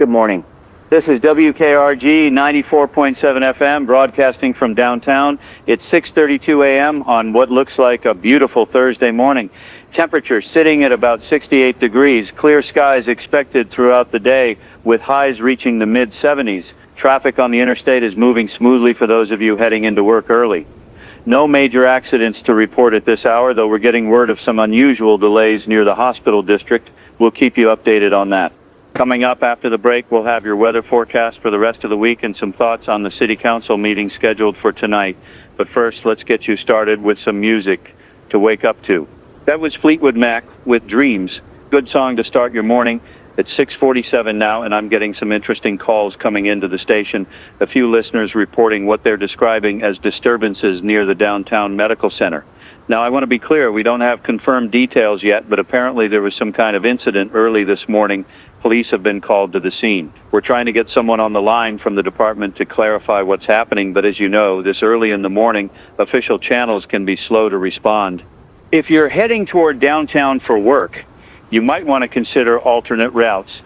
Good morning. This is WKRG 94.7 FM, broadcasting from downtown. It's 6:32 a.m. on what looks like a beautiful Thursday morning. Temperature sitting at about 68 degrees. Clear skies expected throughout the day, with highs reaching the mid-70s. Traffic on the interstate is moving smoothly for those of you heading into work early. No major accidents to report at this hour, though we're getting word of some unusual delays near the hospital district. We'll keep you updated on that. Coming up after the break, we'll have your weather forecast for the rest of the week and some thoughts on the City Council meeting scheduled for tonight. But first, let's get you started with some music to wake up to. That was Fleetwood Mac with Dreams. Good song to start your morning. It's 6:47 now, and I'm getting some interesting calls coming into the station. A few listeners reporting what they're describing as disturbances near the downtown medical center. Now, I want to be clear, we don't have confirmed details yet, but apparently there was some kind of incident early this morning. Police have been called to the scene. We're trying to get someone on the line from the department to clarify what's happening, but as you know, this early in the morning, official channels can be slow to respond. If you're heading toward downtown for work, you might want to consider alternate routes.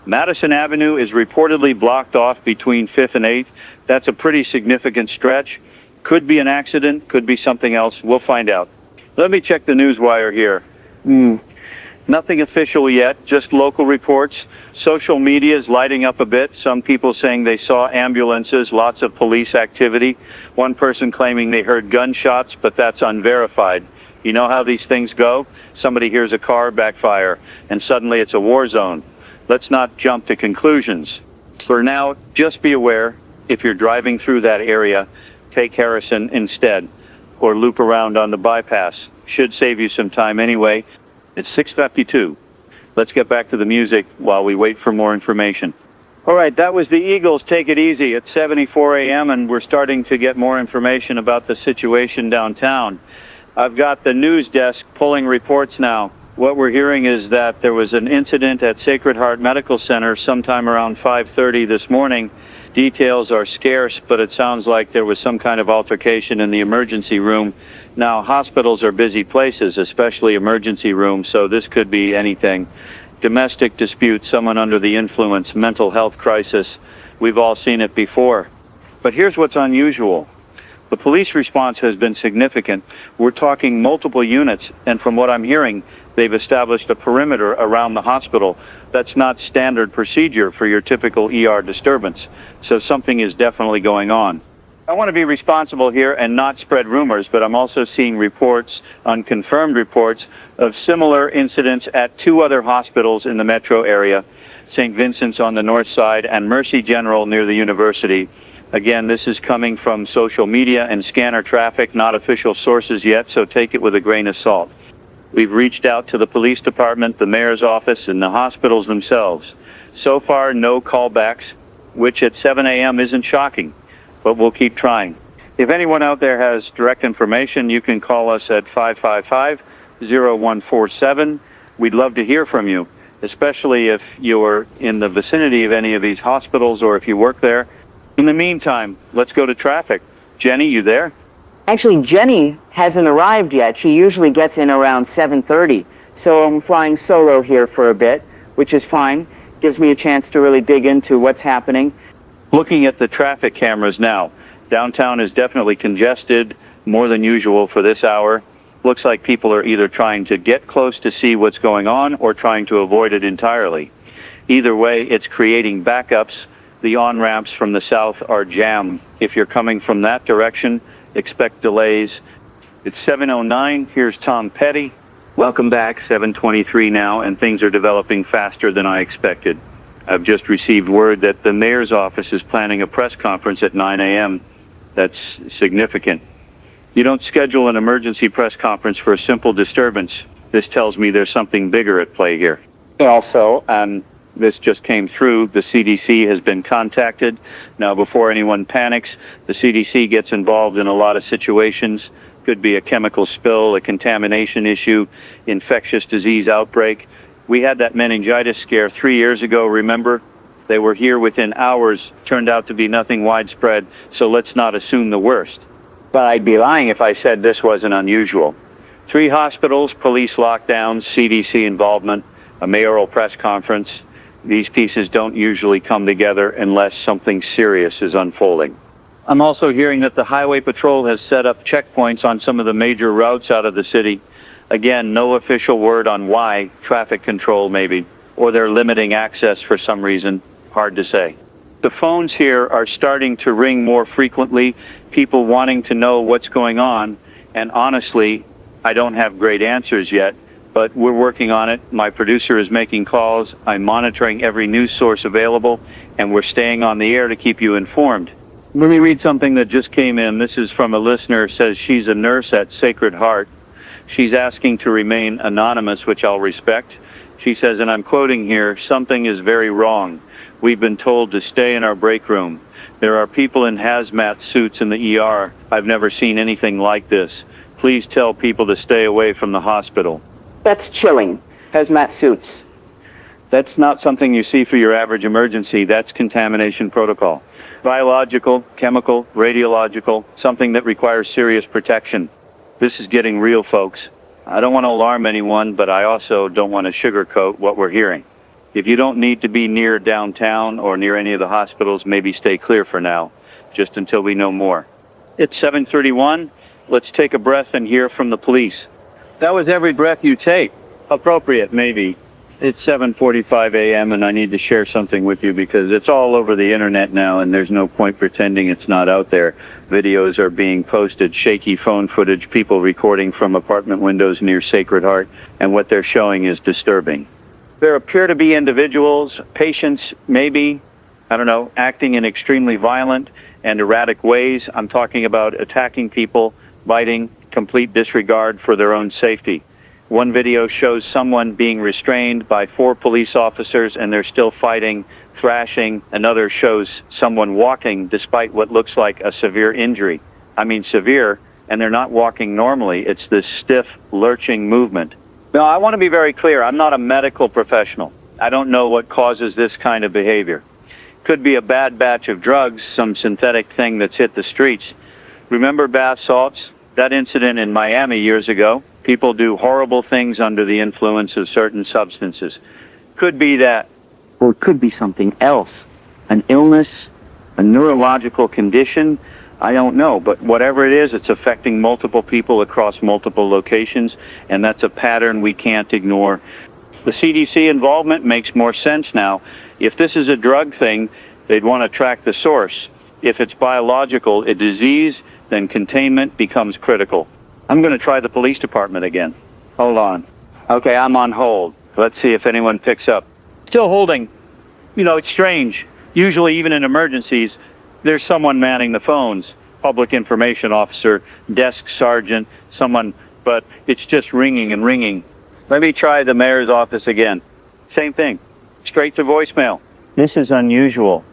Madison Avenue is reportedly blocked off between 5th and 8th. That's a pretty significant stretch. Could be an accident, could be something else. We'll find out. Let me check the news wire here. Nothing official yet, just local reports. Social media is lighting up a bit. Some people saying they saw ambulances, lots of police activity. One person claiming they heard gunshots, but that's unverified. You know how these things go? Somebody hears a car backfire, and suddenly it's a war zone. Let's not jump to conclusions. For now, just be aware, if you're driving through that area, take Harrison instead, or loop around on the bypass. Should save you some time anyway. It's 6:52. Let's get back to the music while we wait for more information. All right, that was the Eagles, Take It Easy. It's 7:04 a.m. and we're starting to get more information about the situation downtown. I've got the news desk pulling reports now. What we're hearing is that there was an incident at Sacred Heart Medical Center sometime around 5:30 this morning. Details are scarce, but it sounds like there was some kind of altercation in the emergency room. Now, hospitals are busy places, especially emergency rooms, so this could be anything. Domestic dispute, someone under the influence, mental health crisis. We've all seen it before. But here's what's unusual. The police response has been significant. We're talking multiple units, and from what I'm hearing, they've established a perimeter around the hospital. That's not standard procedure for your typical ER disturbance, so something is definitely going on. I want to be responsible here and not spread rumors, but I'm also seeing reports, unconfirmed reports, of similar incidents at two other hospitals in the metro area, St. Vincent's on the north side and Mercy General near the university. Again, this is coming from social media and scanner traffic, not official sources yet, so take it with a grain of salt. We've reached out to the police department, the mayor's office, and the hospitals themselves. So far, no callbacks, which at 7 a.m. isn't shocking, but we'll keep trying. If anyone out there has direct information, you can call us at 555-0147. We'd love to hear from you, especially if you're in the vicinity of any of these hospitals or if you work there. In the meantime, let's go to traffic. Jenny, you there? Actually, Jenny hasn't arrived yet. She usually gets in around 7:30. So I'm flying solo here for a bit, which is fine. Gives me a chance to really dig into what's happening. Looking at the traffic cameras now, downtown is definitely congested, more than usual for this hour. Looks like people are either trying to get close to see what's going on or trying to avoid it entirely. Either way, it's creating backups. The on-ramps from the south are jammed. If you're coming from that direction, expect delays. It's 7:09. Here's Tom Petty. Welcome back. 7:23 now, and things are developing faster than I expected. I've just received word that the mayor's office is planning a press conference at 9 a.m. That's significant. You don't schedule an emergency press conference for a simple disturbance. This tells me there's something bigger at play here. Also, this just came through, the CDC has been contacted. Now, before anyone panics, the CDC gets involved in a lot of situations. Could be a chemical spill, a contamination issue, infectious disease outbreak. We had that meningitis scare 3 years ago, remember? They were here within hours, turned out to be nothing widespread, so let's not assume the worst. But I'd be lying if I said this wasn't unusual. 3 hospitals, police lockdowns, CDC involvement, a mayoral press conference. These pieces don't usually come together unless something serious is unfolding. I'm also hearing that the Highway Patrol has set up checkpoints on some of the major routes out of the city. Again, no official word on why, traffic control maybe, or they're limiting access for some reason, hard to say. The phones here are starting to ring more frequently, people wanting to know what's going on, and honestly, I don't have great answers yet, but we're working on it. My producer is making calls, I'm monitoring every news source available, and we're staying on the air to keep you informed. Let me read something that just came in. This is from a listener, says she's a nurse at Sacred Heart. She's asking to remain anonymous, which I'll respect. She says, and I'm quoting here, something is very wrong. We've been told to stay in our break room. There are people in hazmat suits in the ER. I've never seen anything like this. Please tell people to stay away from the hospital. That's chilling. Hazmat suits. That's not something you see for your average emergency. That's contamination protocol. Biological, chemical, radiological, something that requires serious protection. This is getting real, folks. I don't want to alarm anyone, but I also don't want to sugarcoat what we're hearing. If you don't need to be near downtown or near any of the hospitals, maybe stay clear for now, just until we know more. It's 7:31. Let's take a breath and hear from the police. That was every breath you take. Appropriate, maybe. It's 7:45 a.m. and I need to share something with you because it's all over the internet now and there's no point pretending it's not out there. Videos are being posted, shaky phone footage, people recording from apartment windows near Sacred Heart, and what they're showing is disturbing. There appear to be individuals, patients maybe, I don't know, acting in extremely violent and erratic ways. I'm talking about attacking people, biting, complete disregard for their own safety. One video shows someone being restrained by 4 police officers and they're still fighting, thrashing. Another shows someone walking despite what looks like a severe injury. I mean severe, and they're not walking normally. It's this stiff, lurching movement. Now, I want to be very clear. I'm not a medical professional. I don't know what causes this kind of behavior. Could be a bad batch of drugs, some synthetic thing that's hit the streets. Remember bath salts? That incident in Miami years ago? People do horrible things under the influence of certain substances. Could be that. Or it could be something else. An illness, a neurological condition. I don't know. But whatever it is, it's affecting multiple people across multiple locations. And that's a pattern we can't ignore. The CDC involvement makes more sense now. If this is a drug thing, they'd want to track the source. If it's biological, a disease, then containment becomes critical. I'm going to try the police department again. Hold on. Okay, I'm on hold. Let's see if anyone picks up. Still holding. You know, it's strange. Usually, even in emergencies, there's someone manning the phones. Public information officer, desk sergeant, someone, but it's just ringing and ringing. Let me try the mayor's office again. Same thing. Straight to voicemail. This is unusual.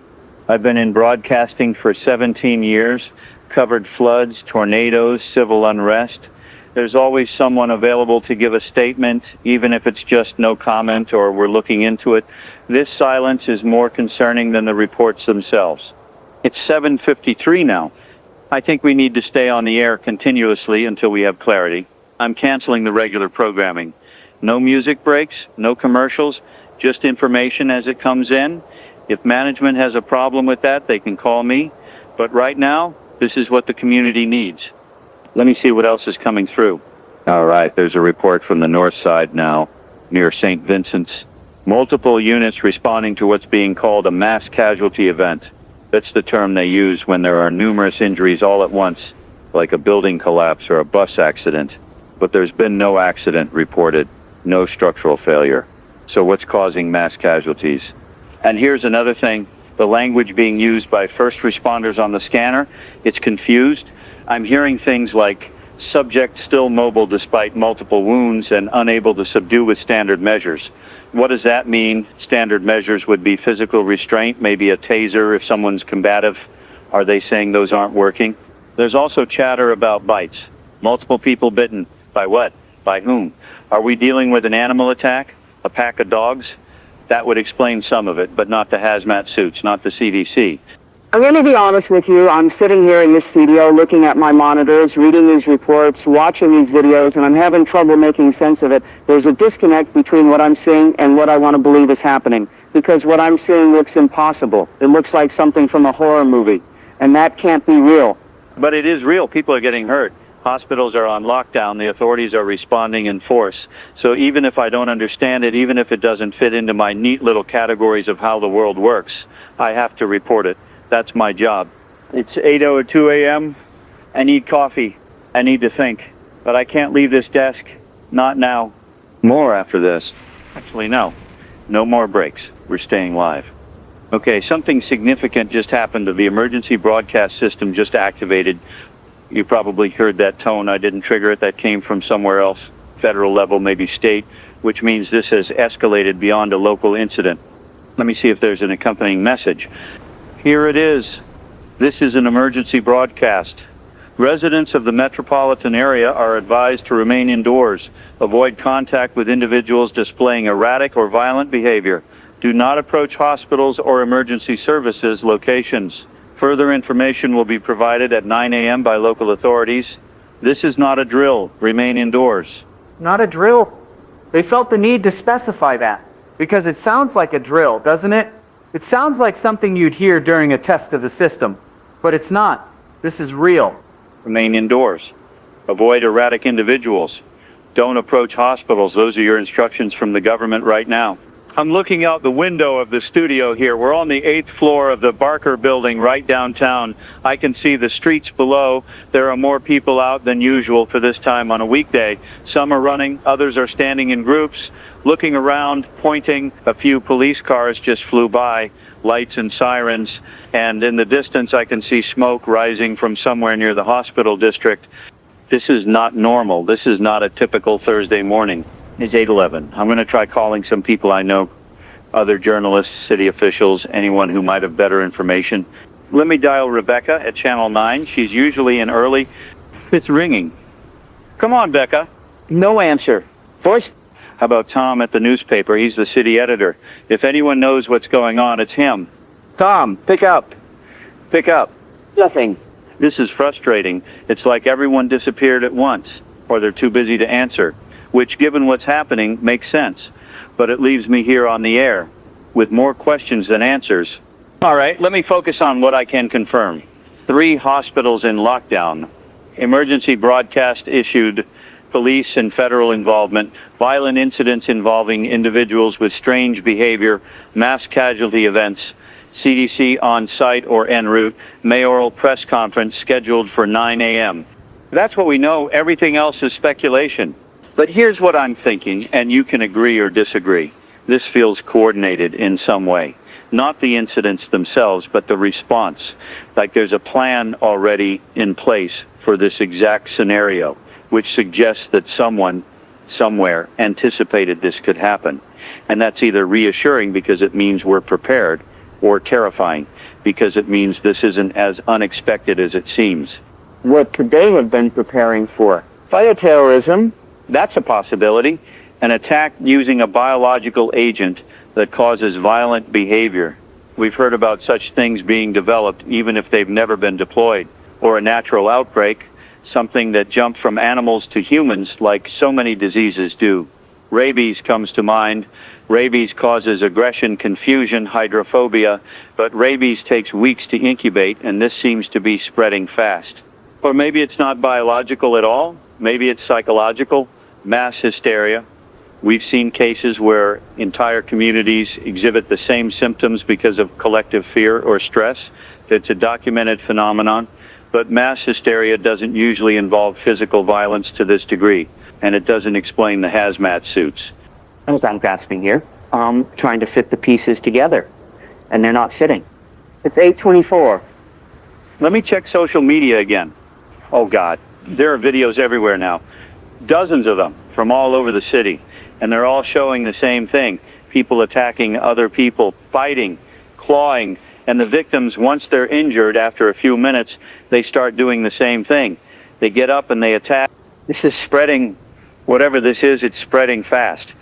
I've been in broadcasting for 17 years. Covered floods, tornadoes, civil unrest. There's always someone available to give a statement, even if it's just no comment or we're looking into it. This silence is more concerning than the reports themselves. It's 7:53 now. I think we need to stay on the air continuously until we have clarity. I'm canceling the regular programming. No music breaks, no commercials, just information as it comes in. If management has a problem with that, they can call me. But right now, this is what the community needs. Let me see what else is coming through. All right, there's a report from the north side now, near St. Vincent's. Multiple units responding to what's being called a mass casualty event. That's the term they use when there are numerous injuries all at once, like a building collapse or a bus accident. But there's been no accident reported, no structural failure. So what's causing mass casualties? And here's another thing. The language being used by first responders on the scanner, it's confused. I'm hearing things like subject still mobile despite multiple wounds and unable to subdue with standard measures. What does that mean? Standard measures would be physical restraint, maybe a taser if someone's combative. Are they saying those aren't working? There's also chatter about bites. Multiple people bitten. By what? By whom? Are we dealing with an animal attack? A pack of dogs? That would explain some of it, but not the hazmat suits, not the CDC. I'm going to be honest with you. I'm sitting here in this studio looking at my monitors, reading these reports, watching these videos, and I'm having trouble making sense of it. There's a disconnect between what I'm seeing and what I want to believe is happening. because what I'm seeing looks impossible. It looks like something from a horror movie, and that can't be real. But it is real. People are getting hurt. Hospitals are on lockdown. The authorities are responding in force. So even if I don't understand it, even if it doesn't fit into my neat little categories of how the world works, I have to report it. That's my job. It's 8:02 a.m. I need coffee. I need to think. But I can't leave this desk. Not now. More after this. Actually, no. No more breaks. We're staying live. Okay, something significant just happened. The emergency broadcast system just activated. You probably heard that tone. I didn't trigger it. That came from somewhere else, federal level, maybe state, which means this has escalated beyond a local incident. Let me see if there's an accompanying message. Here it is. This is an emergency broadcast. Residents of the metropolitan area are advised to remain indoors. Avoid contact with individuals displaying erratic or violent behavior. Do not approach hospitals or emergency services locations. Further information will be provided at 9 a.m. by local authorities. This is not a drill. Remain indoors. Not a drill? They felt the need to specify that, because it sounds like a drill, doesn't it? It sounds like something you'd hear during a test of the system, but it's not. This is real. Remain indoors. Avoid erratic individuals. Don't approach hospitals. Those are your instructions from the government right now. I'm looking out the window of the studio here. We're on the 8th floor of the Barker building right downtown. I can see the streets below. There are more people out than usual for this time on a weekday. Some are running, others are standing in groups, looking around, pointing. A few police cars just flew by, lights and sirens, and in the distance I can see smoke rising from somewhere near the hospital district. This is not normal. This is not a typical Thursday morning. It's 8:11. I'm going to try calling some people I know, other journalists, city officials, anyone who might have better information. Let me dial Rebecca at Channel 9. She's usually in early. It's ringing. Come on, Becca. No answer. Voice? How about Tom at the newspaper? He's the city editor. If anyone knows what's going on, it's him. Tom, pick up. Pick up. Nothing. This is frustrating. It's like everyone disappeared at once, or they're too busy to answer, which, given what's happening, makes sense. But it leaves me here on the air with more questions than answers. All right, let me focus on what I can confirm. 3 hospitals in lockdown. Emergency broadcast issued. Police and federal involvement. Violent incidents involving individuals with strange behavior. Mass casualty events. CDC on site or en route. Mayoral press conference scheduled for 9 a.m. That's what we know. Everything else is speculation. But here's what I'm thinking, and you can agree or disagree. This feels coordinated in some way. Not the incidents themselves, but the response. Like there's a plan already in place for this exact scenario, which suggests that someone, somewhere, anticipated this could happen. And that's either reassuring because it means we're prepared, or terrifying because it means this isn't as unexpected as it seems. What could they have been preparing for? Bioterrorism? That's a possibility. An attack using a biological agent that causes violent behavior. We've heard about such things being developed even if they've never been deployed. Or a natural outbreak, something that jumped from animals to humans like so many diseases do. Rabies comes to mind. Rabies causes aggression, confusion, hydrophobia, but rabies takes weeks to incubate, and this seems to be spreading fast. Or maybe it's not biological at all. Maybe it's psychological. Mass hysteria. We've seen cases where entire communities exhibit the same symptoms because of collective fear or stress. It's a documented phenomenon, but mass hysteria doesn't usually involve physical violence to this degree, and it doesn't explain the hazmat suits. As I'm grasping here, trying to fit the pieces together, and they're not fitting. It's 8:24. Let me check social media again. Oh God, there are videos everywhere now. Dozens of them from all over the city, and they're all showing the same thing. People attacking other people, fighting, clawing, and the victims, once they're injured after a few minutes, they start doing the same thing. They get up and they attack. This is spreading, whatever this is, it's spreading fast.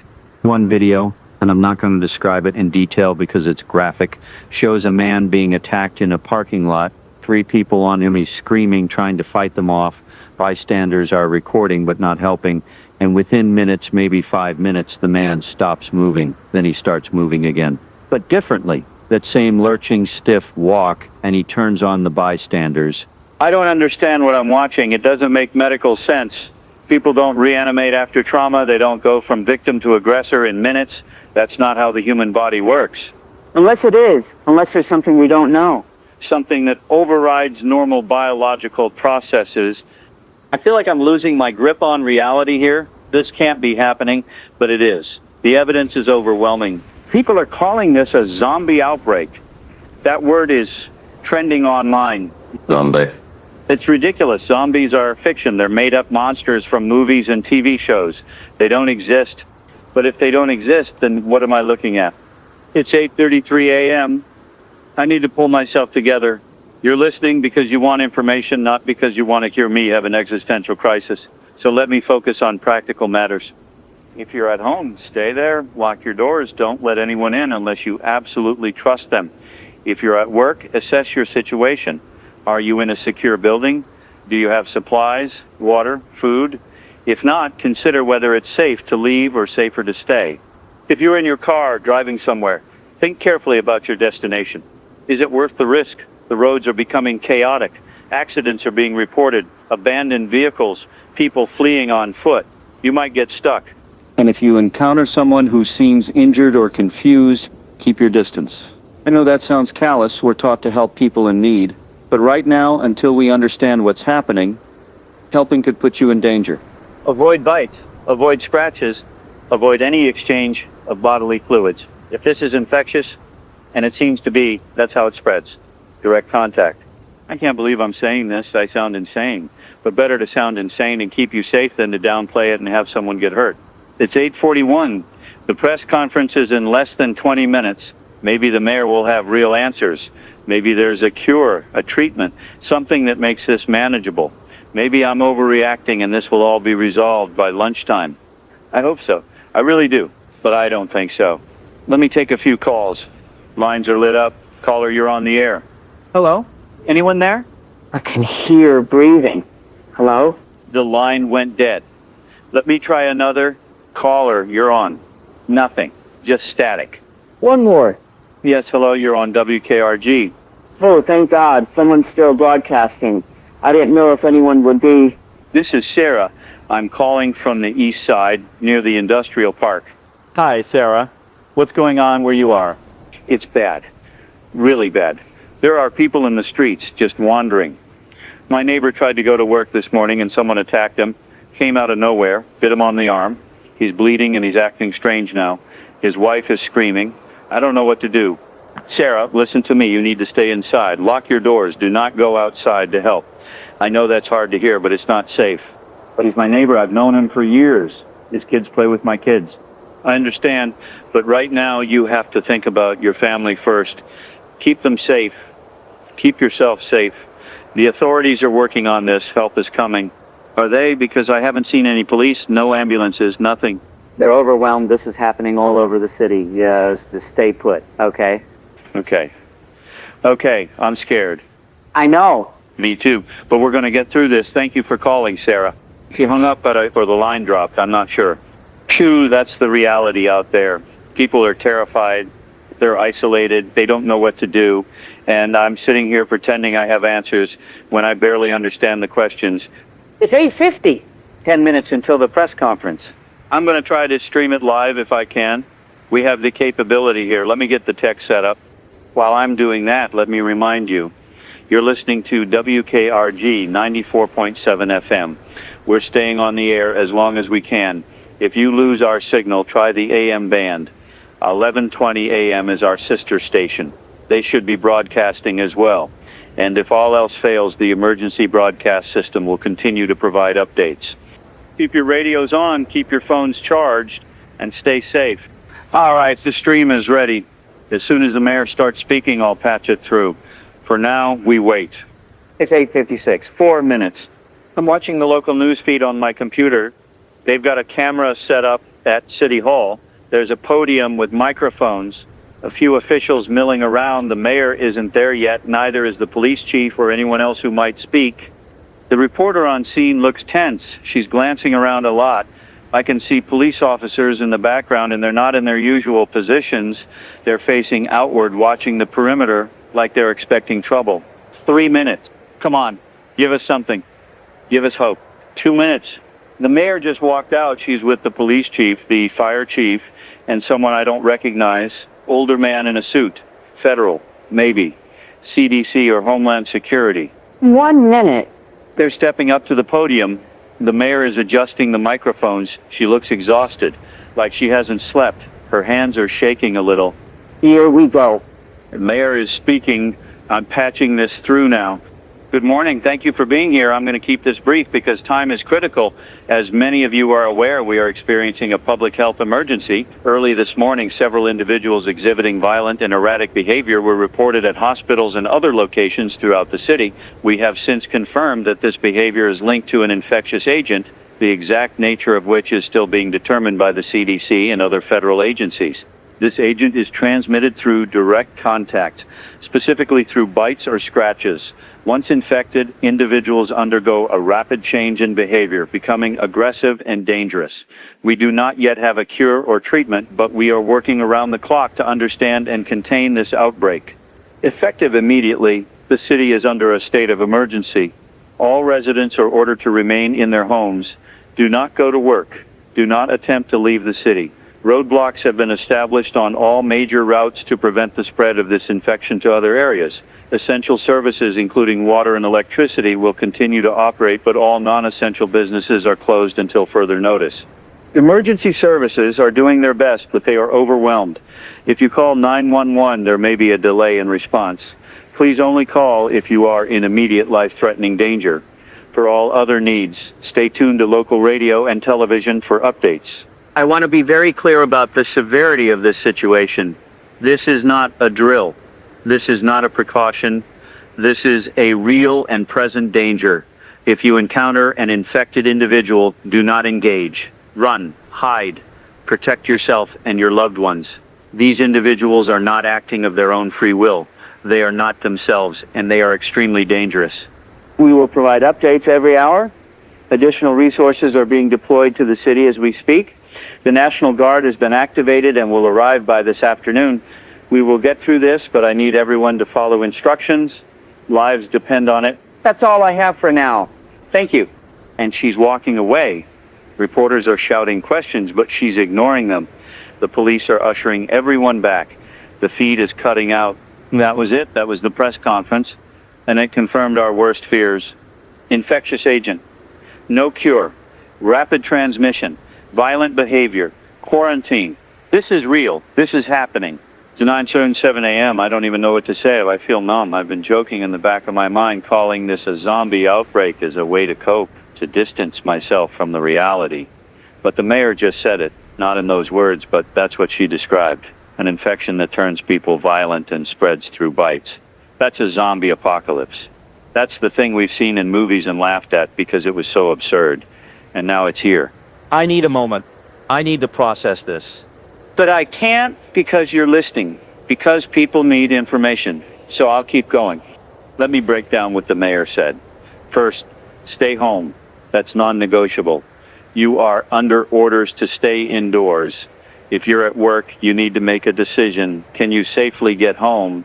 One video, and I'm not going to describe it in detail because it's graphic, shows a man being attacked in a parking lot. 3 people on him, he's screaming, trying to fight them off. Bystanders are recording but not helping, and within minutes, maybe 5 minutes, the man stops moving. Then he starts moving again. but differently. That same lurching, stiff walk, and he turns on the bystanders. I don't understand what I'm watching. It doesn't make medical sense. People don't reanimate after trauma. They don't go from victim to aggressor in minutes. That's not how the human body works. Unless it is. Unless there's something we don't know. Something that overrides normal biological processes. I feel like I'm losing my grip on reality here. This can't be happening, but it is. The evidence is overwhelming. People are calling this a zombie outbreak. That word is trending online. Zombie. It's ridiculous. Zombies are fiction. They're made-up monsters from movies and TV shows. They don't exist. But if they don't exist, then what am I looking at? It's 8:33 a.m. I need to pull myself together. You're listening because you want information, not because you want to hear me have an existential crisis. So let me focus on practical matters. If you're at home, stay there, lock your doors, don't let anyone in unless you absolutely trust them. If you're at work, assess your situation. Are you in a secure building? Do you have supplies, water, food? If not, consider whether it's safe to leave or safer to stay. If you're in your car driving somewhere, think carefully about your destination. Is it worth the risk? The roads are becoming chaotic. Accidents are being reported, abandoned vehicles, people fleeing on foot. You might get stuck. And if you encounter someone who seems injured or confused, keep your distance. I know that sounds callous. We're taught to help people in need. But right now, until we understand what's happening, helping could put you in danger. Avoid bites, avoid scratches, avoid any exchange of bodily fluids. If this is infectious, and it seems to be, that's how it spreads. Direct contact. I can't believe I'm saying this. I sound insane. But better to sound insane and keep you safe than to downplay it and have someone get hurt. It's 8:41. The press conference is in less than 20 minutes. Maybe the mayor will have real answers. Maybe there's a cure, a treatment, something that makes this manageable. Maybe I'm overreacting and this will all be resolved by lunchtime. I hope so. I really do. But I don't think so. Let me take a few calls. Lines are lit up. Caller, you're on the air. Hello? Anyone there? I can hear breathing. Hello? The line went dead. Let me try another. Caller, you're on. Nothing. Just static. One more. Yes, hello, you're on WKRG. Oh, thank God. Someone's still broadcasting. I didn't know if anyone would be. This is Sarah. I'm calling from the east side near the industrial park. Hi, Sarah. What's going on where you are? It's bad. Really bad. There are people in the streets just wandering. My neighbor tried to go to work this morning and someone attacked him. Came out of nowhere, bit him on the arm. He's bleeding and he's acting strange now. His wife is screaming. I don't know what to do. Sarah, listen to me. You need to stay inside. Lock your doors. Do not go outside to help. I know that's hard to hear, but it's not safe. But he's my neighbor. I've known him for years. His kids play with my kids. I understand, but right now you have to think about your family first. Keep them safe. Keep yourself safe. The authorities are working on this. Help is coming. Are they? Because I haven't seen any police, no ambulances, nothing. They're overwhelmed. This is happening all over the city. Yes, just stay put, okay? Okay. Okay, I'm scared. I know. Me too. But we're going to get through this. Thank you for calling, Sarah. She hung up, or the line dropped. I'm not sure. Phew, that's the reality out there. People are terrified. They're isolated. They don't know what to do. And I'm sitting here pretending I have answers when I barely understand the questions. It's 8:50. 10 minutes until the press conference. I'm going to try to stream it live if I can. We have the capability here. Let me get the tech set up. While I'm doing that, let me remind you, you're listening to WKRG 94.7 FM. We're staying on the air as long as we can. If you lose our signal, try the AM band. 1120 AM is our sister station. They should be broadcasting as well. And if all else fails, the emergency broadcast system will continue to provide updates. Keep your radios on, keep your phones charged, and stay safe. All right, the stream is ready. As soon as the mayor starts speaking, I'll patch it through. For now, we wait. It's 8:56, 4 minutes. I'm watching the local news feed on my computer. They've got a camera set up at City Hall. There's a podium with microphones, a few officials milling around. The mayor isn't there yet, neither is the police chief or anyone else who might speak. The reporter on scene looks tense. She's glancing around a lot. I can see police officers in the background, and they're not in their usual positions. They're facing outward, watching the perimeter like they're expecting trouble. 3 minutes. Come on, give us something. Give us hope. 2 minutes. The mayor just walked out. She's with the police chief, the fire chief, and someone I don't recognize. Older man in a suit. Federal, maybe. CDC or Homeland Security. 1 minute. They're stepping up to the podium. The mayor is adjusting the microphones. She looks exhausted, like she hasn't slept. Her hands are shaking a little. Here we go. The mayor is speaking. I'm patching this through now. Good morning. Thank you for being here. I'm going to keep this brief because time is critical. As many of you are aware, we are experiencing a public health emergency. Early this morning, several individuals exhibiting violent and erratic behavior were reported at hospitals and other locations throughout the city. We have since confirmed that this behavior is linked to an infectious agent, the exact nature of which is still being determined by the CDC and other federal agencies. This agent is transmitted through direct contact, specifically through bites or scratches. Once infected, individuals undergo a rapid change in behavior, becoming aggressive and dangerous. We do not yet have a cure or treatment, but we are working around the clock to understand and contain this outbreak. Effective immediately, the city is under a state of emergency. All residents are ordered to remain in their homes. Do not go to work. Do not attempt to leave the city. Roadblocks have been established on all major routes to prevent the spread of this infection to other areas. Essential services, including water and electricity, will continue to operate, but all non-essential businesses are closed until further notice. Emergency services are doing their best, but they are overwhelmed. If you call 911, there may be a delay in response. Please only call if you are in immediate life-threatening danger. For all other needs, stay tuned to local radio and television for updates. I want to be very clear about the severity of this situation. This is not a drill. This is not a precaution. This is a real and present danger. If you encounter an infected individual, do not engage. Run, hide, protect yourself and your loved ones. These individuals are not acting of their own free will. They are not themselves, and they are extremely dangerous. We will provide updates every hour. Additional resources are being deployed to the city as we speak. The National Guard has been activated and will arrive by this afternoon. We will get through this, but I need everyone to follow instructions. Lives depend on it. That's all I have for now. Thank you. And she's walking away. Reporters are shouting questions, but she's ignoring them. The police are ushering everyone back. The feed is cutting out. That was it. That was the press conference. And it confirmed our worst fears. Infectious agent. No cure. Rapid transmission. Violent behavior. Quarantine. This is real. This is happening. It's 9:07 a.m. I don't even know what to say. I feel numb. I've been joking in the back of my mind, calling this a zombie outbreak as a way to cope, to distance myself from the reality. But the mayor just said it. Not in those words, but that's what she described. An infection that turns people violent and spreads through bites. That's a zombie apocalypse. That's the thing we've seen in movies and laughed at because it was so absurd. And now it's here. I need a moment. I need to process this. But I can't because you're listening, because people need information. So I'll keep going. Let me break down what the mayor said. First, stay home. That's non-negotiable. You are under orders to stay indoors. If you're at work, you need to make a decision. Can you safely get home?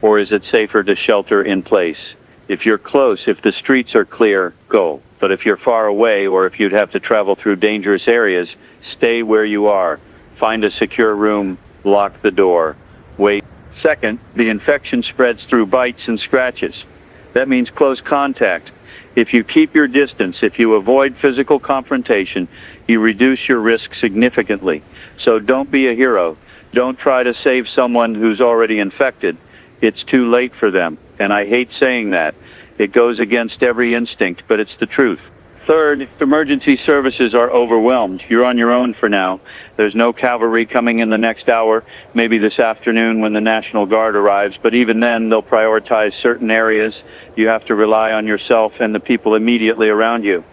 Or is it safer to shelter in place? If you're close, if the streets are clear, go. But if you're far away, or if you'd have to travel through dangerous areas, stay where you are. Find a secure room, lock the door, wait. Second, the infection spreads through bites and scratches. That means close contact. If you keep your distance, if you avoid physical confrontation, you reduce your risk significantly. So don't be a hero. Don't try to save someone who's already infected. It's too late for them. And I hate saying that. It goes against every instinct, but it's the truth. Third, emergency services are overwhelmed. You're on your own for now. There's no cavalry coming in the next hour, maybe this afternoon when the National Guard arrives, but even then they'll prioritize certain areas. You have to rely on yourself and the people immediately around you.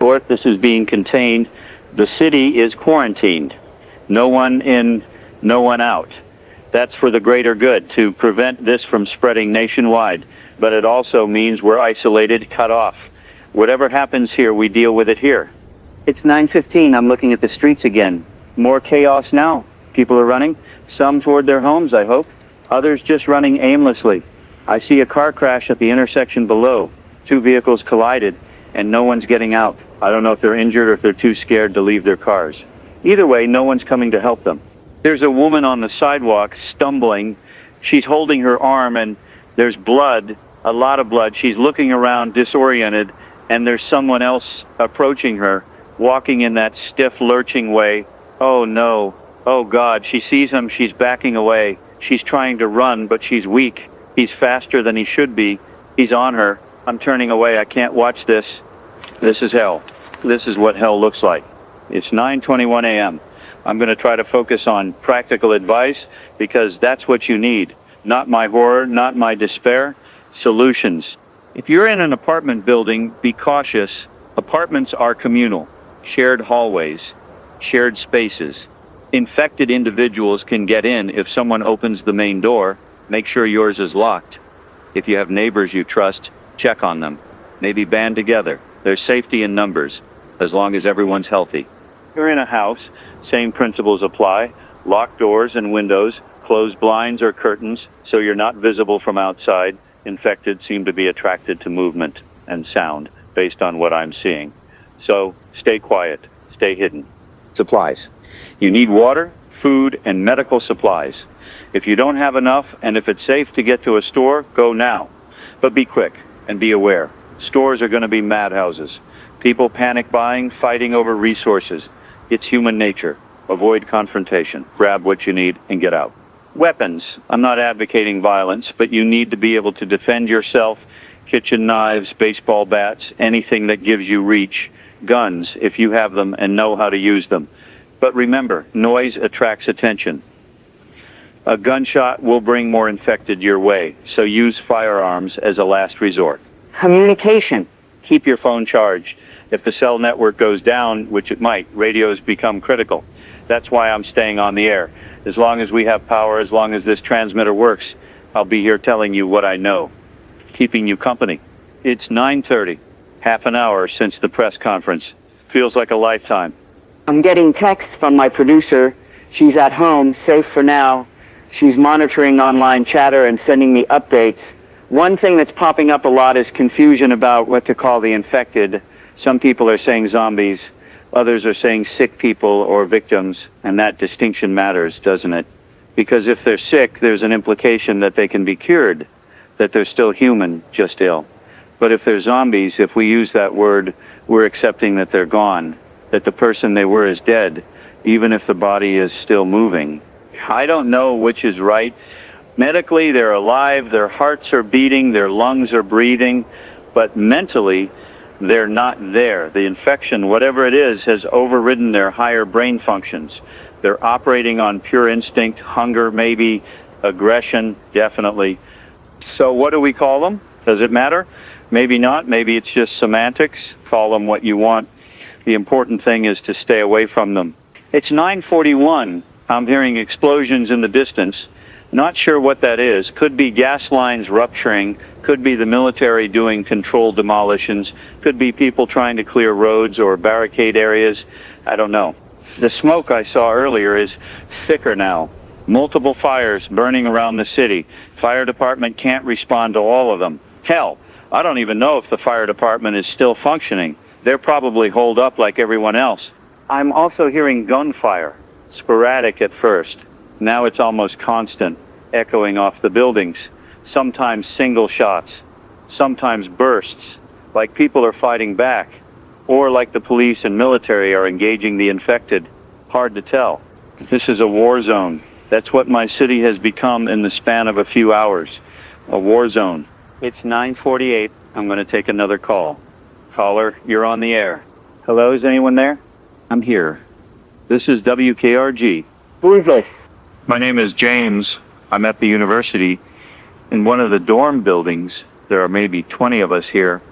Fourth, this is being contained. The city is quarantined. No one in, no one out. That's for the greater good, to prevent this from spreading nationwide. But it also means we're isolated, cut off. Whatever happens here, we deal with it here. It's 9:15. I'm looking at the streets again. More chaos now. People are running, some toward their homes, I hope. Others just running aimlessly. I see a car crash at the intersection below. Two vehicles collided, and no one's getting out. I don't know if they're injured or if they're too scared to leave their cars. Either way, no one's coming to help them. There's a woman on the sidewalk stumbling. She's holding her arm, and there's blood, a lot of blood. She's looking around disoriented, and there's someone else approaching her, walking in that stiff, lurching way. Oh no. Oh God, she sees him, she's backing away. She's trying to run, but she's weak. He's faster than he should be. He's on her. I'm turning away, I can't watch this. This is hell. This is what hell looks like. It's 9:21 a.m. I'm going to try to focus on practical advice because that's what you need. Not my horror, not my despair. Solutions. If you're in an apartment building, be cautious. Apartments are communal. Shared hallways. Shared spaces. Infected individuals can get in if someone opens the main door. Make sure yours is locked. If you have neighbors you trust, check on them. Maybe band together. There's safety in numbers, as long as everyone's healthy. You're in a house, same principles apply. Lock doors and windows, close blinds or curtains so you're not visible from outside. Infected seem to be attracted to movement and sound based on what I'm seeing. So stay quiet, stay hidden. Supplies. You need water, food, and medical supplies. If you don't have enough, and if it's safe to get to a store, go now. But be quick and be aware. Stores are going to be madhouses. People panic buying, fighting over resources. It's human nature. Avoid confrontation. Grab what you need and get out. Weapons. I'm not advocating violence, but you need to be able to defend yourself. Kitchen knives, baseball bats, anything that gives you reach. Guns, if you have them and know how to use them. But remember, noise attracts attention. A gunshot will bring more infected your way, so use firearms as a last resort. Communication. Keep your phone charged. If the cell network goes down, which it might, radios become critical. That's why I'm staying on the air. As long as we have power, as long as this transmitter works, I'll be here telling you what I know, keeping you company. It's 9:30, half an hour since the press conference. Feels like a lifetime. I'm getting texts from my producer. She's at home, safe for now. She's monitoring online chatter and sending me updates. One thing that's popping up a lot is confusion about what to call the infected. Some people are saying zombies. Others are saying sick people or victims. And that distinction matters, doesn't it? Because if they're sick, there's an implication that they can be cured, that they're still human, just ill. But if they're zombies, if we use that word, we're accepting that they're gone, that the person they were is dead, even if the body is still moving. I don't know which is right. Medically, they're alive, their hearts are beating, their lungs are breathing, but mentally, they're not there. The infection, whatever it is, has overridden their higher brain functions. They're operating on pure instinct, hunger, maybe, aggression, definitely. So what do we call them? Does it matter? Maybe not. Maybe it's just semantics. Call them what you want. The important thing is to stay away from them. It's 9:41. I'm hearing explosions in the distance. Not sure what that is. Could be gas lines rupturing. Could be the military doing controlled demolitions. Could be people trying to clear roads or barricade areas. I don't know. The smoke I saw earlier is thicker now. Multiple fires burning around the city. Fire department can't respond to all of them. Hell, I don't even know if the fire department is still functioning. They're probably holed up like everyone else. I'm also hearing gunfire. Sporadic at first. Now it's almost constant, echoing off the buildings. Sometimes single shots. Sometimes bursts, like people are fighting back. Or like the police and military are engaging the infected. Hard to tell. This is a war zone. That's what my city has become in the span of a few hours. A war zone. It's 9:48. I'm going to take another call. Caller, you're on the air. Hello, is anyone there? I'm here. This is WKRG. Who is this? My name is James. I'm at the university. In one of the dorm buildings, there are maybe 20 of us here.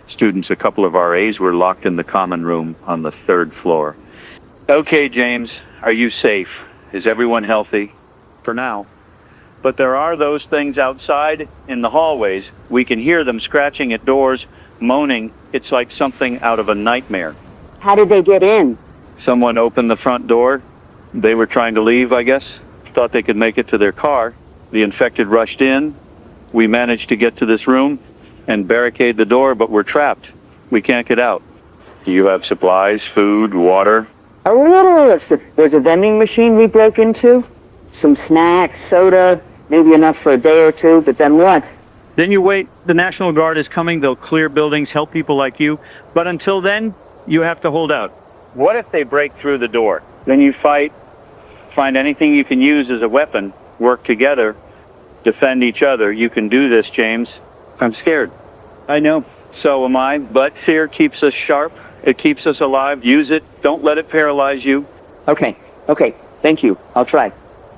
Students, a couple of RAs were locked in the common room on the 3rd floor. Okay, James, are you safe? Is everyone healthy? For now. But there are those things outside in the hallways. We can hear them scratching at doors, moaning. It's like something out of a nightmare. How did they get in? Someone opened the front door. They were trying to leave, I guess. Thought they could make it to their car. The infected rushed in. We managed to get to this room and barricade the door, but we're trapped. We can't get out. Do you have supplies, food, water? There's a vending machine we broke into. Some snacks, soda, maybe enough for a day or two, but then what? Then you wait. The National Guard is coming. They'll clear buildings, help people like you. But until then, you have to hold out. What if they break through the door? Then you fight, find anything you can use as a weapon, work together, defend each other. You can do this, James. I'm scared. I know. So am I. But fear keeps us sharp. It keeps us alive. Use it. Don't let it paralyze you. Okay. Thank you. I'll try.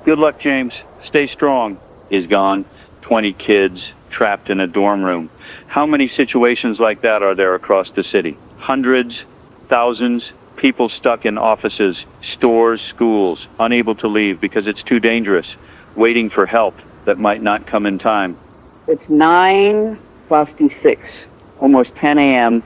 Good luck, James. Stay strong. Is gone. 20 kids trapped in a dorm room. How many situations like that are there across the city? Hundreds, thousands, people stuck in offices, stores, schools, unable to leave because it's too dangerous, waiting for help that might not come in time. It's 9:56, Almost 10 a.m.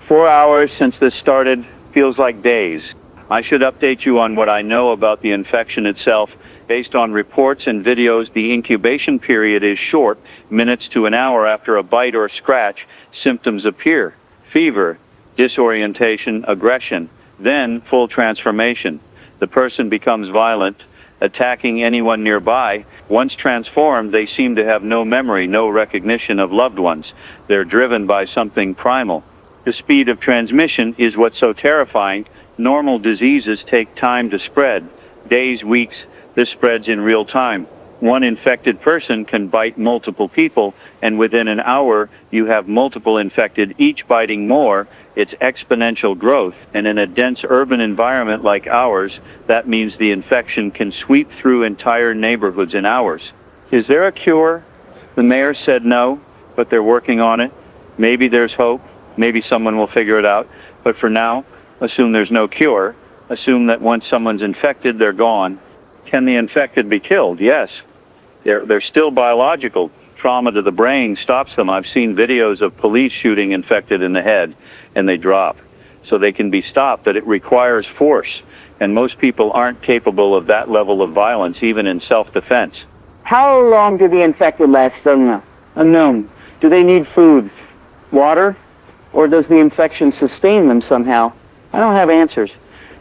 4 hours since this started. Feels like days. I should update you on what I know about the infection itself. Based on reports and videos, the incubation period is short, minutes to an hour after a bite or scratch. Symptoms appear: fever, disorientation, aggression, then full transformation. The person becomes violent, attacking anyone nearby. Once transformed, they seem to have no memory, no recognition of loved ones. They're driven by something primal. The speed of transmission is what's so terrifying. Normal diseases take time to spread, days, weeks. This spreads in real time. One infected person can bite multiple people, and within an hour, you have multiple infected, each biting more. It's exponential growth, and in a dense urban environment like ours, that means the infection can sweep through entire neighborhoods in hours. Is there a cure? The mayor said no, but they're working on it. Maybe there's hope. Maybe someone will figure it out. But for now, assume there's no cure. Assume that once someone's infected, they're gone. Can the infected be killed? Yes. They're still biological. Trauma to the brain stops them. I've seen videos of police shooting infected in the head, and they drop. So they can be stopped, but it requires force. And most people aren't capable of that level of violence, even in self-defense. How long do the infected last? Unknown. Do they need food, water, or does the infection sustain them somehow? I don't have answers.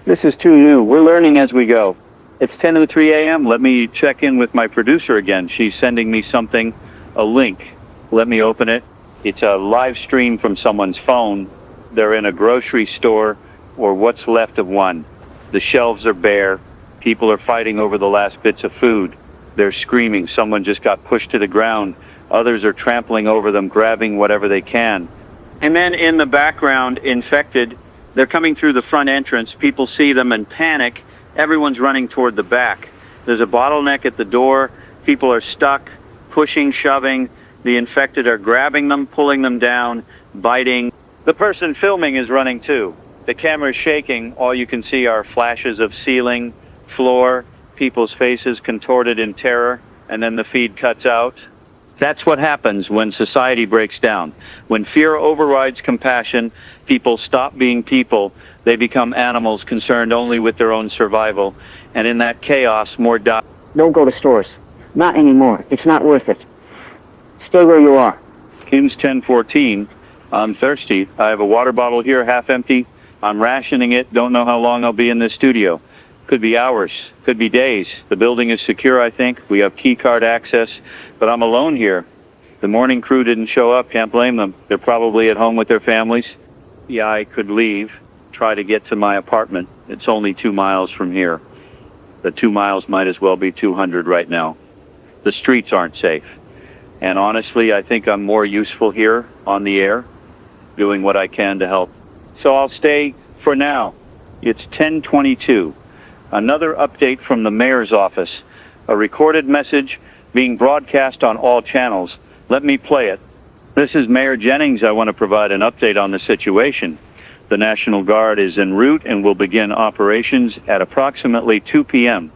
This is too new. We're learning as we go. It's 10:03 a.m. Let me check in with my producer again. She's sending me something, a link. Let me open it. It's a live stream from someone's phone. They're in a grocery store, or what's left of one. The shelves are bare. People are fighting over the last bits of food. They're screaming. Someone just got pushed to the ground. Others are trampling over them, grabbing whatever they can. And then in the background, infected. They're coming through the front entrance. People see them and panic. Everyone's running toward the back. There's a bottleneck at the door. People are stuck, pushing, shoving. The infected are grabbing them, pulling them down, biting. The person filming is running too. The camera is shaking. All you can see are flashes of ceiling, floor, people's faces contorted in terror, and then the feed cuts out. That's what happens when society breaks down. When fear overrides compassion, people stop being people. They become animals concerned only with their own survival. And in that chaos, more die. Don't go to stores. Not anymore. It's not worth it. Stay where you are. Kim's 10:14. I'm thirsty. I have a water bottle here, half empty. I'm rationing it. Don't know how long I'll be in this studio. Could be hours. Could be days. The building is secure, I think. We have key card access. But I'm alone here. The morning crew didn't show up. Can't blame them. They're probably at home with their families. Yeah, I could leave. Try to get to my apartment. It's only 2 miles from here. The 2 miles might as well be 200 right now. The streets aren't safe. And honestly, I think I'm more useful here on the air, doing what I can to help. So I'll stay for now. It's 10:22. Another update from the mayor's office. A recorded message being broadcast on all channels. Let me play it. This is Mayor Jennings. I want to provide an update on the situation. The National Guard is en route and will begin operations at approximately 2 p.m.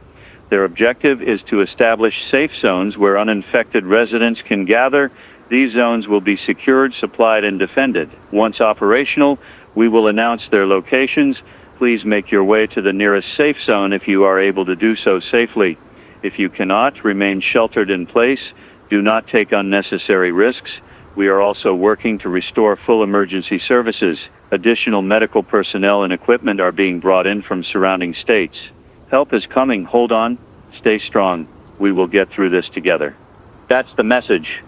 Their objective is to establish safe zones where uninfected residents can gather. These zones will be secured, supplied, and defended. Once operational, We will announce their locations. Please make your way to the nearest safe zone if you are able to do so safely. If you cannot, remain sheltered in place. Do not take unnecessary risks. We are also working to restore full emergency services. Additional medical personnel and equipment are being brought in from surrounding states. Help is coming. Hold on. Stay strong. We will get through this together. That's the message.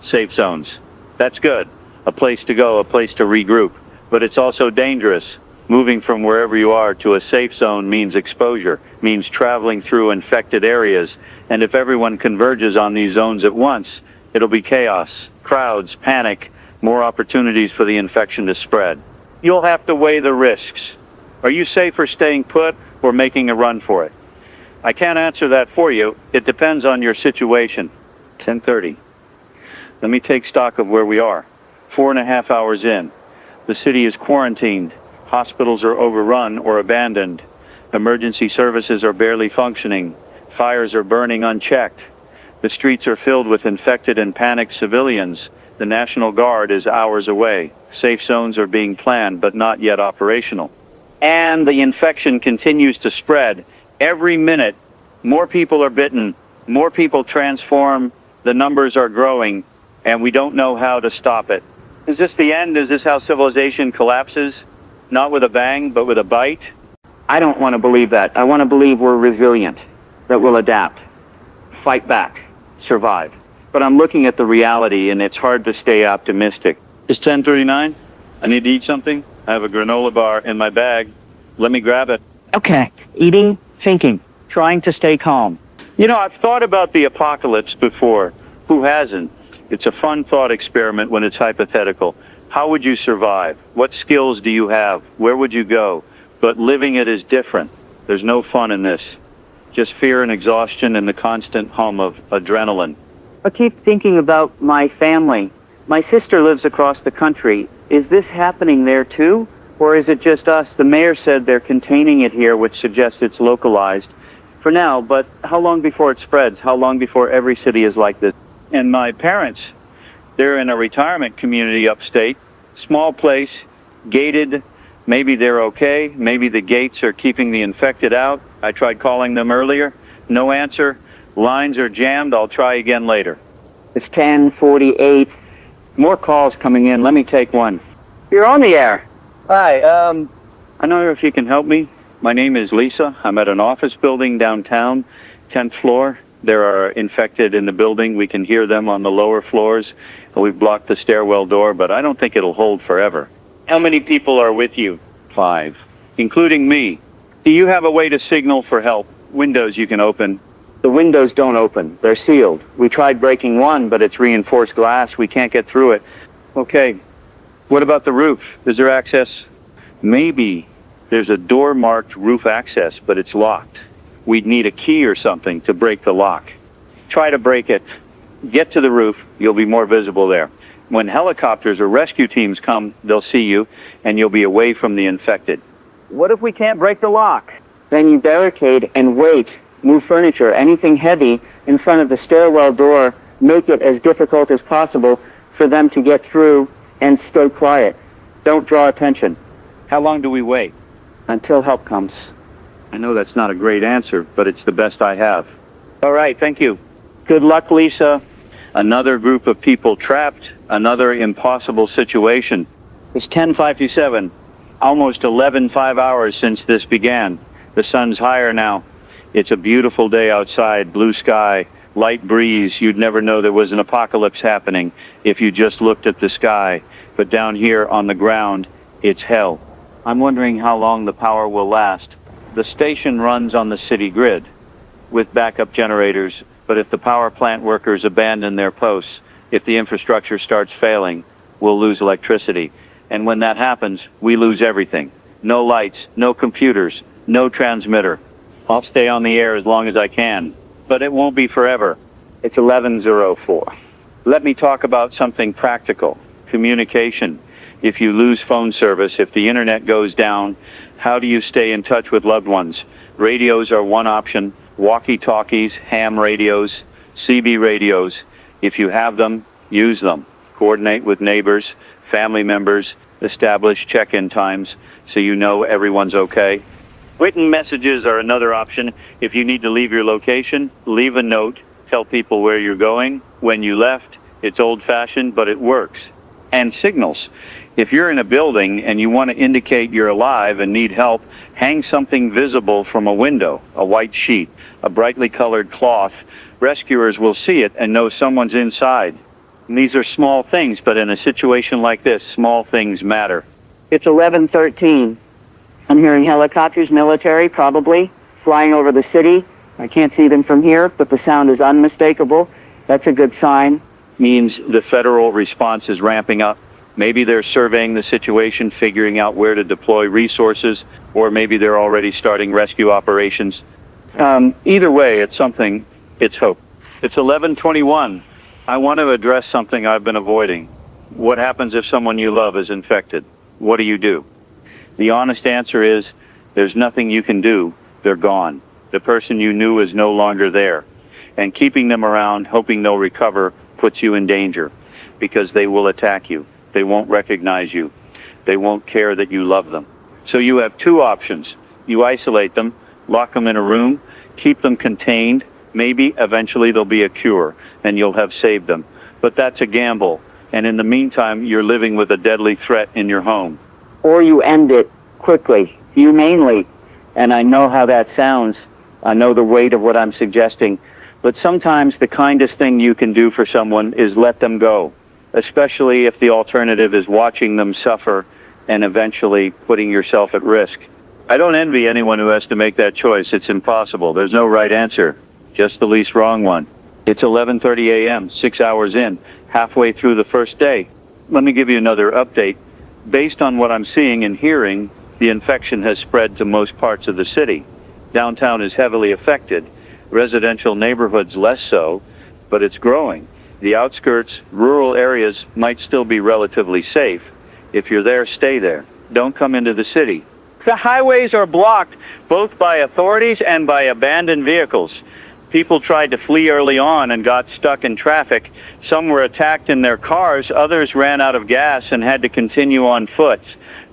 Safe zones. That's good. A place to go, a place to regroup. But it's also dangerous. Moving from wherever you are to a safe zone means exposure, means traveling through infected areas. And if everyone converges on these zones at once, it'll be chaos, crowds, panic, more opportunities for the infection to spread. You'll have to weigh the risks. Are you safer staying put or making a run for it? I can't answer that for you. It depends on your situation. 10:30. Let me take stock of where we are. 4.5 hours in. The city is quarantined. Hospitals are overrun or abandoned. Emergency services are barely functioning. Fires are burning unchecked. The streets are filled with infected and panicked civilians. The National Guard is hours away. Safe zones are being planned but not yet operational. And the infection continues to spread. Every minute, more people are bitten, more people transform, the numbers are growing, and we don't know how to stop it. Is this the end? Is this how civilization collapses? Not with a bang, but with a bite? I don't want to believe that. I want to believe we're resilient, that we'll adapt, fight back, survive. But I'm looking at the reality, and it's hard to stay optimistic. It's 10:39. I need to eat something. I have a granola bar in my bag. Let me grab it. Okay, eating, thinking, trying to stay calm. You know, I've thought about the apocalypse before. Who hasn't? It's a fun thought experiment when it's hypothetical. How would you survive? What skills do you have? Where would you go? But living it is different. There's no fun in this. Just fear and exhaustion and the constant hum of adrenaline. I keep thinking about my family. My sister lives across the country. Is this happening there too? Or is it just us? The mayor said they're containing it here, which suggests it's localized for now, but how long before it spreads? How long before every city is like this? And my parents, they're in a retirement community upstate, small place, gated. Maybe they're okay. Maybe the gates are keeping the infected out. I tried calling them earlier. No answer. Lines are jammed. I'll try again later. It's 10:48. More calls coming in. Let me take one. You're on the air. Hi, I know if you can help me. My name is Lisa. I'm at an office building downtown, 10th floor. There are infected in the building. We can hear them on the lower floors. We've blocked the stairwell door, but I don't think it'll hold forever. How many people are with you? 5, including me. Do you have a way to signal for help? Windows you can open? The windows don't open. They're sealed. We tried breaking one, but it's reinforced glass. We can't get through it. Okay. What about the roof? Is there access? Maybe there's a door marked roof access, but it's locked. We'd need a key or something to break the lock. Try to break it. Get to the roof. You'll be more visible there. When helicopters or rescue teams come, they'll see you, and you'll be away from the infected. What if we can't break the lock? Then you barricade and wait. Move furniture, anything heavy, in front of the stairwell door. Make it as difficult as possible for them to get through, and stay quiet. Don't draw attention. How long do we wait? Until help comes. I know that's not a great answer, but it's the best I have. All right, thank you. Good luck, Lisa. Another group of people trapped, another impossible situation. It's 10:57, almost 5 hours since this began. The sun's higher now. It's a beautiful day outside, blue sky, light breeze. You'd never know there was an apocalypse happening if you just looked at the sky. But down here on the ground, it's hell. I'm wondering how long the power will last. The station runs on the city grid with backup generators, but if the power plant workers abandon their posts, if the infrastructure starts failing, we'll lose electricity. And when that happens, we lose everything. No lights, no computers, no transmitter. I'll stay on the air as long as I can, but it won't be forever. It's 11:04. Let me talk about something practical. Communication. If you lose phone service, if the internet goes down, how do you stay in touch with loved ones? Radios are one option. Walkie-talkies, ham radios, CB radios. If you have them, use them. Coordinate with neighbors, family members. Establish check-in times so you know everyone's okay. Written messages are another option. If you need to leave your location, leave a note. Tell people where you're going, when you left. It's old-fashioned, but it works. And signals. If you're in a building and you want to indicate you're alive and need help, hang something visible from a window, a white sheet, a brightly colored cloth. Rescuers will see it and know someone's inside. And these are small things, but in a situation like this, small things matter. It's 11:13. I'm hearing helicopters, military, probably, flying over the city. I can't see them from here, but the sound is unmistakable. That's a good sign. Means the federal response is ramping up. Maybe they're surveying the situation, figuring out where to deploy resources, or maybe they're already starting rescue operations. Either way, it's something. It's hope. It's 11:21. I want to address something I've been avoiding. What happens if someone you love is infected? What do? The honest answer is, there's nothing you can do. They're gone. The person you knew is no longer there. And keeping them around, hoping they'll recover, puts you in danger. Because they will attack you. They won't recognize you. They won't care that you love them. So you have two options. You isolate them, lock them in a room, keep them contained. Maybe eventually there'll be a cure, and you'll have saved them. But that's a gamble. And in the meantime, you're living with a deadly threat in your home. Or you end it quickly, humanely. And I know how that sounds. I know the weight of what I'm suggesting. But sometimes the kindest thing you can do for someone is let them go, especially if the alternative is watching them suffer and eventually putting yourself at risk. I don't envy anyone who has to make that choice. It's impossible. There's no right answer, just the least wrong one. It's 11:30 a.m., 6 hours in, halfway through the first day. Let me give you another update. Based on what I'm seeing and hearing, the infection has spread to most parts of the city. Downtown is heavily affected. Residential neighborhoods less so, but it's growing. The outskirts, rural areas might still be relatively safe. If you're there, stay there. Don't come into the city. The highways are blocked, both by authorities and by abandoned vehicles. People tried to flee early on and got stuck in traffic. Some were attacked in their cars, others ran out of gas and had to continue on foot.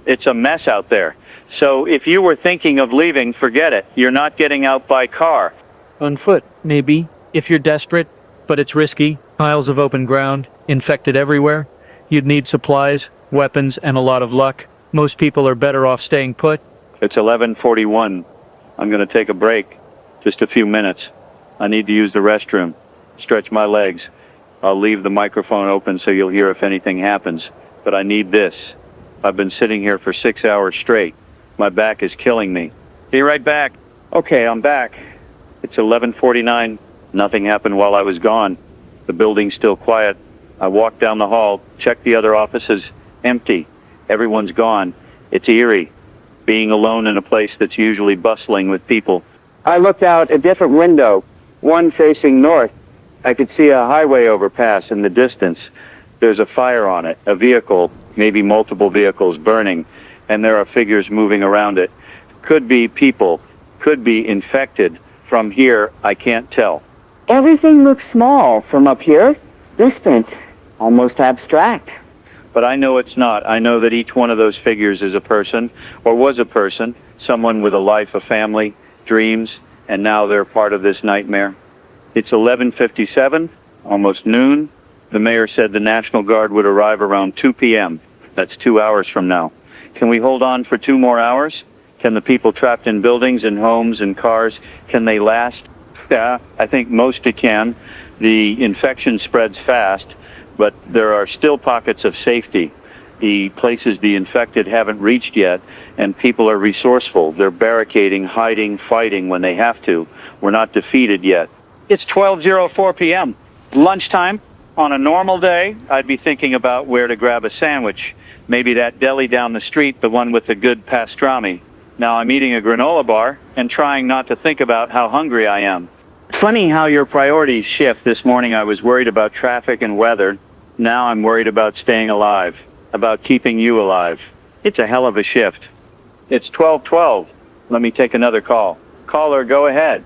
It's a mess out there. So if you were thinking of leaving, forget it. You're not getting out by car. On foot, maybe, if you're desperate, but it's risky. Miles of open ground, infected everywhere. You'd need supplies, weapons, and a lot of luck. Most people are better off staying put. It's 11:41. I'm going to take a break. Just a few minutes. I need to use the restroom. Stretch my legs. I'll leave the microphone open so you'll hear if anything happens. But I need this. I've been sitting here for 6 hours straight. My back is killing me. Be right back. Okay, I'm back. It's 11:49. Nothing happened while I was gone. The building's still quiet. I walked down the hall, checked the other offices. Empty. Everyone's gone. It's eerie. Being alone in a place that's usually bustling with people. I looked out a different window, one facing north. I could see a highway overpass in the distance. There's a fire on it, a vehicle, maybe multiple vehicles burning, and there are figures moving around it. Could be people, could be infected. From here, I can't tell. Everything looks small from up here, distant, almost abstract. But I know it's not. I know that each one of those figures is a person, or was a person, someone with a life, a family, dreams, and now they're part of this nightmare. It's 11:57, almost noon. The mayor said the National Guard would arrive around 2 p.m. That's 2 hours from now. Can we hold on for 2 more hours? Can the people trapped in buildings and homes and cars, can they last? Yeah, I think most can. The infection spreads fast, but there are still pockets of safety. The places the infected haven't reached yet, and people are resourceful. They're barricading, hiding, fighting when they have to. We're not defeated yet. It's 12:04 p.m. Lunchtime. On a normal day, I'd be thinking about where to grab a sandwich. Maybe that deli down the street, the one with the good pastrami. Now I'm eating a granola bar and trying not to think about how hungry I am. Funny how your priorities shift. This morning I was worried about traffic and weather. Now I'm worried about staying alive, about keeping you alive. It's a hell of a shift. It's 12:12. Let me take another call. Caller, go ahead.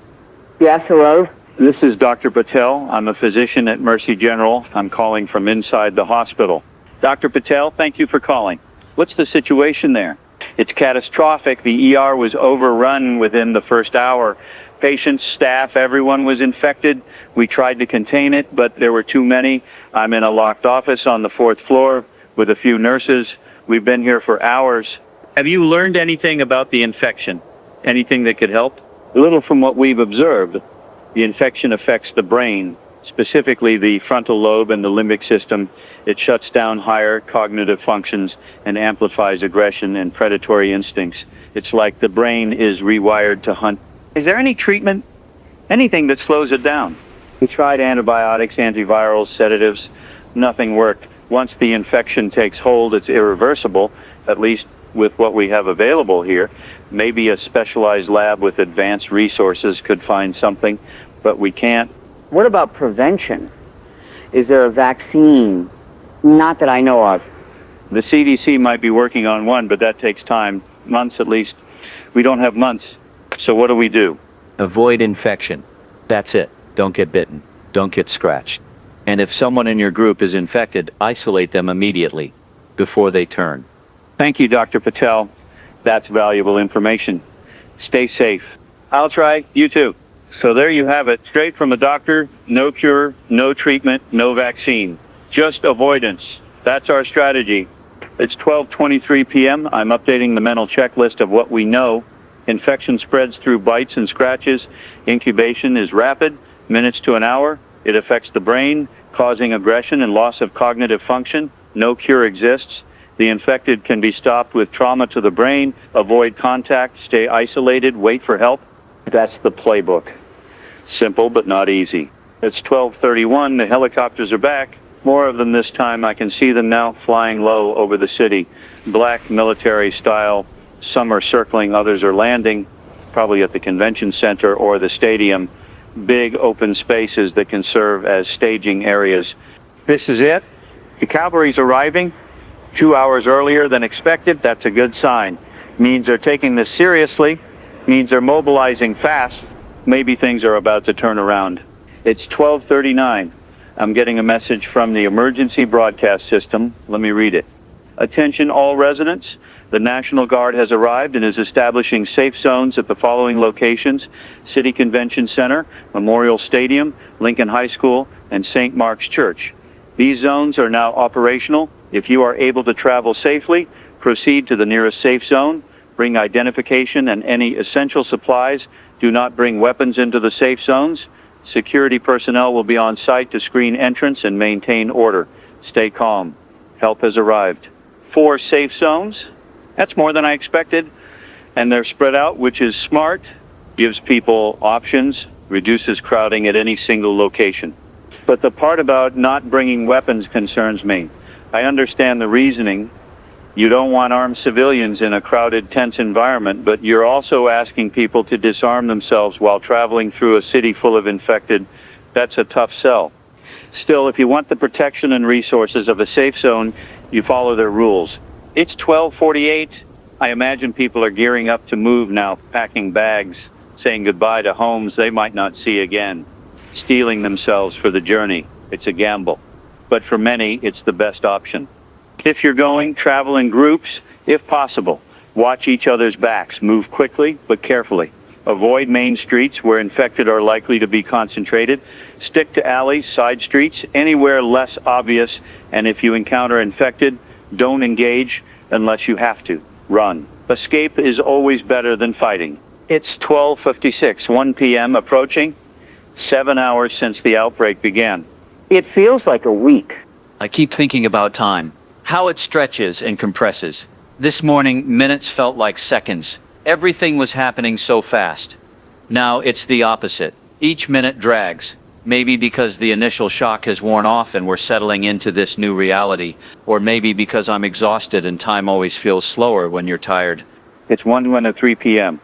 Yes, hello? This is Dr. Patel. I'm a physician at Mercy General. I'm calling from inside the hospital. Dr. Patel, thank you for calling. What's the situation there? It's catastrophic. The ER was overrun within the first hour. Patients, staff, everyone was infected. We tried to contain it, but there were too many. I'm in a locked office on the 4th floor with a few nurses. We've been here for hours. Have you learned anything about the infection? Anything that could help? A little from what we've observed. The infection affects the brain, specifically the frontal lobe and the limbic system. It shuts down higher cognitive functions and amplifies aggression and predatory instincts. It's like the brain is rewired to hunt. Is there any treatment? Anything that slows it down? We tried antibiotics, antivirals, sedatives. Nothing worked. Once the infection takes hold, it's irreversible, at least with what we have available here. Maybe a specialized lab with advanced resources could find something, but we can't. What about prevention? Is there a vaccine? Not that I know of. The CDC might be working on one, but that takes time. Months at least. We don't have months. So what do we do? Avoid infection. That's it. Don't get bitten. Don't get scratched. And if someone in your group is infected, isolate them immediately before they turn. Thank you, Dr. Patel. That's valuable information. Stay safe. I'll try. You too. So there you have it. Straight from a doctor. No cure, no treatment, no vaccine. Just avoidance. That's our strategy. It's 12:23 p.m. I'm updating the mental checklist of what we know. Infection spreads through bites and scratches. Incubation is rapid, minutes to an hour. It affects the brain, causing aggression and loss of cognitive function. No cure exists. The infected can be stopped with trauma to the brain. Avoid contact, stay isolated, wait for help. That's the playbook. Simple, but not easy. It's 12:31. The helicopters are back. More of them this time. I can see them now flying low over the city. Black military style. Some are circling, others are landing, probably at the convention center or the stadium. Big open spaces that can serve as staging areas. This is it. The cavalry's arriving 2 hours earlier than expected. That's a good sign. Means they're taking this seriously. Means they're mobilizing fast. Maybe things are about to turn around. It's 12:39. I'm getting a message from the emergency broadcast system. Let me read it. Attention all residents. The National Guard has arrived and is establishing safe zones at the following locations: City Convention Center, Memorial Stadium, Lincoln High School, and St. Mark's Church. These zones are now operational. If you are able to travel safely, proceed to the nearest safe zone. Bring identification and any essential supplies. Do not bring weapons into the safe zones. Security personnel will be on site to screen entrance and maintain order. Stay calm. Help has arrived. 4 safe zones. That's more than I expected. And they're spread out, which is smart, gives people options, reduces crowding at any single location. But the part about not bringing weapons concerns me. I understand the reasoning. You don't want armed civilians in a crowded, tense environment, but you're also asking people to disarm themselves while traveling through a city full of infected. That's a tough sell. Still, if you want the protection and resources of a safe zone, you follow their rules. It's 12:48. I imagine people are gearing up to move now, packing bags, saying goodbye to homes they might not see again, steeling themselves for the journey. It's a gamble. But for many, it's the best option. If you're going, travel in groups, if possible. Watch each other's backs. Move quickly, but carefully. Avoid main streets where infected are likely to be concentrated. Stick to alleys, side streets, anywhere less obvious. And if you encounter infected, don't engage unless you have to. Run. Escape is always better than fighting. It's 12:56, 1 p.m. approaching. 7 hours since the outbreak began. It feels like a week. I keep thinking about time. How it stretches and compresses. This morning, minutes felt like seconds. Everything was happening so fast. Now it's the opposite. Each minute drags. Maybe because the initial shock has worn off and we're settling into this new reality. Or maybe because I'm exhausted and time always feels slower when you're tired. It's 1:03 p.m.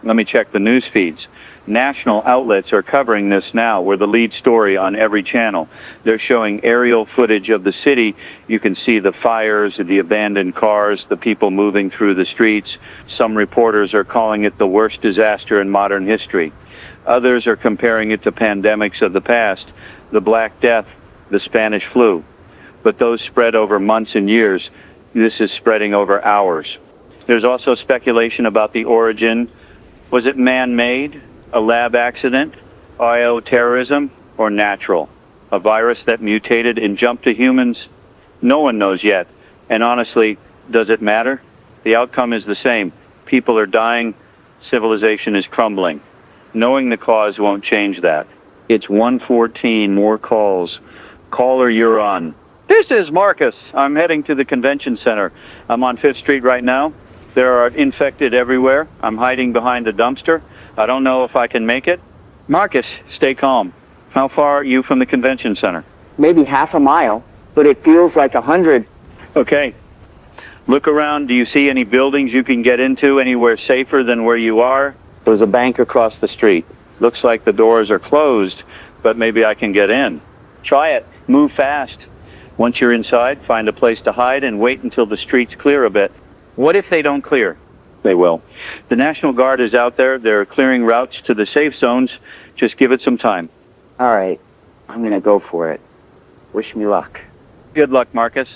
Let me check the news feeds. National outlets are covering this now. We're the lead story on every channel. They're showing aerial footage of the city. You can see the fires, the abandoned cars, the people moving through the streets. Some reporters are calling it the worst disaster in modern history. Others are comparing it to pandemics of the past, the Black Death, the Spanish flu. But those spread over months and years. This is spreading over hours. There's also speculation about the origin. Was it man-made, a lab accident, bioterrorism, or natural? A virus that mutated and jumped to humans? No one knows yet. And honestly, does it matter? The outcome is the same. People are dying. Civilization is crumbling. Knowing the cause won't change that. It's 1:14, more calls. Caller, you're on. This is Marcus. I'm heading to the convention center. I'm on 5th Street right now. There are infected everywhere. I'm hiding behind a dumpster. I don't know if I can make it. Marcus, stay calm. How far are you from the convention center? Maybe half a mile, but it feels like 100. Okay. Look around. Do you see any buildings you can get into anywhere safer than where you are? There's a bank across the street. Looks like the doors are closed, but maybe I can get in. Try it. Move fast. Once you're inside, find a place to hide and wait until the streets clear a bit. What if they don't clear? They will. The National Guard is out there. They're clearing routes to the safe zones. Just give it some time. All right, I'm gonna go for it. Wish me luck. Good luck, Marcus.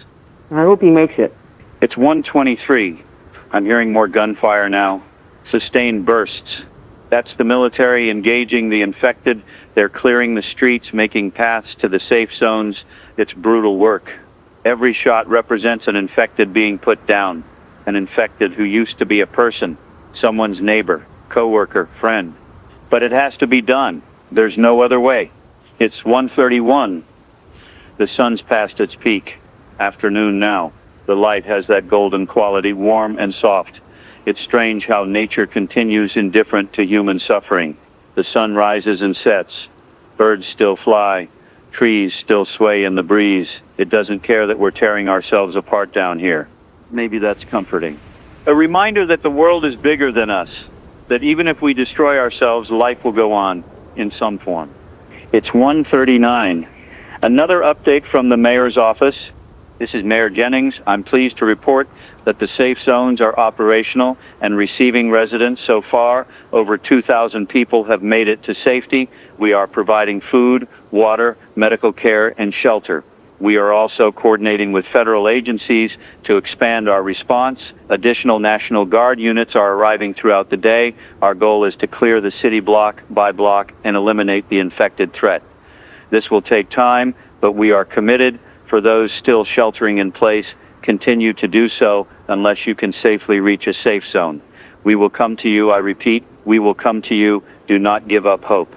I hope he makes it. It's 1:23. I'm hearing more gunfire now. Sustained bursts. That's the military engaging the infected. They're clearing the streets, making paths to the safe zones. It's brutal work. Every shot represents an infected being put down. An infected who used to be a person, someone's neighbor, coworker, friend. But it has to be done. There's no other way. It's 1:31. The sun's past its peak. Afternoon now. The light has that golden quality, warm and soft. It's strange how nature continues indifferent to human suffering. The sun rises and sets. Birds still fly. Trees still sway in the breeze. It doesn't care that we're tearing ourselves apart down here. Maybe that's comforting. A reminder that the world is bigger than us. That even if we destroy ourselves, life will go on in some form. It's 1:39. Another update from the mayor's office. This is Mayor Jennings. I'm pleased to report that the safe zones are operational and receiving residents so far. Over 2,000 people have made it to safety. We are providing food, water, medical care, and shelter. We are also coordinating with federal agencies to expand our response. Additional National Guard units are arriving throughout the day. Our goal is to clear the city block by block and eliminate the infected threat. This will take time, but we are committed. For those still sheltering in place, continue to do so unless you can safely reach a safe zone. We will come to you, I repeat, we will come to you. Do not give up hope.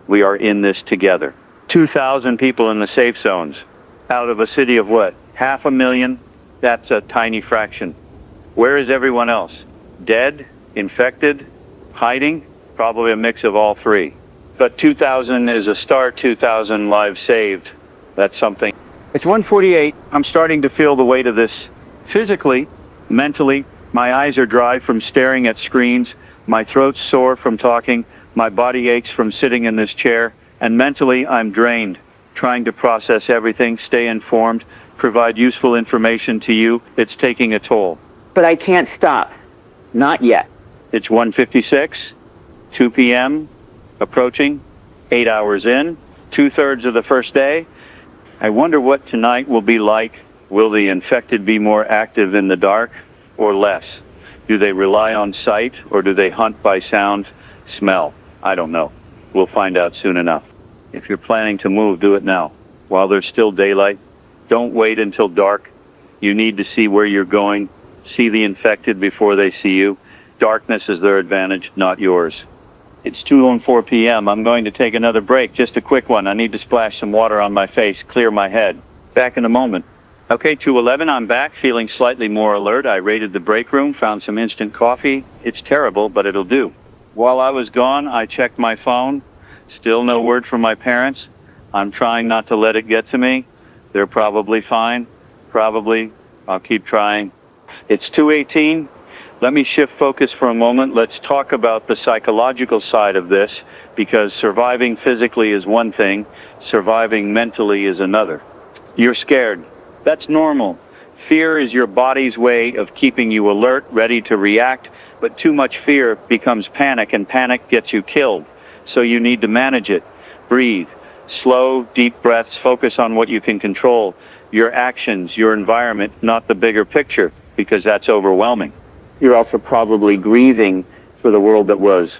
We are in this together. 2,000 people in the safe zones. Out of a city of what? 500,000? That's a tiny fraction. Where is everyone else? Dead? Infected? Hiding? Probably a mix of all three. But 2,000 is a start. 2,000 lives saved. That's something. It's 1:48. I'm starting to feel the weight of this. Physically, mentally, my eyes are dry from staring at screens. My throat's sore from talking. My body aches from sitting in this chair. And mentally, I'm drained. Trying to process everything, stay informed, provide useful information to you. It's taking a toll. But I can't stop. Not yet. It's 1:56, 2 p.m., approaching, 8 hours in, 2/3 of the first day. I wonder what tonight will be like. Will the infected be more active in the dark or less? Do they rely on sight or do they hunt by sound, smell? I don't know. We'll find out soon enough. If you're planning to move, do it now. While there's still daylight, don't wait until dark. You need to see where you're going. See the infected before they see you. Darkness is their advantage, not yours. It's 2:04 p.m. I'm going to take another break, just a quick one. I need to splash some water on my face, clear my head. Back in a moment. Okay, 2:11, I'm back, feeling slightly more alert. I raided the break room, found some instant coffee. It's terrible, but it'll do. While I was gone, I checked my phone. Still no word from my parents. I'm trying not to let it get to me. They're probably fine. Probably. I'll keep trying. It's 2:18. Let me shift focus for a moment. Let's talk about the psychological side of this, because surviving physically is one thing, surviving mentally is another. You're scared. That's normal. Fear is your body's way of keeping you alert, ready to react, but too much fear becomes panic, and panic gets you killed. So you need to manage it. Breathe. Slow, deep breaths. Focus on what you can control. your actions, your environment, not the bigger picture, because that's overwhelming. You're also probably grieving for the world that was,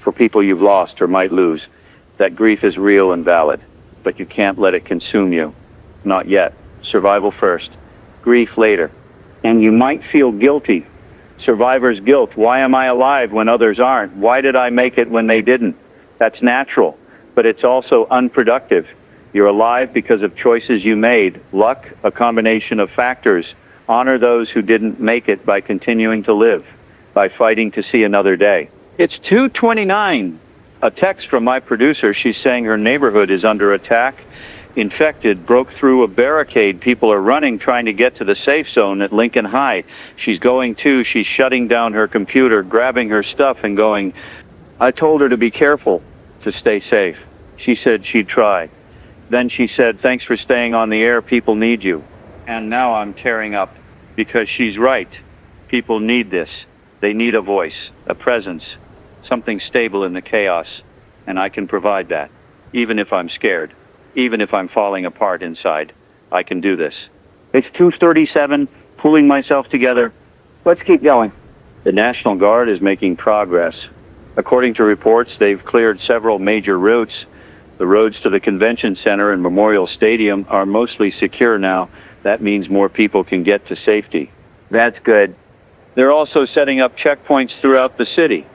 for people you've lost or might lose. That grief is real and valid, but you can't let it consume you. Not yet. Survival first, grief later. And you might feel guilty. Survivor's guilt. Why am I alive when others aren't? Why did I make it when they didn't? That's natural, but it's also unproductive. You're alive because of choices you made. Luck, a combination of factors. Honor those who didn't make it by continuing to live, by fighting to see another day. It's 2:29. A text from my producer. She's saying her neighborhood is under attack. Infected, broke through a barricade. People are running, trying to get to the safe zone at Lincoln High. She's shutting down her computer, grabbing her stuff and going. I told her to be careful, to stay safe. She said she'd try. Then she said, thanks for staying on the air, people need you. And now I'm tearing up, because she's right. People need this. They need a voice, a presence, something stable in the chaos. And I can provide that, even if I'm scared. Even if I'm falling apart inside, I can do this. It's 2:37, pulling myself together. Let's keep going. The National Guard is making progress. According to reports, they've cleared several major routes. The roads to the convention center and Memorial Stadium are mostly secure now. That means more people can get to safety. That's good. They're also setting up checkpoints throughout the city.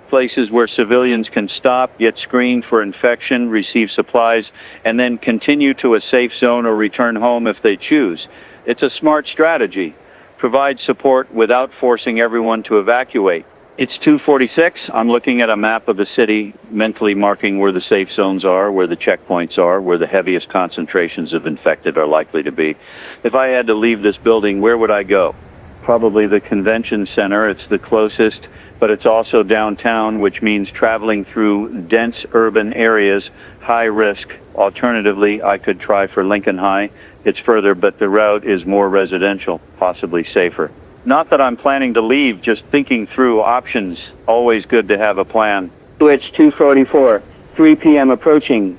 Places where civilians can stop, get screened for infection, receive supplies, and then continue to a safe zone or return home if they choose. It's a smart strategy. Provide support without forcing everyone to evacuate. It's 2:46. I'm looking at a map of the city, mentally marking where the safe zones are, where the checkpoints are, where the heaviest concentrations of infected are likely to be. If I had to leave this building, where would I go? Probably the convention center. It's the closest, but it's also downtown, which means traveling through dense urban areas, high risk. Alternatively, I could try for Lincoln High. It's further, but the route is more residential, possibly safer. Not that I'm planning to leave, just thinking through options. Always good to have a plan. It's 2:44, 3 p.m. approaching.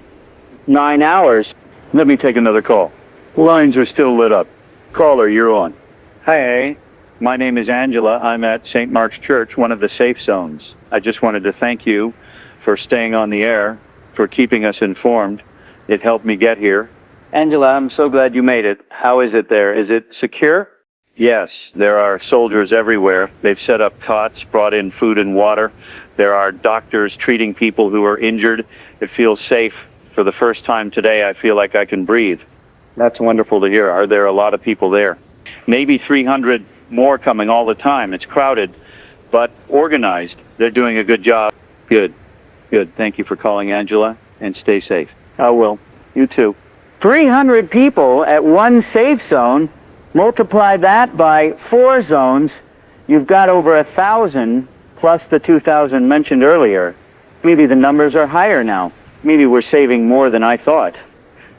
9 hours. Let me take another call. Lines are still lit up. Caller, you're on. Hi. My name is Angela. I'm at St. Mark's Church, one of the safe zones. I just wanted to thank you for staying on the air, for keeping us informed. It helped me get here. Angela, I'm so glad you made it. How is it there? Is it secure? Yes, there are soldiers everywhere. They've set up cots, brought in food and water. There are doctors treating people who are injured. It feels safe. For the first time today, I feel like I can breathe. That's wonderful to hear. Are there a lot of people there? Maybe 300 more coming all the time. It's crowded, but organized. They're doing a good job. Good. Thank you for calling, Angela, and stay safe. I will. You too. 300 people at one safe zone. Multiply that by 4 zones. You've got over 1,000 plus the 2,000 mentioned earlier. Maybe the numbers are higher now. Maybe we're saving more than I thought.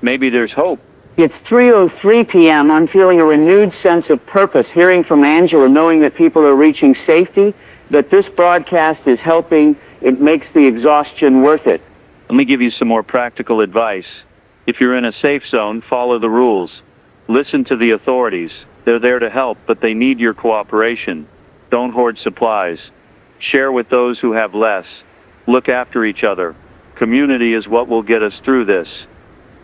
Maybe there's hope. It's 3:03 p.m. I'm feeling a renewed sense of purpose, hearing from Angela, knowing that people are reaching safety, that this broadcast is helping. It makes the exhaustion worth it. Let me give you some more practical advice. If you're in a safe zone, follow the rules. Listen to the authorities. They're there to help, but they need your cooperation. Don't hoard supplies. Share with those who have less. Look after each other. Community is what will get us through this.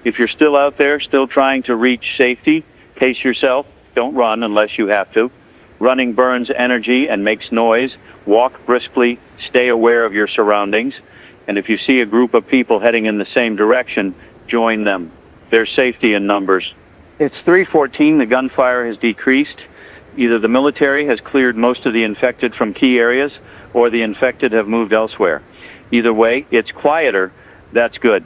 If you're still out there, still trying to reach safety, pace yourself. Don't run unless you have to. Running burns energy and makes noise. Walk briskly. Stay aware of your surroundings. And if you see a group of people heading in the same direction, join them. There's safety in numbers. It's 3:14. The gunfire has decreased. Either the military has cleared most of the infected from key areas, or the infected have moved elsewhere. Either way, it's quieter. That's good.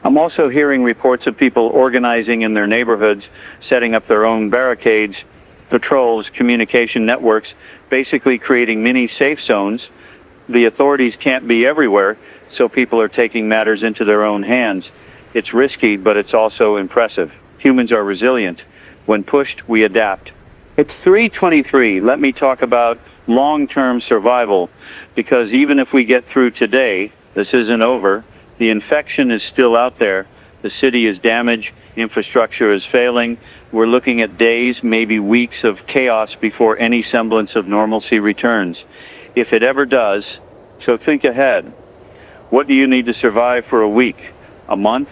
I'm also hearing reports of people organizing in their neighborhoods, setting up their own barricades, patrols, communication networks, basically creating mini safe zones. The authorities can't be everywhere, so people are taking matters into their own hands. It's risky, but it's also impressive. Humans are resilient. When pushed, we adapt. It's 3:23. Let me talk about long-term survival, because even if we get through today, this isn't over. The infection is still out there. The city is damaged, infrastructure is failing. We're looking at days, maybe weeks of chaos before any semblance of normalcy returns. If it ever does, so think ahead. What do you need to survive for a week? A month?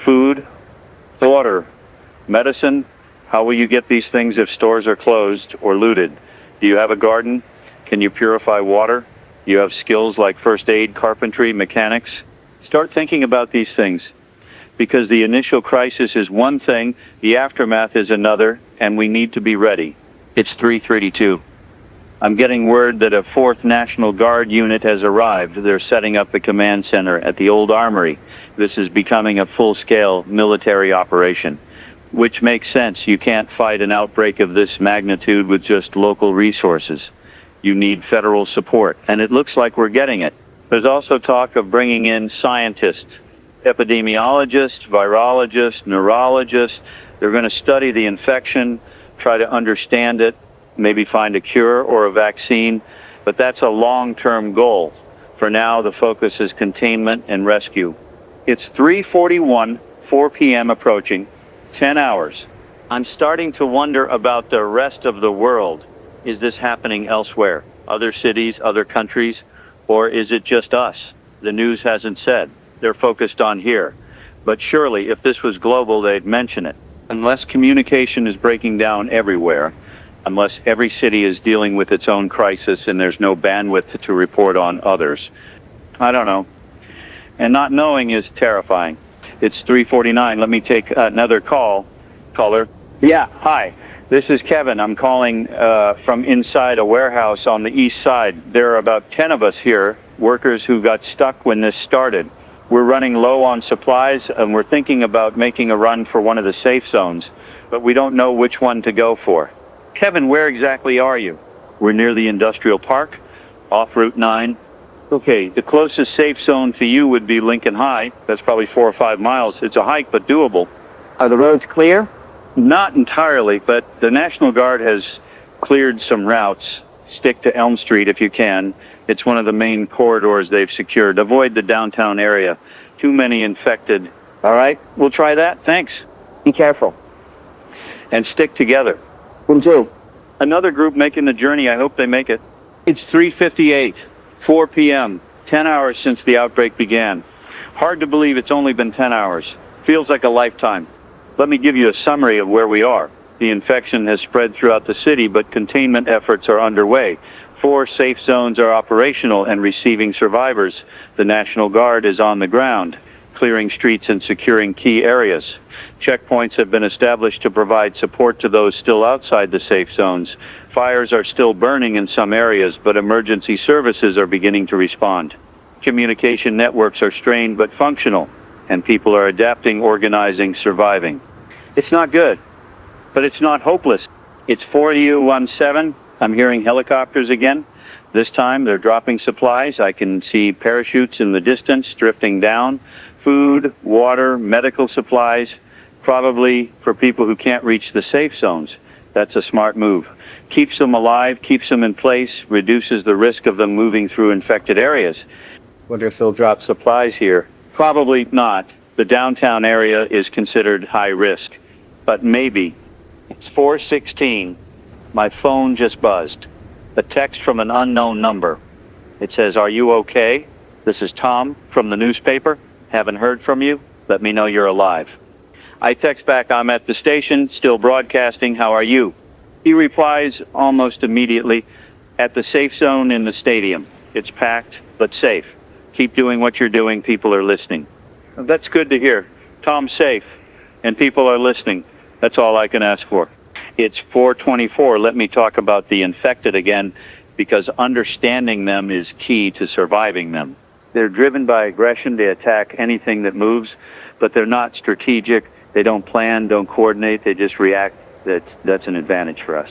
Food? Water? Medicine? How will you get these things if stores are closed or looted? Do you have a garden? Can you purify water? Do you have skills like first aid, carpentry, mechanics? Start thinking about these things, because the initial crisis is one thing, the aftermath is another, and we need to be ready. It's 3:32. I'm getting word that a 4th National Guard unit has arrived. They're setting up the command center at the old armory. This is becoming a full-scale military operation, which makes sense. You can't fight an outbreak of this magnitude with just local resources. You need federal support, and it looks like we're getting it. There's also talk of bringing in scientists, epidemiologists, virologists, neurologists. They're going to study the infection, try to understand it, maybe find a cure or a vaccine, but that's a long-term goal. For now, the focus is containment and rescue. It's 3:41, 4 p.m. approaching, 10 hours. I'm starting to wonder about the rest of the world. Is this happening elsewhere? Other cities, other countries? Or is it just us? The news hasn't said. They're focused on here. But surely, if this was global, they'd mention it. Unless communication is breaking down everywhere, unless every city is dealing with its own crisis and there's no bandwidth to report on others. I don't know. And not knowing is terrifying. It's 3:49. Let me take another call. Caller. Yeah, hi. This is Kevin. I'm calling from inside a warehouse on the east side. There are about 10 of us here, workers who got stuck when this started. We're running low on supplies, and we're thinking about making a run for one of the safe zones, but we don't know which one to go for. Kevin, where exactly are you? We're near the industrial park, off Route 9. Okay, the closest safe zone to you would be Lincoln High. That's probably 4 or 5 miles. It's a hike, but doable. Are the roads clear? Not entirely, but the National Guard has cleared some routes. Stick to Elm Street if you can. It's one of the main corridors they've secured. Avoid the downtown area. Too many infected. All right, we'll try that. Thanks. Be careful. And stick together. Will do. Another group making the journey. I hope they make it. It's 3:58, 4 p.m., 10 hours since the outbreak began. Hard to believe it's only been 10 hours. Feels like a lifetime. Let me give you a summary of where we are. The infection has spread throughout the city, but containment efforts are underway. 4 safe zones are operational and receiving survivors. The National Guard is on the ground, clearing streets and securing key areas. Checkpoints have been established to provide support to those still outside the safe zones. Fires are still burning in some areas, but emergency services are beginning to respond. Communication networks are strained but functional, and people are adapting, organizing, surviving. It's not good, but it's not hopeless. It's 4U17. I'm hearing helicopters again. This time they're dropping supplies. I can see parachutes in the distance drifting down. Food, water, medical supplies, probably for people who can't reach the safe zones. That's a smart move. Keeps them alive, keeps them in place, reduces the risk of them moving through infected areas. Wonder if they'll drop supplies here. Probably not. The downtown area is considered high risk. But maybe. It's 4:16. My phone just buzzed. A text from an unknown number. It says, "Are you okay? This is Tom from the newspaper. Haven't heard from you. Let me know you're alive." I text back, "I'm at the station, still broadcasting. How are you?" He replies almost immediately, "At the safe zone in the stadium. It's packed, but safe. Keep doing what you're doing. People are listening." That's good to hear. Tom's safe, and people are listening. That's all I can ask for. It's 4:24. Let me talk about the infected again, because understanding them is key to surviving them. They're driven by aggression. They attack anything that moves, but they're not strategic. They don't plan, don't coordinate. They just react. That's an advantage for us.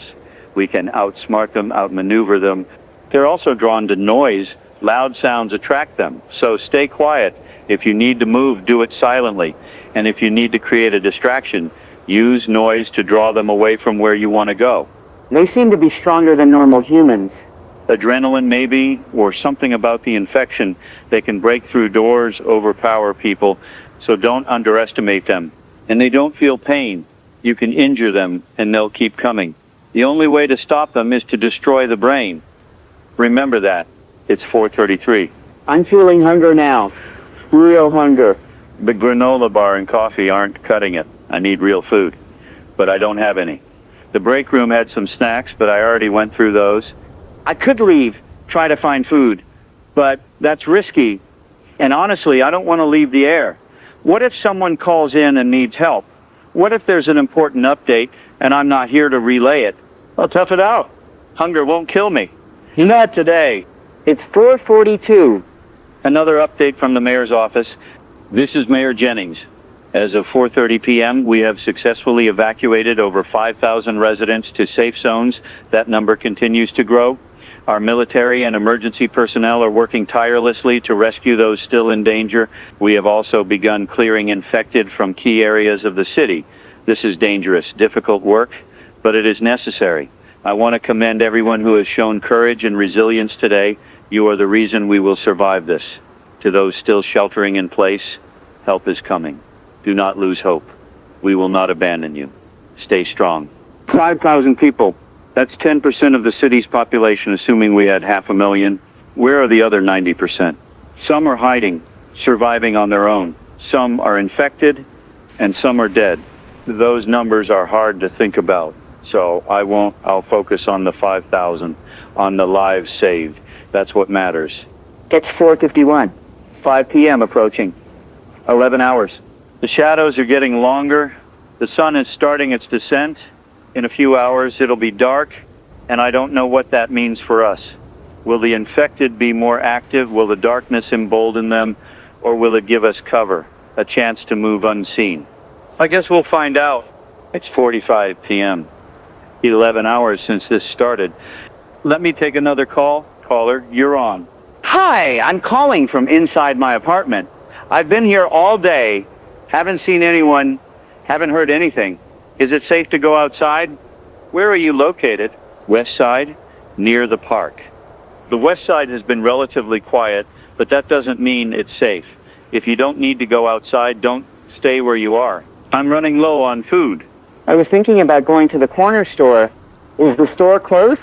We can outsmart them, outmaneuver them. They're also drawn to noise. Loud sounds attract them. So stay quiet. If you need to move, do it silently. And if you need to create a distraction, use noise to draw them away from where you want to go. They seem to be stronger than normal humans. Adrenaline maybe, or something about the infection. They can break through doors, overpower people. so don't underestimate them. And they don't feel pain. You can injure them, and they'll keep coming. The only way to stop them is to destroy the brain. Remember that. It's 4:33. I'm feeling hunger now. Real hunger. The granola bar and coffee aren't cutting it. I need real food, but I don't have any. The break room had some snacks, but I already went through those. I could leave, try to find food, but that's risky. And honestly, I don't want to leave the air. What if someone calls in and needs help? What if there's an important update and I'm not here to relay it? I'll tough it out. Hunger won't kill me. Not today. It's 4:42. Another update from the mayor's office. This is Mayor Jennings. As of 4:30 p.m., we have successfully evacuated over 5,000 residents to safe zones. That number continues to grow. Our military and emergency personnel are working tirelessly to rescue those still in danger. We have also begun clearing infected from key areas of the city. This is dangerous, difficult work, but it is necessary. I want to commend everyone who has shown courage and resilience today. You are the reason we will survive this. To those still sheltering in place, help is coming. Do not lose hope. We will not abandon you. Stay strong. 5,000 people. That's 10% of the city's population, assuming we had 500,000. Where are the other 90%? Some are hiding, surviving on their own. Some are infected, and some are dead. Those numbers are hard to think about, so I'll focus on the 5,000, on the lives saved. That's what matters. It's 4:51. 5 p.m. approaching. 11 hours. The shadows are getting longer. The sun is starting its descent. In a few hours, it'll be dark, and I don't know what that means for us. Will the infected be more active? Will the darkness embolden them? Or will it give us cover, a chance to move unseen? I guess we'll find out. It's 4:45 p.m. 11 hours since this started. Let me take another call. Caller, you're on. Hi, I'm calling from inside my apartment. I've been here all day. Haven't seen anyone. Haven't heard anything. Is it safe to go outside? Where are you located? West side, near the park. The west side has been relatively quiet, but that doesn't mean it's safe. If you don't need to go outside, don't stay where you are. I'm running low on food. I was thinking about going to the corner store. Is the store closed?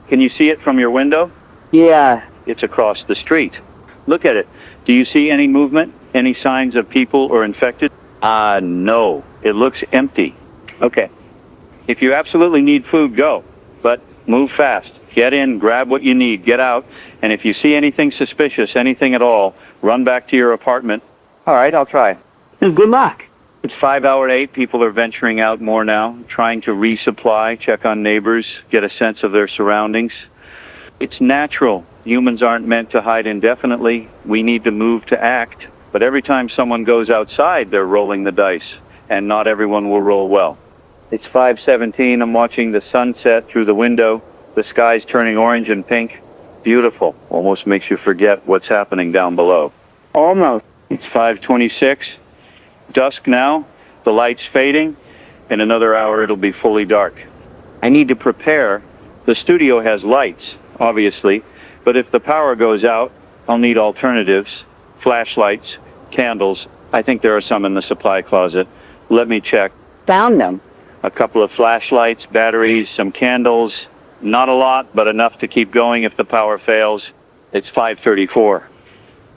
Can you see it from your window? Yeah. It's across the street. Look at it. Do you see any movement? Any signs of people or infected? No. It looks empty. Okay. If you absolutely need food, go. But move fast. Get in, grab what you need, get out. And if you see anything suspicious, anything at all, run back to your apartment. All right, I'll try. Good luck. It's 8:05. People are venturing out more now, trying to resupply, check on neighbors, get a sense of their surroundings. It's natural. Humans aren't meant to hide indefinitely. We need to move to act. But every time someone goes outside, they're rolling the dice. And not everyone will roll well. It's 5:17. I'm watching the sunset through the window. The sky's turning orange and pink. Beautiful. Almost makes you forget what's happening down below. Almost. It's 5:26. Dusk now. The light's fading. In another hour, it'll be fully dark. I need to prepare. The studio has lights, obviously. But if the power goes out, I'll need alternatives. Flashlights, candles. I think there are some in the supply closet. Let me check. Found them. A couple of flashlights, batteries, some candles. Not a lot, but enough to keep going if the power fails. It's 5:34.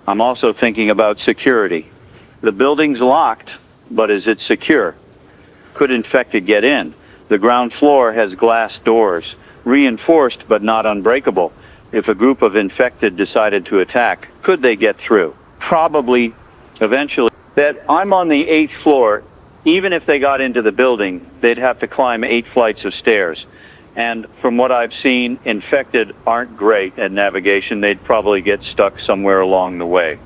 I'm also thinking about security. The building's locked, but is it secure? Could infected get in? The ground floor has glass doors, reinforced but not unbreakable. If a group of infected decided to attack, could they get through? Probably, eventually. That I'm on the 8th floor. Even if they got into the building, they'd have to climb 8 flights of stairs. And from what I've seen, infected aren't great at navigation. They'd probably get stuck somewhere along the way.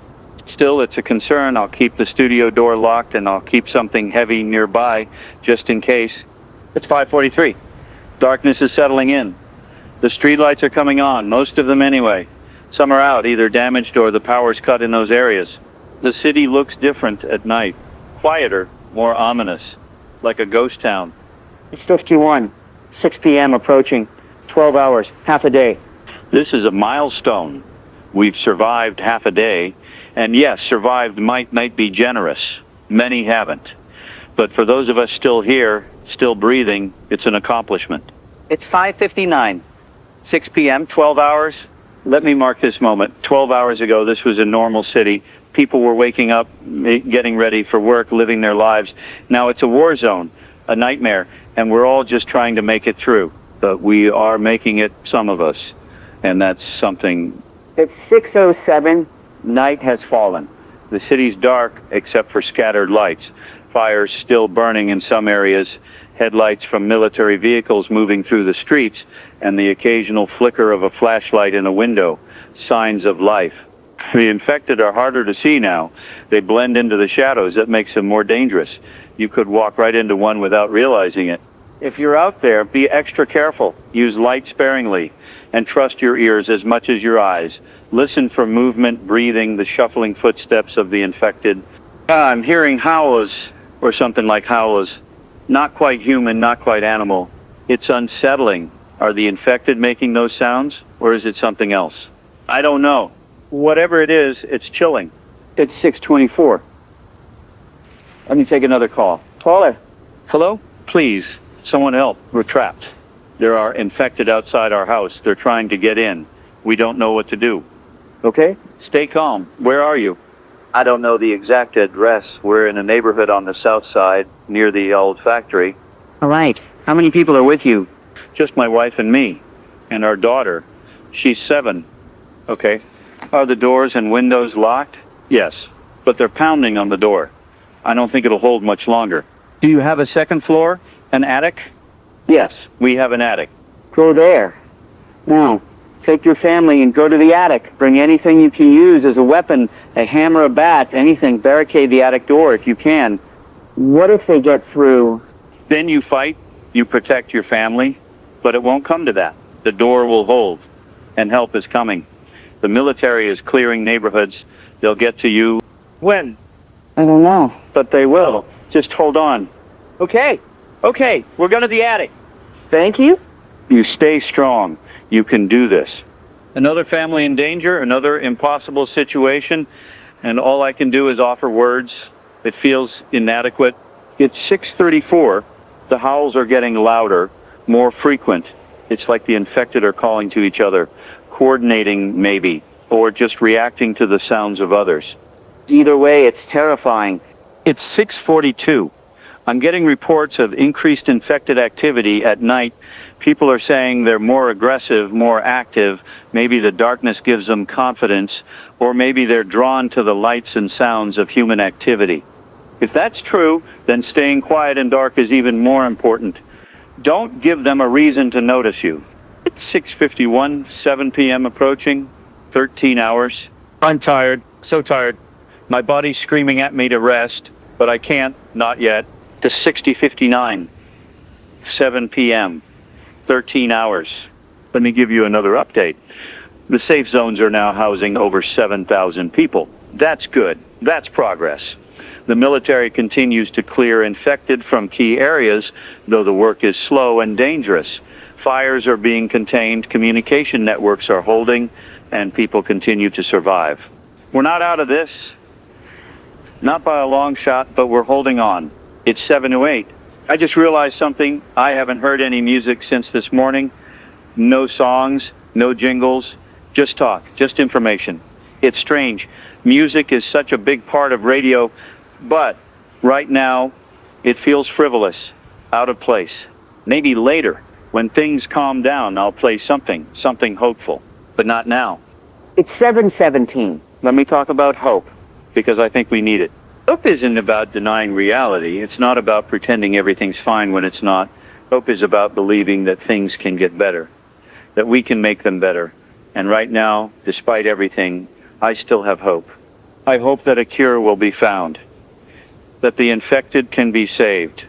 Still, it's a concern. I'll keep the studio door locked, and I'll keep something heavy nearby, just in case. It's 5:43. Darkness is settling in. The streetlights are coming on, most of them anyway. Some are out, either damaged or the power's cut in those areas. The city looks different at night. Quieter, more ominous. Like a ghost town. It's 51. 6 p.m. approaching. 12 hours. Half a day. This is a milestone. We've survived half a day. And yes, survived might be generous. Many haven't. But for those of us still here, still breathing, it's an accomplishment. It's 5:59. 6 p.m., 12 hours. Let me mark this moment. 12 hours ago, this was a normal city. People were waking up, getting ready for work, living their lives. Now it's a war zone, a nightmare, and we're all just trying to make it through. But we are making it, some of us, and that's something. It's 6:07. Night has fallen. The city's dark except for scattered lights. Fires still burning in some areas, headlights from military vehicles moving through the streets, and the occasional flicker of a flashlight in a window, signs of life. The infected are harder to see now. They blend into the shadows. That makes them more dangerous. You could walk right into one without realizing it. If you're out there, be extra careful. Use light sparingly, and trust your ears as much as your eyes. Listen for movement, breathing, the shuffling footsteps of the infected. I'm hearing howls, or something like howls. Not quite human, not quite animal. It's unsettling. Are the infected making those sounds, or is it something else? I don't know. Whatever it is, it's chilling. It's 6:24. Let me take another call. Caller. Hello? Please, someone help. We're trapped. There are infected outside our house. They're trying to get in. We don't know what to do. Okay? Stay calm. Where are you? I don't know the exact address. We're in a neighborhood on the south side, near the old factory. All right. How many people are with you? Just my wife and me, and our daughter. She's 7. Okay. Are the doors and windows locked? Yes, but they're pounding on the door. I don't think it'll hold much longer. Do you have a second floor? An attic? Yes, we have an attic. Go there. Now, take your family and go to the attic. Bring anything you can use as a weapon, a hammer, a bat, anything. Barricade the attic door if you can. What if they get through? Then you fight, you protect your family, but it won't come to that. The door will hold, and help is coming. The military is clearing neighborhoods. They'll get to you. When? I don't know. But they will. Just hold on. Okay, we're going to the attic. Thank you. You stay strong. You can do this. Another family in danger, another impossible situation, and all I can do is offer words. It feels inadequate. It's 6:34. The howls are getting louder, more frequent. It's like the infected are calling to each other, coordinating maybe, or just reacting to the sounds of others. Either way, it's terrifying. It's 6:42. I'm getting reports of increased infected activity at night. People are saying they're more aggressive, more active. Maybe the darkness gives them confidence, or maybe they're drawn to the lights and sounds of human activity. If that's true, then staying quiet and dark is even more important. Don't give them a reason to notice you. It's 6:51, 7 p.m. approaching, 13 hours. I'm tired, so tired. My body's screaming at me to rest, but I can't, not yet. To 60:59, 7 p.m., 13 hours. Let me give you another update. The safe zones are now housing over 7,000 people. That's good. That's progress. The military continues to clear infected from key areas, though the work is slow and dangerous. Fires are being contained, communication networks are holding, and people continue to survive. We're not out of this. Not by a long shot, but we're holding on. It's 7:08. I just realized something. I haven't heard any music since this morning. No songs, no jingles, just talk, just information. It's strange. Music is such a big part of radio, but right now it feels frivolous, out of place. Maybe later, when things calm down, I'll play something hopeful, but not now. It's 7:17. Let me talk about hope, because I think we need it. Hope isn't about denying reality. It's not about pretending everything's fine when it's not. Hope is about believing that things can get better, that we can make them better. And right now, despite everything, I still have hope. I hope that a cure will be found, that the infected can be saved.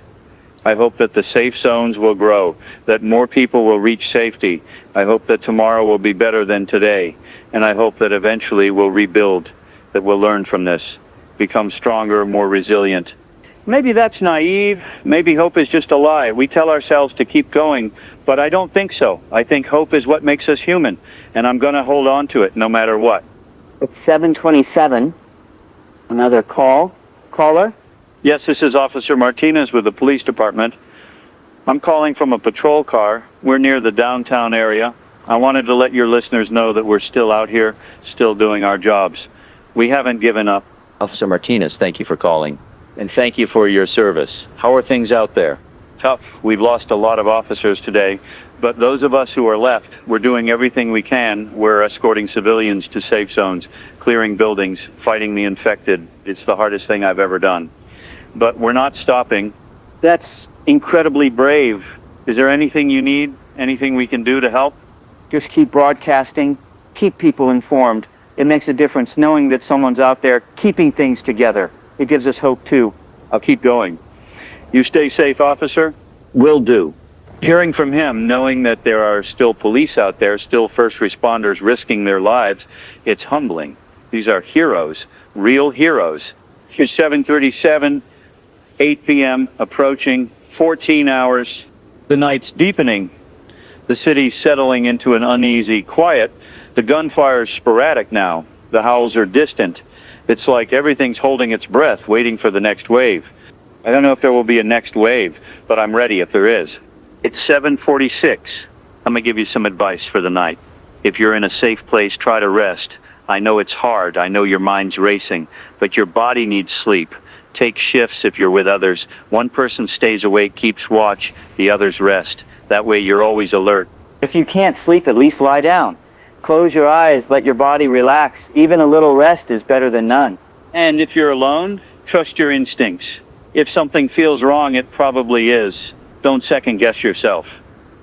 I hope that the safe zones will grow, that more people will reach safety. I hope that tomorrow will be better than today. And I hope that eventually we'll rebuild, that we'll learn from this, become stronger, more resilient. Maybe that's naive. Maybe hope is just a lie. We tell ourselves to keep going, but I don't think so. I think hope is what makes us human, and I'm going to hold on to it no matter what. It's 7:27. Another call. Caller? Yes, this is Officer Martinez with the police department. I'm calling from a patrol car. We're near the downtown area. I wanted to let your listeners know that we're still out here, still doing our jobs. We haven't given up. Officer Martinez, thank you for calling. And thank you for your service. How are things out there? Tough. We've lost a lot of officers today, but those of us who are left, we're doing everything we can. We're escorting civilians to safe zones, clearing buildings, fighting the infected. It's the hardest thing I've ever done. But we're not stopping. That's incredibly brave. Is there anything you need? Anything we can do to help? Just keep broadcasting, keep people informed. It makes a difference knowing that someone's out there keeping things together. It gives us hope too. I'll keep going. You stay safe, officer? Will do. Hearing from him, knowing that there are still police out there, still first responders risking their lives, it's humbling. These are heroes, real heroes. It's 7:37, 8 p.m., approaching, 14 hours. The night's deepening. The city's settling into an uneasy quiet. The gunfire's sporadic now. The howls are distant. It's like everything's holding its breath, waiting for the next wave. I don't know if there will be a next wave, but I'm ready if there is. It's 7:46. I'm gonna give you some advice for the night. If you're in a safe place, try to rest. I know it's hard. I know your mind's racing, but your body needs sleep. Take shifts if you're with others. One person stays awake, keeps watch, the others rest. That way you're always alert. If you can't sleep, at least lie down. Close your eyes, let your body relax. Even a little rest is better than none. And if you're alone, trust your instincts. If something feels wrong, it probably is. Don't second guess yourself.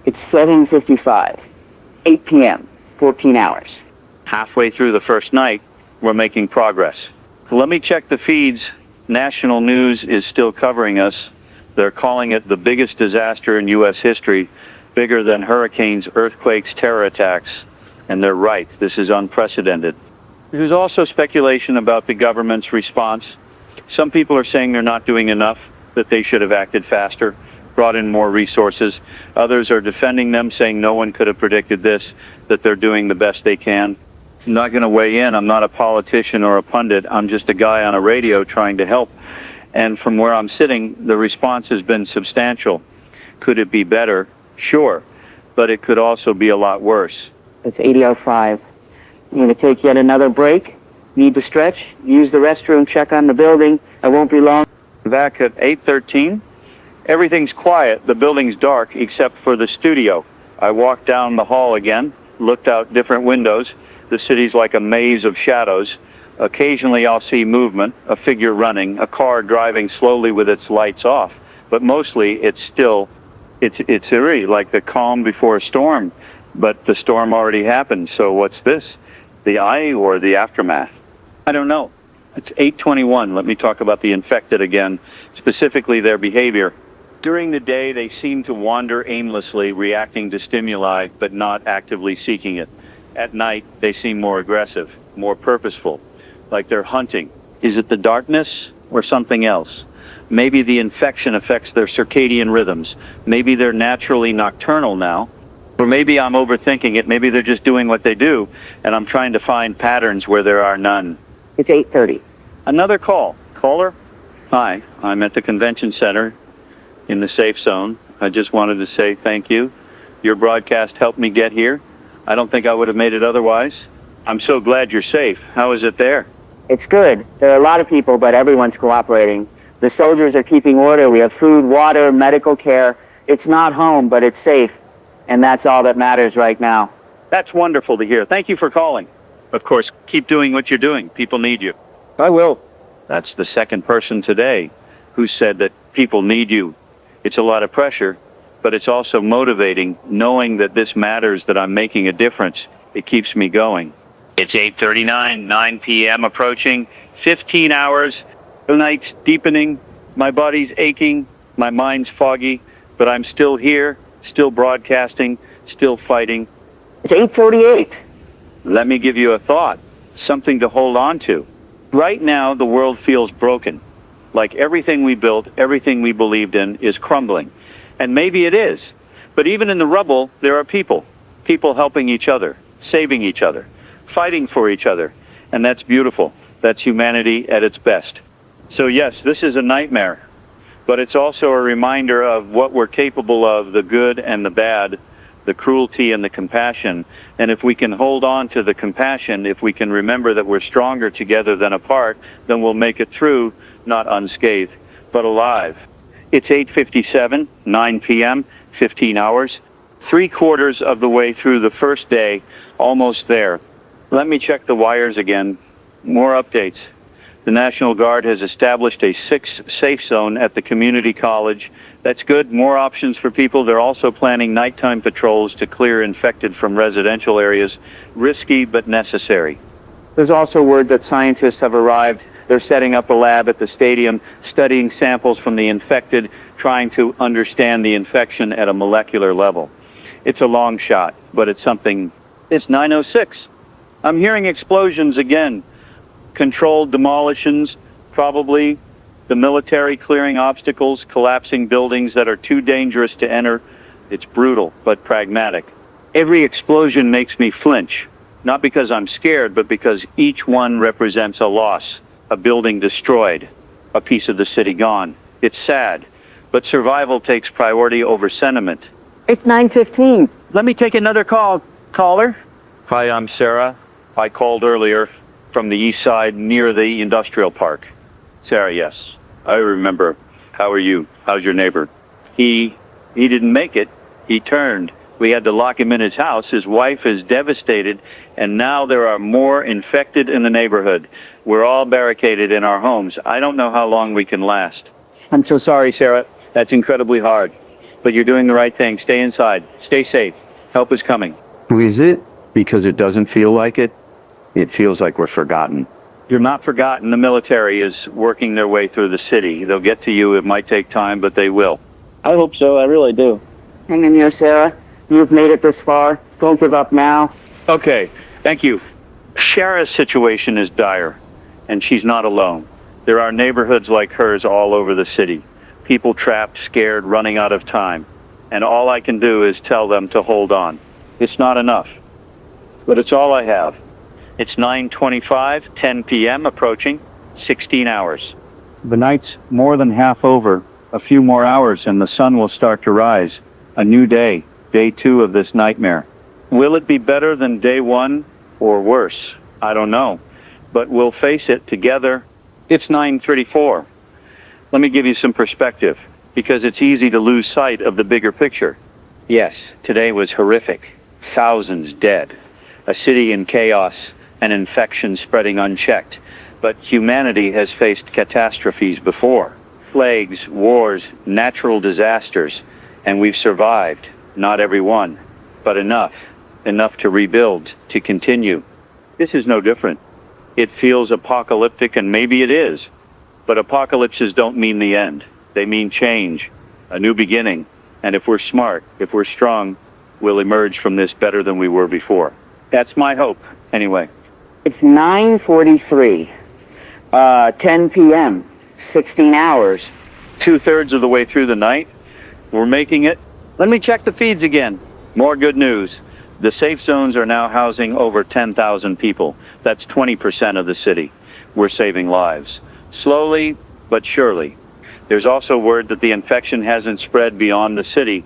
It's 7:55, 8 p.m., 14 hours. Halfway through the first night, we're making progress. Let me check the feeds. National news is still covering us. They're calling it the biggest disaster in U.S. history, bigger than hurricanes, earthquakes, terror attacks. And they're right. This is unprecedented. There's also speculation about the government's response. Some people are saying they're not doing enough, that they should have acted faster, brought in more resources. Others are defending them, saying no one could have predicted this, that they're doing the best they can. I'm not going to weigh in. I'm not a politician or a pundit. I'm just a guy on a radio trying to help. And from where I'm sitting, the response has been substantial. Could it be better? Sure. But it could also be a lot worse. It's 8:05. I'm going to take yet another break. Need to stretch, use the restroom, check on the building. I won't be long. Back at 8:13, everything's quiet. The building's dark except for the studio. I walked down the hall again, looked out different windows. The city's like a maze of shadows. Occasionally I'll see movement, a figure running, a car driving slowly with its lights off. But mostly it's still, it's eerie, like the calm before a storm. But the storm already happened, so what's this? The eye or the aftermath? I don't know. It's 8:21. Let me talk about the infected again, specifically their behavior. During the day, they seem to wander aimlessly, reacting to stimuli, but not actively seeking it. At night, they seem more aggressive, more purposeful, like they're hunting. Is it the darkness or something else? Maybe the infection affects their circadian rhythms. Maybe they're naturally nocturnal now. Or maybe I'm overthinking it. Maybe they're just doing what they do, and I'm trying to find patterns where there are none. It's 8:30. Another call. Caller? Hi, I'm at the convention center in the safe zone. I just wanted to say thank you. Your broadcast helped me get here. I don't think I would have made it otherwise. I'm so glad you're safe. How is it there? It's good. There are a lot of people, but everyone's cooperating. The soldiers are keeping order. We have food, water, medical care. It's not home, but it's safe. And that's all that matters right now. That's wonderful to hear. Thank you for calling. Of course, keep doing what you're doing. People need you. I will. That's the second person today who said that people need you. It's a lot of pressure, but it's also motivating, knowing that this matters, that I'm making a difference. It keeps me going. It's 8:39, 9 p.m. approaching, 15 hours. The night's deepening. My body's aching. My mind's foggy, but I'm still here, still broadcasting, still fighting. It's 8:48. Let me give you a thought, something to hold on to. Right now, the world feels broken. Like everything we built, everything we believed in is crumbling. And maybe it is. But even in the rubble, there are people. People helping each other, saving each other, fighting for each other. And that's beautiful. That's humanity at its best. So yes, this is a nightmare, but it's also a reminder of what we're capable of, the good and the bad, the cruelty and the compassion. And if we can hold on to the compassion, if we can remember that we're stronger together than apart, then we'll make it through, not unscathed, but alive. It's 8:57, 9 p.m., 15 hours, 3/4 of the way through the first day, almost there. Let me check the wires again. More updates. The National Guard has established a 6th safe zone at the community college. That's good. More options for people. They're also planning nighttime patrols to clear infected from residential areas. Risky, but necessary. There's also word that scientists have arrived. They're setting up a lab at the stadium, studying samples from the infected, trying to understand the infection at a molecular level. It's a long shot, but it's something. It's 9:06. I'm hearing explosions again. Controlled demolitions, probably the military clearing obstacles, collapsing buildings that are too dangerous to enter. It's brutal, but pragmatic. Every explosion makes me flinch, not because I'm scared, but because each one represents a loss, a building destroyed, a piece of the city gone. It's sad, but survival takes priority over sentiment. It's 9:15. Let me take another call. Caller? Hi, I'm Sarah. I called earlier from the east side near the industrial park. Sarah, yes. I remember. How are you? How's your neighbor? He didn't make it. He turned. We had to lock him in his house. His wife is devastated, and now there are more infected in the neighborhood. We're all barricaded in our homes. I don't know how long we can last. I'm so sorry, Sarah. That's incredibly hard. But you're doing the right thing. Stay inside. Stay safe. Help is coming. Is it? Because it doesn't feel like it? It feels like we're forgotten. You're not forgotten. The military is working their way through the city. They'll get to you. It might take time, but they will. I hope so. I really do. Hang in there, Sarah. You've made it this far. Don't give up now. Okay, thank you. Shara's situation is dire, and she's not alone. There are neighborhoods like hers all over the city. People trapped, scared, running out of time. And all I can do is tell them to hold on. It's not enough, but it's all I have. It's 9:25, 10 p.m. approaching, 16 hours. The night's more than half over. A few more hours and the sun will start to rise. A new day, day 2 of this nightmare. Will it be better than day 1 or worse? I don't know, but we'll face it together. It's 9:34. Let me give you some perspective, because it's easy to lose sight of the bigger picture. Yes, today was horrific. Thousands dead. A city in chaos, an infection spreading unchecked. But humanity has faced catastrophes before. Plagues, wars, natural disasters. And we've survived. Not every one, but enough. Enough to rebuild, to continue. This is no different. It feels apocalyptic, and maybe it is. But apocalypses don't mean the end. They mean change, a new beginning. And if we're smart, if we're strong, we'll emerge from this better than we were before. That's my hope, anyway. It's 9:43. 10 p.m. 16 hours. 2/3 of the way through the night. We're making it. Let me check the feeds again. More good news. The safe zones are now housing over 10,000 people. That's 20% of the city. We're saving lives. Slowly, but surely. There's also word that the infection hasn't spread beyond the city.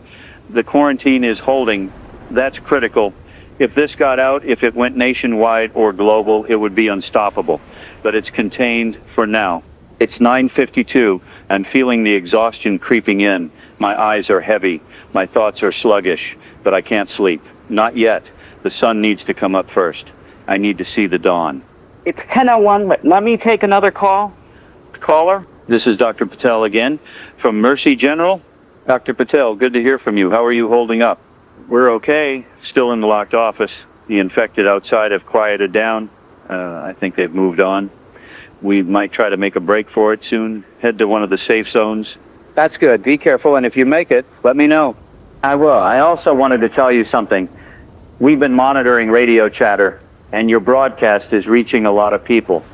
The quarantine is holding. That's critical. If this got out, if it went nationwide or global, it would be unstoppable. But it's contained for now. It's 9:52. I'm feeling the exhaustion creeping in. My eyes are heavy. My thoughts are sluggish, but I can't sleep. Not yet. The sun needs to come up first. I need to see the dawn. It's 10:01, but let me take another call. Caller, this is Dr. Patel again from Mercy General. Dr. Patel, good to hear from you. How are you holding up? We're okay. Still in the locked office. The infected outside have quieted down. I think they've moved on. We might try to make a break for it soon. Head to one of the safe zones. That's good. Be careful, and if you make it, let me know. I will. I also wanted to tell you something. We've been monitoring radio chatter, and your broadcast is reaching a lot of people.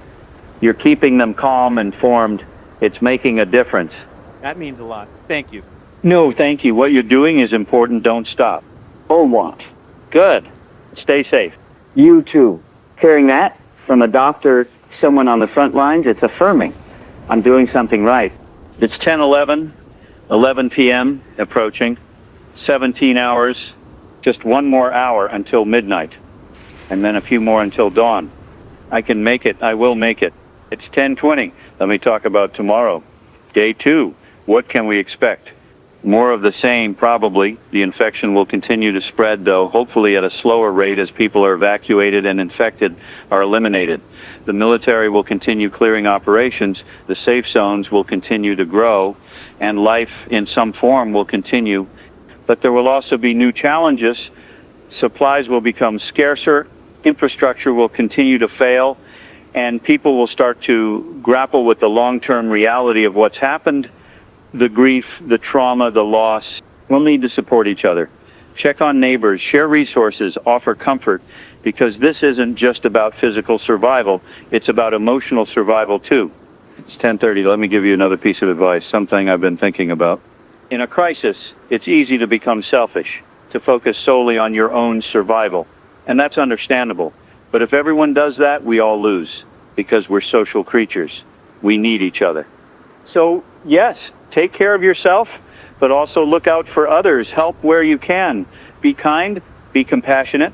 You're keeping them calm and informed. It's making a difference. That means a lot. Thank you. No, thank you. What you're doing is important. Don't stop. Hold on. Good. Stay safe. You too. Hearing that from a doctor, someone on the front lines, it's affirming. I'm doing something right. It's 10:11, 11 p.m. approaching, 17 hours, just one more hour until midnight, and then a few more until dawn. I can make it. I will make it. It's 10:20. Let me talk about tomorrow. Day 2. What can we expect? More of the same, probably. The infection will continue to spread, though, hopefully at a slower rate as people are evacuated and infected are eliminated. The military will continue clearing operations, the safe zones will continue to grow, and life in some form will continue. But there will also be new challenges. Supplies will become scarcer, infrastructure will continue to fail, and people will start to grapple with the long-term reality of what's happened, the grief, the trauma, the loss. We'll need to support each other. Check on neighbors, share resources, offer comfort, because this isn't just about physical survival, it's about emotional survival too. It's 10:30. Let me give you another piece of advice, something I've been thinking about. In a crisis, it's easy to become selfish, to focus solely on your own survival. And that's understandable. But if everyone does that, we all lose, because we're social creatures. We need each other. So, yes, take care of yourself, but also look out for others. Help where you can. Be kind, be compassionate,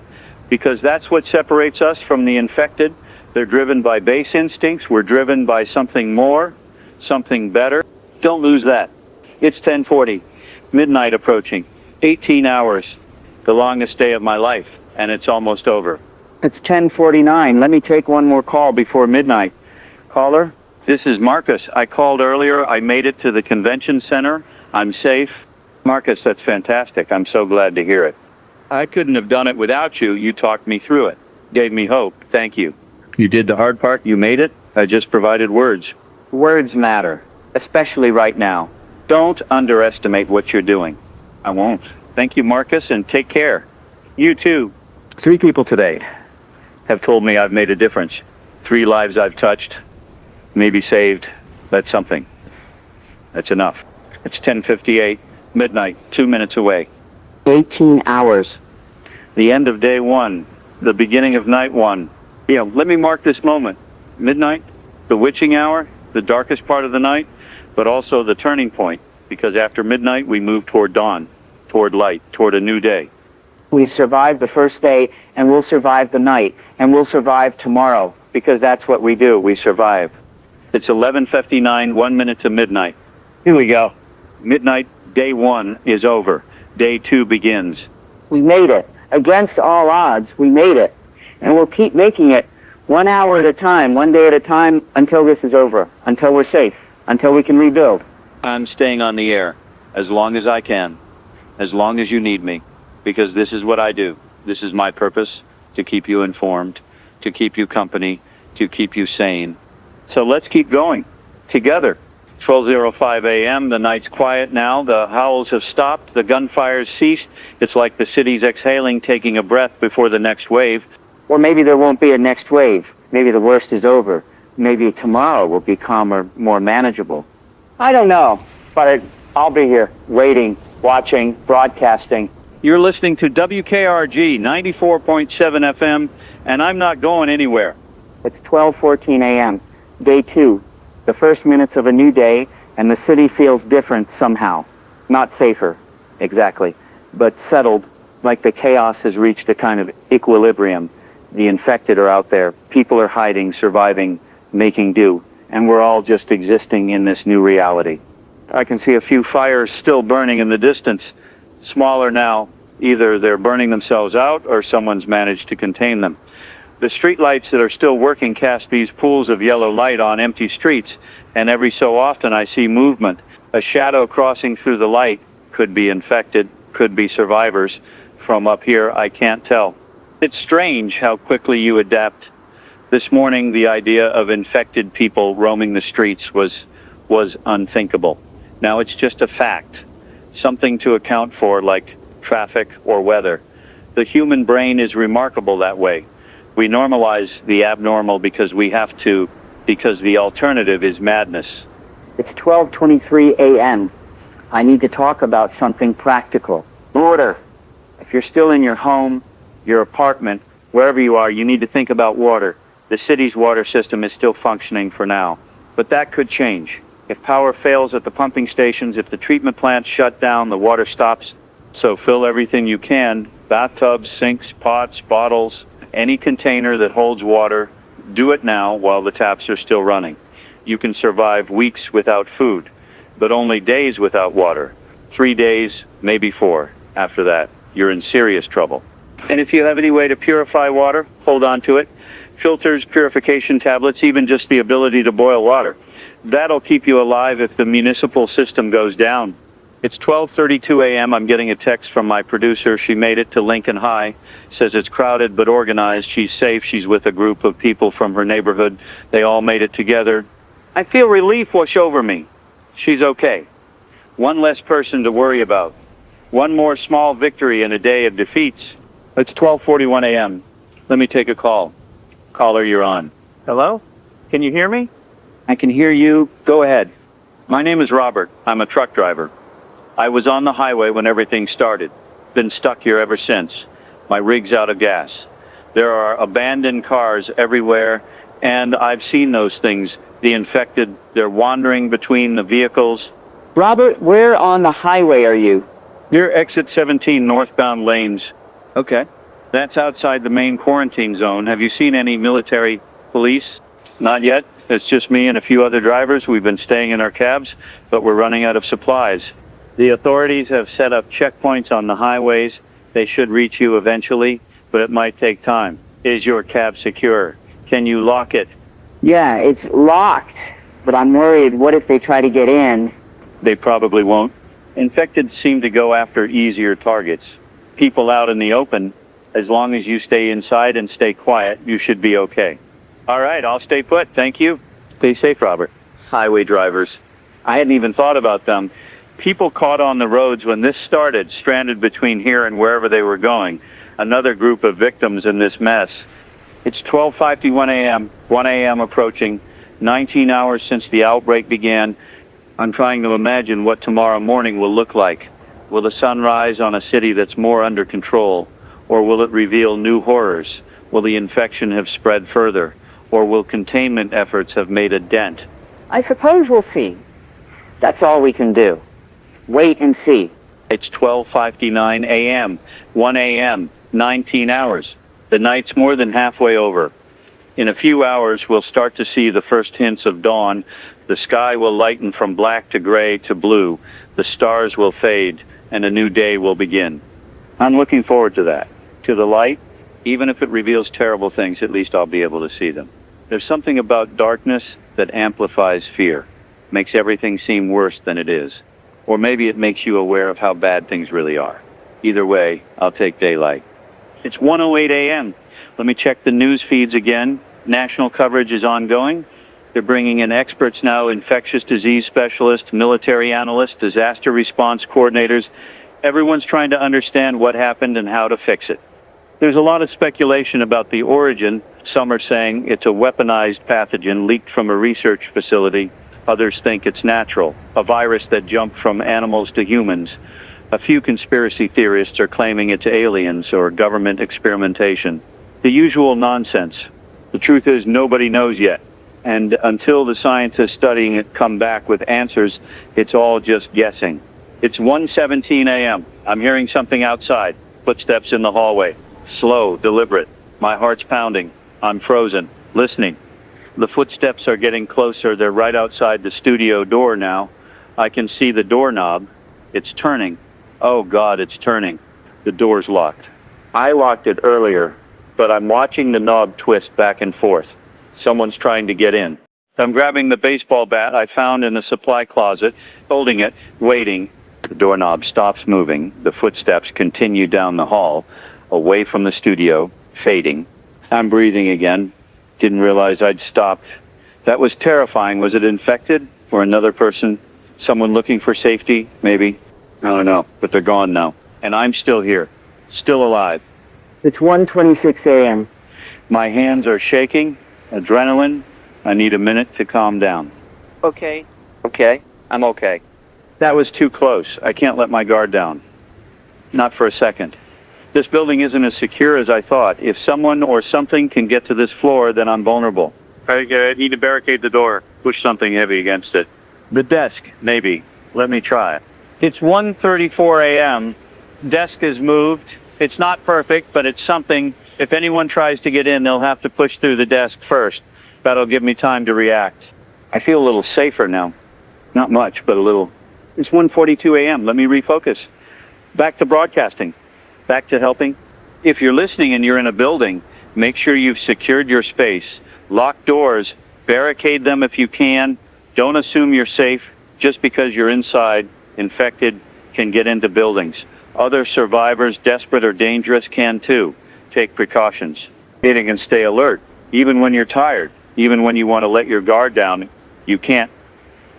because that's what separates us from the infected. They're driven by base instincts. We're driven by something more, something better. Don't lose that. It's 10:40, midnight approaching, 18 hours, the longest day of my life, and it's almost over. It's 10:49. Let me take one more call before midnight. Caller? This is Marcus. I called earlier. I made it to the convention center. I'm safe. Marcus, that's fantastic. I'm so glad to hear it. I couldn't have done it without you. You talked me through it. Gave me hope. Thank you. You did the hard part. You made it. I just provided words. Words matter, especially right now. Don't underestimate what you're doing. I won't. Thank you, Marcus, and take care. You too. 3 people today have told me I've made a difference. 3 lives I've touched, maybe saved. That's something. That's enough. It's 10:58, midnight, 2 minutes away. 18 hours. The end of day 1, the beginning of night 1. Let me mark this moment. Midnight, the witching hour, the darkest part of the night, but also the turning point, because after midnight we move toward dawn, toward light, toward a new day. We survived the first day, and we'll survive the night, and we'll survive tomorrow, because that's what we do. We survive. It's 11:59, 1 minute to midnight. Here we go. Midnight, day 1 is over. Day 2 begins. We made it. Against all odds, we made it. And we'll keep making it 1 hour at a time, 1 day at a time, until this is over, until we're safe, until we can rebuild. I'm staying on the air as long as I can, as long as you need me, because this is what I do. This is my purpose, to keep you informed, to keep you company, to keep you sane. So let's keep going, together. 12:05 a.m., the night's quiet now, the howls have stopped, the gunfire's ceased. It's like the city's exhaling, taking a breath before the next wave. Or maybe there won't be a next wave. Maybe the worst is over. Maybe tomorrow will be calmer, more manageable. I don't know, but I'll be here, waiting, watching, broadcasting. You're listening to WKRG 94.7 FM, and I'm not going anywhere. It's 12:14 a.m., day 2, the first minutes of a new day, and the city feels different somehow. Not safer, exactly, but settled, like the chaos has reached a kind of equilibrium. The infected are out there. People are hiding, surviving, making do, and we're all just existing in this new reality. I can see a few fires still burning in the distance, smaller now. Either they're burning themselves out or someone's managed to contain them. The streetlights that are still working cast these pools of yellow light on empty streets, and every so often I see movement. A shadow crossing through the light. Could be infected, could be survivors. From up here, I can't tell. It's strange how quickly you adapt. This morning, the idea of infected people roaming the streets was unthinkable. Now it's just a fact, something to account for, like traffic or weather. The human brain is remarkable that way. We normalize the abnormal because we have to, because the alternative is madness. It's 12:23 a.m. I need to talk about something practical. Order. If you're still in your home, your apartment, wherever you are, you need to think about water. The city's water system is still functioning for now, But that could change. If power fails at the pumping stations, if the treatment plants shut down, the water stops. So fill everything you can, bathtubs, sinks, pots, bottles, any container that holds water. Do it now while the taps are still running. You can survive weeks without food, but only days without water. 3 days, maybe 4. After that, you're in serious trouble. And if you have any way to purify water, hold on to it. Filters, purification tablets, even just the ability to boil water. That'll keep you alive if the municipal system goes down. It's 12:32 a.m. I'm getting a text from my producer. She made it to Lincoln High. Says it's crowded but organized. She's safe. She's with a group of people from her neighborhood. They all made it together. I feel relief wash over me. She's okay. One less person to worry about. One more small victory in a day of defeats. It's 12:41 a.m. Let me take a call. Caller, you're on. Hello? Can you hear me? I can hear you. Go ahead. My name is Robert. I'm a truck driver. I was on the highway when everything started. Been stuck here ever since. My rig's out of gas. There are abandoned cars everywhere, and I've seen those things. The infected, they're wandering between the vehicles. Robert, where on the highway are you? Near exit 17 northbound lanes. Okay. That's outside the main quarantine zone. Have you seen any military police? Not yet. It's just me and a few other drivers. We've been staying in our cabs, but we're running out of supplies. The authorities have set up checkpoints on the highways. They should reach you eventually, but it might take time. Is your cab secure? Can you lock it? Yeah, it's locked, but I'm worried. What if they try to get in? They probably won't. Infected seem to go after easier targets. People out in the open, as long as you stay inside and stay quiet, you should be okay. All right, I'll stay put. Thank you. Stay safe, Robert. Highway drivers. I hadn't even thought about them. People caught on the roads when this started, stranded between here and wherever they were going. Another group of victims in this mess. It's 12:51 a.m., 1 a.m. approaching, 19 hours since the outbreak began. I'm trying to imagine what tomorrow morning will look like. Will the sun rise on a city that's more under control? Or will it reveal new horrors? Will the infection have spread further? Or will containment efforts have made a dent? I suppose we'll see. That's all we can do. Wait and see. It's 12:59 a.m., 1 a.m., 19 hours. The night's more than halfway over. In a few hours, we'll start to see the first hints of dawn. The sky will lighten from black to gray to blue. The stars will fade, and a new day will begin. I'm looking forward to that. To the light, even if it reveals terrible things, at least I'll be able to see them. There's something about darkness that amplifies fear, makes everything seem worse than it is. Or maybe it makes you aware of how bad things really are. Either way, I'll take daylight. It's 1:08 a.m. Let me check the news feeds again. National coverage is ongoing. They're bringing in experts now, infectious disease specialists, military analysts, disaster response coordinators. Everyone's trying to understand what happened and how to fix it. There's a lot of speculation about the origin. Some are saying it's a weaponized pathogen leaked from a research facility. Others think it's natural, a virus that jumped from animals to humans. A few conspiracy theorists are claiming it's aliens or government experimentation. The usual nonsense. The truth is nobody knows yet. And until the scientists studying it come back with answers, it's all just guessing. It's 1:17 a.m. I'm hearing something outside. Footsteps in the hallway. Slow, deliberate. My heart's pounding. I'm frozen, listening. The footsteps are getting closer. They're right outside the studio door now. I can see the doorknob. It's turning. Oh God, it's turning. The door's locked. I locked it earlier, but I'm watching the knob twist back and forth. Someone's trying to get in. I'm grabbing the baseball bat I found in the supply closet, holding it, waiting. The doorknob stops moving. The footsteps continue down the hall, away from the studio, fading. I'm breathing again. Didn't realize I'd stopped. That was terrifying. Was it infected? Or another person? Someone looking for safety, maybe? I don't know, but they're gone now. And I'm still here. Still alive. It's 1:26 a.m. My hands are shaking. Adrenaline. I need a minute to calm down. Okay. I'm okay. That was too close. I can't let my guard down. Not for a second. This building isn't as secure as I thought. If someone or something can get to this floor, then I'm vulnerable. I need to barricade the door. Push something heavy against it. The desk, maybe. Let me try it. It's 1:34 a.m. Desk is moved. It's not perfect, but it's something. If anyone tries to get in, they'll have to push through the desk first. That'll give me time to react. I feel a little safer now. Not much, but a little. It's 1:42 a.m. Let me refocus. Back to broadcasting. Back to helping. If you're listening and you're in a building, make sure you've secured your space. Lock doors. Barricade them if you can. Don't assume you're safe just because you're inside. Infected can get into buildings. Other survivors, desperate or dangerous, can too. Take precautions. Hitting and stay alert. Even when you're tired, even when you want to let your guard down, you can't.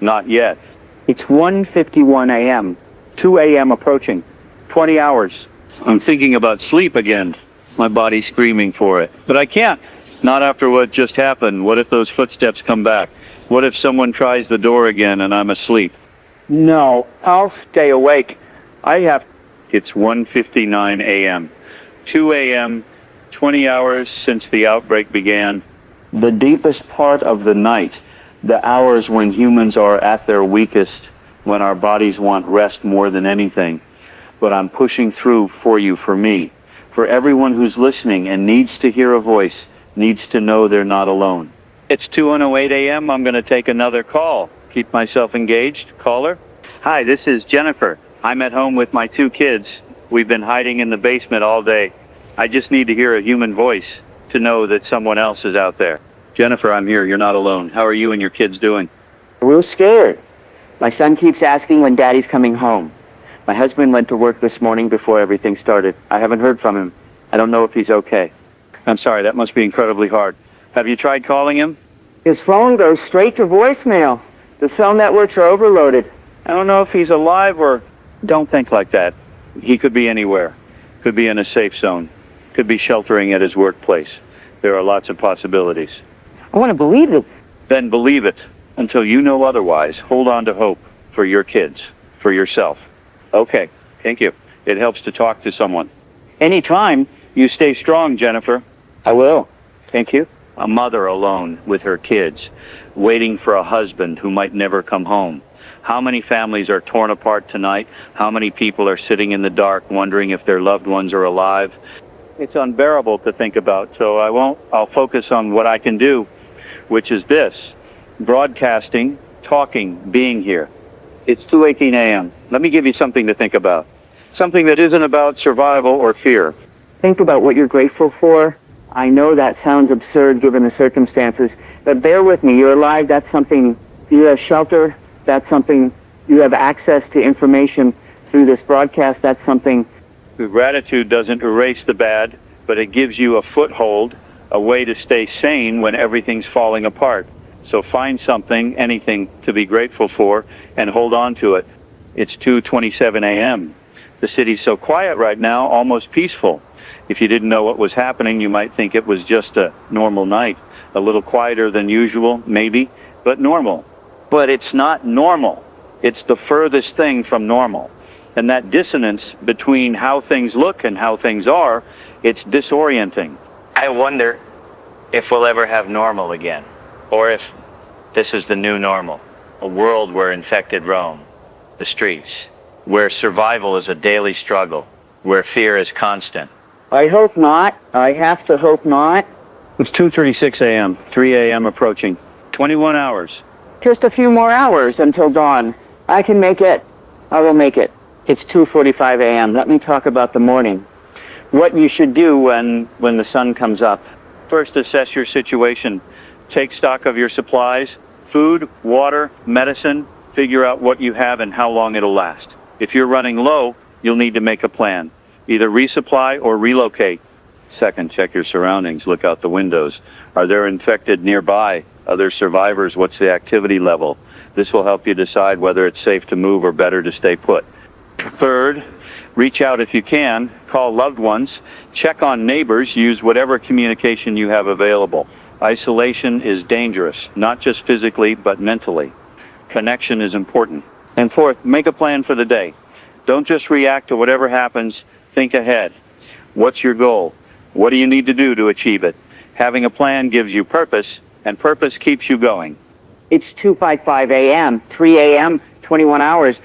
Not yet. It's 1:51 a.m. 2 a.m. approaching. 20 hours. I'm thinking about sleep again. My body's screaming for it. But I can't. Not after what just happened. What if those footsteps come back? What if someone tries the door again and I'm asleep? No, I'll stay awake. It's 1:59 a.m. 2 a.m., 20 hours since the outbreak began. The deepest part of the night, the hours when humans are at their weakest, when our bodies want rest more than anything. But I'm pushing through for you, for me, for everyone who's listening and needs to hear a voice, needs to know they're not alone. It's 2:08 a.m. I'm going to take another call. Keep myself engaged. Caller? Hi, this is Jennifer. I'm at home with my 2 kids. We've been hiding in the basement all day. I just need to hear a human voice to know that someone else is out there. Jennifer, I'm here. You're not alone. How are you and your kids doing? We're scared. My son keeps asking when Daddy's coming home. My husband went to work this morning before everything started. I haven't heard from him. I don't know if he's okay. I'm sorry. That must be incredibly hard. Have you tried calling him? His phone goes straight to voicemail. The cell networks are overloaded. I don't know if he's alive or... Don't think like that. He could be anywhere. Could be in a safe zone. Could be sheltering at his workplace. There are lots of possibilities. I want to believe it. Then believe it. Until you know otherwise, hold on to hope for your kids, for yourself. Okay, thank you. It helps to talk to someone. Anytime, you stay strong, Jennifer. I will. Thank you. A mother alone with her kids, waiting for a husband who might never come home. How many families are torn apart tonight? How many people are sitting in the dark wondering if their loved ones are alive? It's unbearable to think about, so I'll focus on what I can do, which is this: broadcasting, talking, being here. It's 2:18 a.m. Let me give you something to think about. Something that isn't about survival or fear. Think about what you're grateful for. I know that sounds absurd given the circumstances, but bear with me. You're alive. That's something. You have shelter. That's something. You have access to information through this broadcast. That's something. Gratitude doesn't erase the bad, but it gives you a foothold, a way to stay sane when everything's falling apart. So find something, anything, to be grateful for and hold on to it. It's 2:27 a.m. The city's so quiet right now, almost peaceful. If you didn't know what was happening, you might think it was just a normal night. A little quieter than usual, maybe, but normal. But it's not normal. It's the furthest thing from normal. And that dissonance between how things look and how things are, it's disorienting. I wonder if we'll ever have normal again. Or if this is the new normal. A world where infected roam the streets. Where survival is a daily struggle. Where fear is constant. I hope not. I have to hope not. It's 2:36 a.m., 3 a.m. approaching. 21 hours. Just a few more hours until dawn. I can make it. I will make it. It's 2:45 a.m. Let me talk about the morning. What you should do when the sun comes up. First, assess your situation. Take stock of your supplies, food, water, medicine. Figure out what you have and how long it'll last. If you're running low, you'll need to make a plan. Either resupply or relocate. Second, check your surroundings. Look out the windows. Are there infected nearby? Other survivors? What's the activity level? This will help you decide whether it's safe to move or better to stay put. Third, reach out if you can. Call loved ones. Check on neighbors. Use whatever communication you have available. Isolation is dangerous, not just physically, but mentally. Connection is important. And fourth, make a plan for the day. Don't just react to whatever happens. Think ahead. What's your goal? What do you need to do to achieve it? Having a plan gives you purpose, and purpose keeps you going. It's 2:55 a.m., 3 a.m., 21 hours.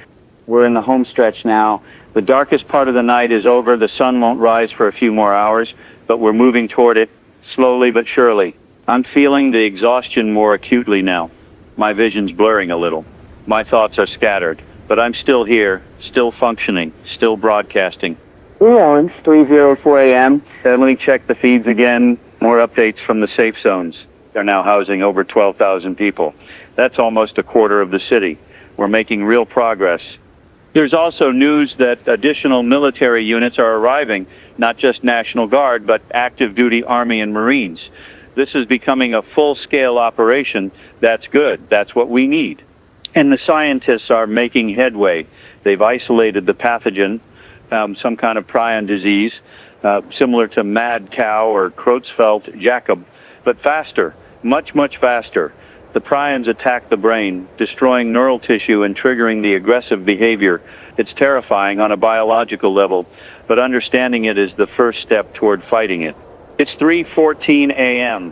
We're in the home stretch now. The darkest part of the night is over. The sun won't rise for a few more hours, but we're moving toward it, slowly but surely. I'm feeling the exhaustion more acutely now. My vision's blurring a little. My thoughts are scattered, but I'm still here, still functioning, still broadcasting. New Orleans, 3:04 a.m. Let me check the feeds again. More updates from the safe zones. They're now housing over 12,000 people. That's almost a quarter of the city. We're making real progress. There's also news that additional military units are arriving, not just National Guard, but active duty Army and Marines. This is becoming a full-scale operation. That's good. That's what we need. And the scientists are making headway. They've isolated the pathogen, some kind of prion disease, similar to mad cow or Creutzfeldt-Jakob, but faster, much, much faster. The prions attack the brain, destroying neural tissue and triggering the aggressive behavior. It's terrifying on a biological level, but understanding it is the first step toward fighting it. It's 3:14 a.m.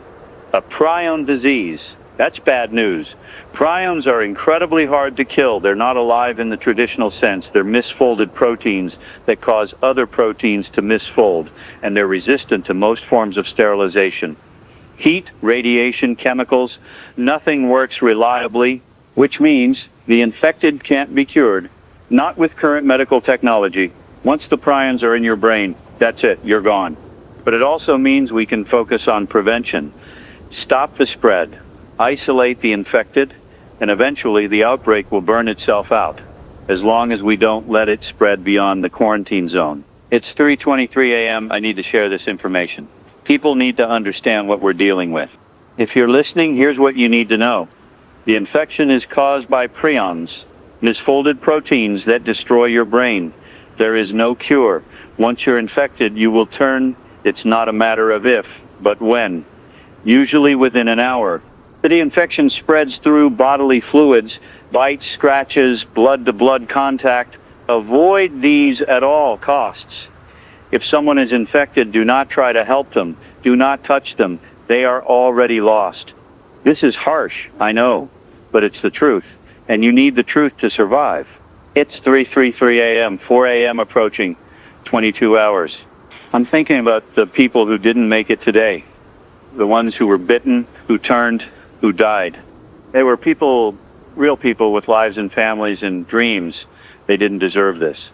A prion disease. That's bad news. Prions are incredibly hard to kill. They're not alive in the traditional sense. They're misfolded proteins that cause other proteins to misfold, and they're resistant to most forms of sterilization. Heat, radiation, chemicals, nothing works reliably, which means the infected can't be cured. Not with current medical technology. Once the prions are in your brain, that's it, you're gone. But it also means we can focus on prevention. Stop the spread, isolate the infected, and eventually the outbreak will burn itself out, as long as we don't let it spread beyond the quarantine zone. It's 3:23 a.m. I need to share this information. People need to understand what we're dealing with. If you're listening, here's what you need to know. The infection is caused by prions, misfolded proteins that destroy your brain. There is no cure. Once you're infected, you will turn. It's not a matter of if, but when. Usually within an hour. The infection spreads through bodily fluids, bites, scratches, blood-to-blood contact. Avoid these at all costs. If someone is infected, do not try to help them. Do not touch them. They are already lost. This is harsh, I know, but it's the truth. And you need the truth to survive. It's 3:33 a.m., 4 a.m. approaching, 22 hours. I'm thinking about the people who didn't make it today. The ones who were bitten, who turned, who died. They were people, real people with lives and families and dreams. They didn't deserve this.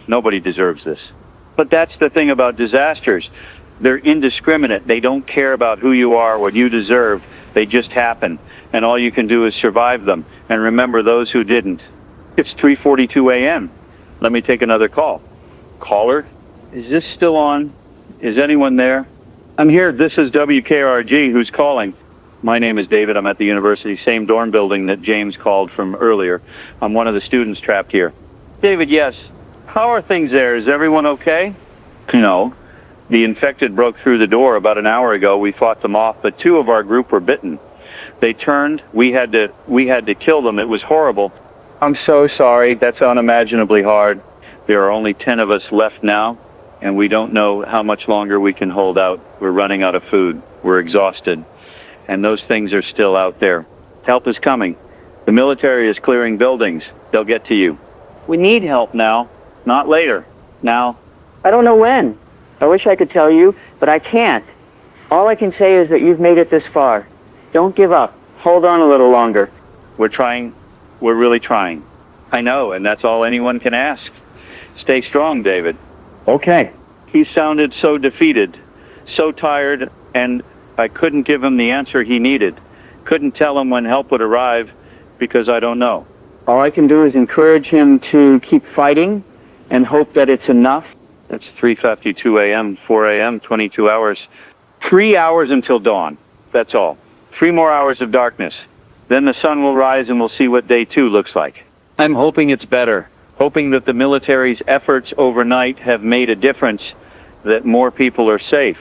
Nobody deserves this. But that's the thing about disasters. They're indiscriminate. They don't care about who you are, what you deserve. They just happen. And all you can do is survive them. And remember those who didn't. It's 3:42 a.m. Let me take another call. Caller? Is this still on? Is anyone there? I'm here. This is WKRG. Who's calling? My name is David. I'm at the university, same dorm building that James called from earlier. I'm one of the students trapped here. David, yes. How are things there? Is everyone okay? No. The infected broke through the door about an hour ago. We fought them off, but 2 of our group were bitten. They turned. We had to kill them. It was horrible. I'm so sorry. That's unimaginably hard. There are only 10 of us left now, and we don't know how much longer we can hold out. We're running out of food. We're exhausted. And those things are still out there. Help is coming. The military is clearing buildings. They'll get to you. We need help now, not later. Now. I don't know when. I wish I could tell you, but I can't. All I can say is that you've made it this far. Don't give up. Hold on a little longer. We're trying. We're really trying. I know, and that's all anyone can ask. Stay strong, David. Okay. He sounded so defeated, so tired, and I couldn't give him the answer he needed. Couldn't tell him when help would arrive because I don't know. All I can do is encourage him to keep fighting and hope that it's enough. That's 3:52 a.m., 4 a.m., 22 hours. 3 hours until dawn. That's all. 3 more hours of darkness. Then the sun will rise and we'll see what day 2 looks like. I'm hoping it's better. Hoping that the military's efforts overnight have made a difference, that more people are safe,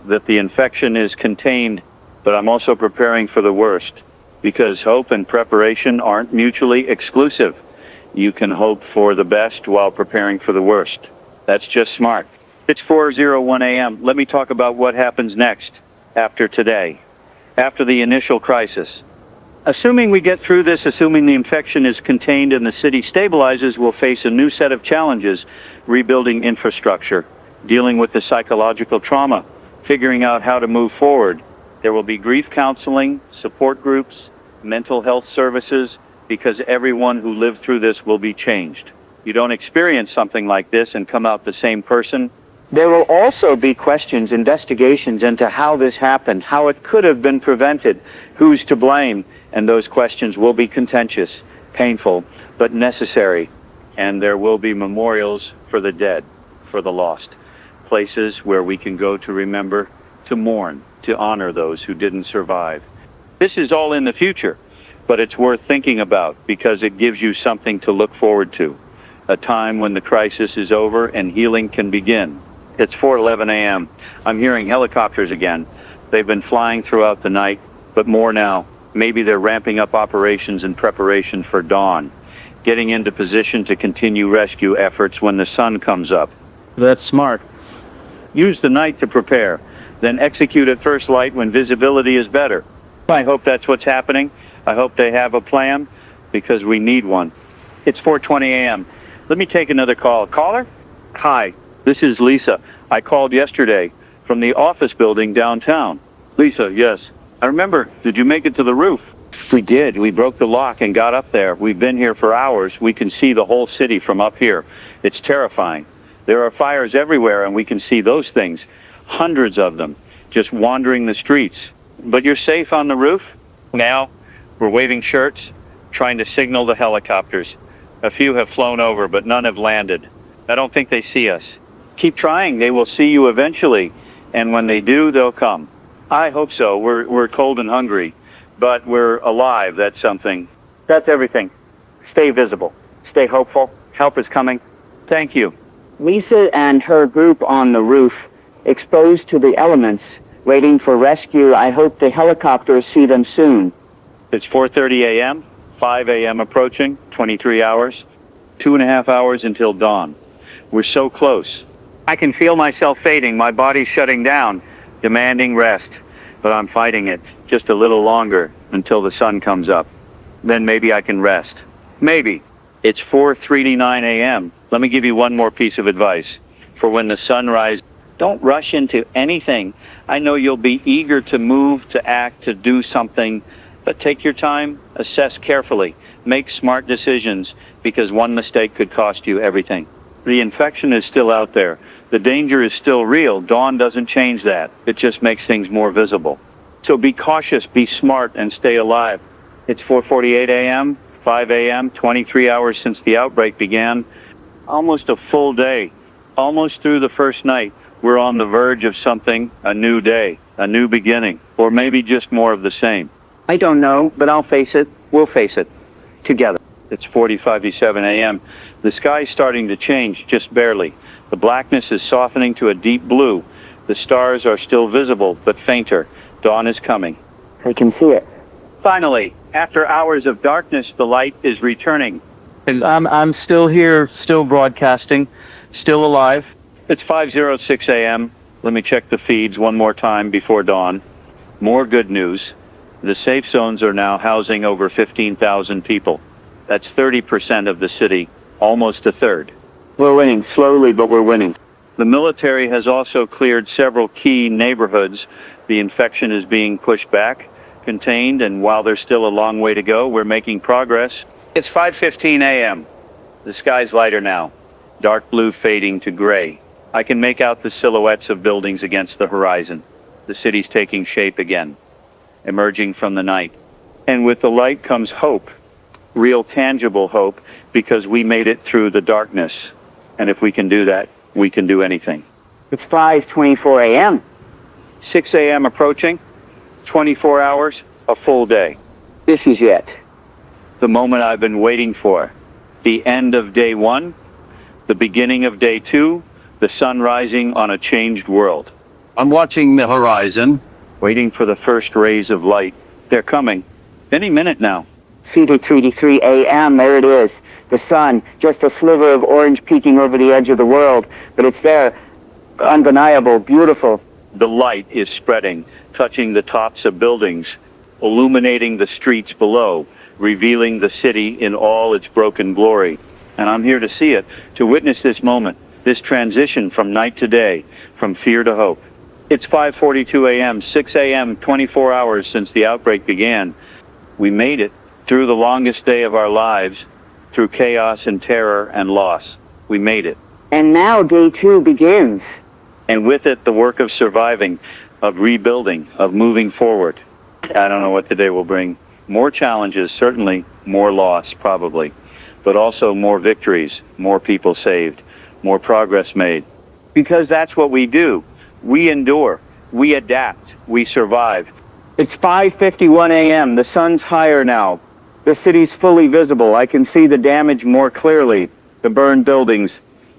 that the infection is contained, but I'm also preparing for the worst, because hope and preparation aren't mutually exclusive. You can hope for the best while preparing for the worst. That's just smart. It's 4:01 a.m. Let me talk about what happens next, after today, after the initial crisis. Assuming we get through this, assuming the infection is contained and the city stabilizes, we'll face a new set of challenges: rebuilding infrastructure, dealing with the psychological trauma, figuring out how to move forward. There will be grief counseling, support groups, mental health services, because everyone who lived through this will be changed. You don't experience something like this and come out the same person. There will also be questions, investigations into how this happened, how it could have been prevented, who's to blame, and those questions will be contentious, painful, but necessary. And there will be memorials for the dead, for the lost, places where we can go to remember, to mourn, to honor those who didn't survive. This is all in the future, but it's worth thinking about because it gives you something to look forward to, a time when the crisis is over and healing can begin. It's 4:11 a.m. I'm hearing helicopters again. They've been flying throughout the night, but more now. Maybe they're ramping up operations in preparation for dawn, getting into position to continue rescue efforts when the sun comes up. That's smart. Use the night to prepare, then execute at first light when visibility is better. I hope that's what's happening. I hope they have a plan, because we need one. It's 4:20 a.m. Let me take another call. Caller? Hi, this is Lisa. I called yesterday from the office building downtown. Lisa, yes. I remember. Did you make it to the roof? We did. We broke the lock and got up there. We've been here for hours. We can see the whole city from up here. It's terrifying. There are fires everywhere, and we can see those things. Hundreds of them, just wandering the streets. But you're safe on the roof? Now, we're waving shirts, trying to signal the helicopters. A few have flown over, but none have landed. I don't think they see us. Keep trying. They will see you eventually. And when they do, they'll come. I hope so. We're cold and hungry, but we're alive. That's something. That's everything. Stay visible. Stay hopeful. Help is coming. Thank you. Lisa and her group on the roof, exposed to the elements, waiting for rescue. I hope the helicopters see them soon. It's 4:30 a.m., 5 a.m. approaching, 23 hours, 2.5 hours until dawn. We're so close. I can feel myself fading, my body's shutting down, demanding rest. But I'm fighting it just a little longer until the sun comes up. Then maybe I can rest. Maybe. It's 4:39 a.m. Let me give you one more piece of advice. For when the sun rises, don't rush into anything. I know you'll be eager to move, to act, to do something, but take your time, assess carefully, make smart decisions, because one mistake could cost you everything. The infection is still out there. The danger is still real. Dawn doesn't change that. It just makes things more visible. So be cautious, be smart, and stay alive. It's 4:48 a.m., 5 a.m., 23 hours since the outbreak began. Almost a full day. Almost through the first night. We're on the verge of something, a new day, a new beginning, or maybe just more of the same. I don't know, but I'll face it. We'll face it. Together. It's 4:57 a.m. The sky's starting to change, just barely. The blackness is softening to a deep blue. The stars are still visible, but fainter. Dawn is coming. I can see it. Finally, after hours of darkness, the light is returning. I'm still here, still broadcasting, still alive. It's 5:06 a.m. Let me check the feeds one more time before dawn. More good news. The safe zones are now housing over 15,000 people. That's 30% of the city, almost a third. We're winning, slowly, but we're winning. The military has also cleared several key neighborhoods. The infection is being pushed back, contained, and while there's still a long way to go, we're making progress. It's 5:15 a.m. The sky's lighter now, dark blue fading to gray. I can make out the silhouettes of buildings against the horizon. The city's taking shape again, emerging from the night. And with the light comes hope, real tangible hope, because we made it through the darkness. And if we can do that, we can do anything. It's 5:24 a.m. 6 a.m. approaching, 24 hours, a full day. This is it. The moment I've been waiting for. The end of day one, the beginning of day two, the sun rising on a changed world. I'm watching the horizon. Waiting for the first rays of light. They're coming. Any minute now. 3:33 a.m. There it is. The sun, just a sliver of orange peeking over the edge of the world, but it's there. Undeniable, beautiful. The light is spreading, touching the tops of buildings. illuminating the streets below, revealing the city in all its broken glory. And I'm here to see it, to witness this moment, this transition from night to day, from fear to hope. It's 5:42 a.m., 6 a.m., 24 hours since the outbreak began. We made it through the longest day of our lives, through chaos and terror and loss. We made it. And now day 2 begins. And with it, the work of surviving, of rebuilding, of moving forward. I don't know what today will bring. More challenges, certainly. More loss, probably. But also more victories, more people saved, more progress made. Because that's what we do. We endure. We adapt. We survive. It's 5:51 a.m. The sun's higher now. The city's fully visible. I can see the damage more clearly. The burned buildings,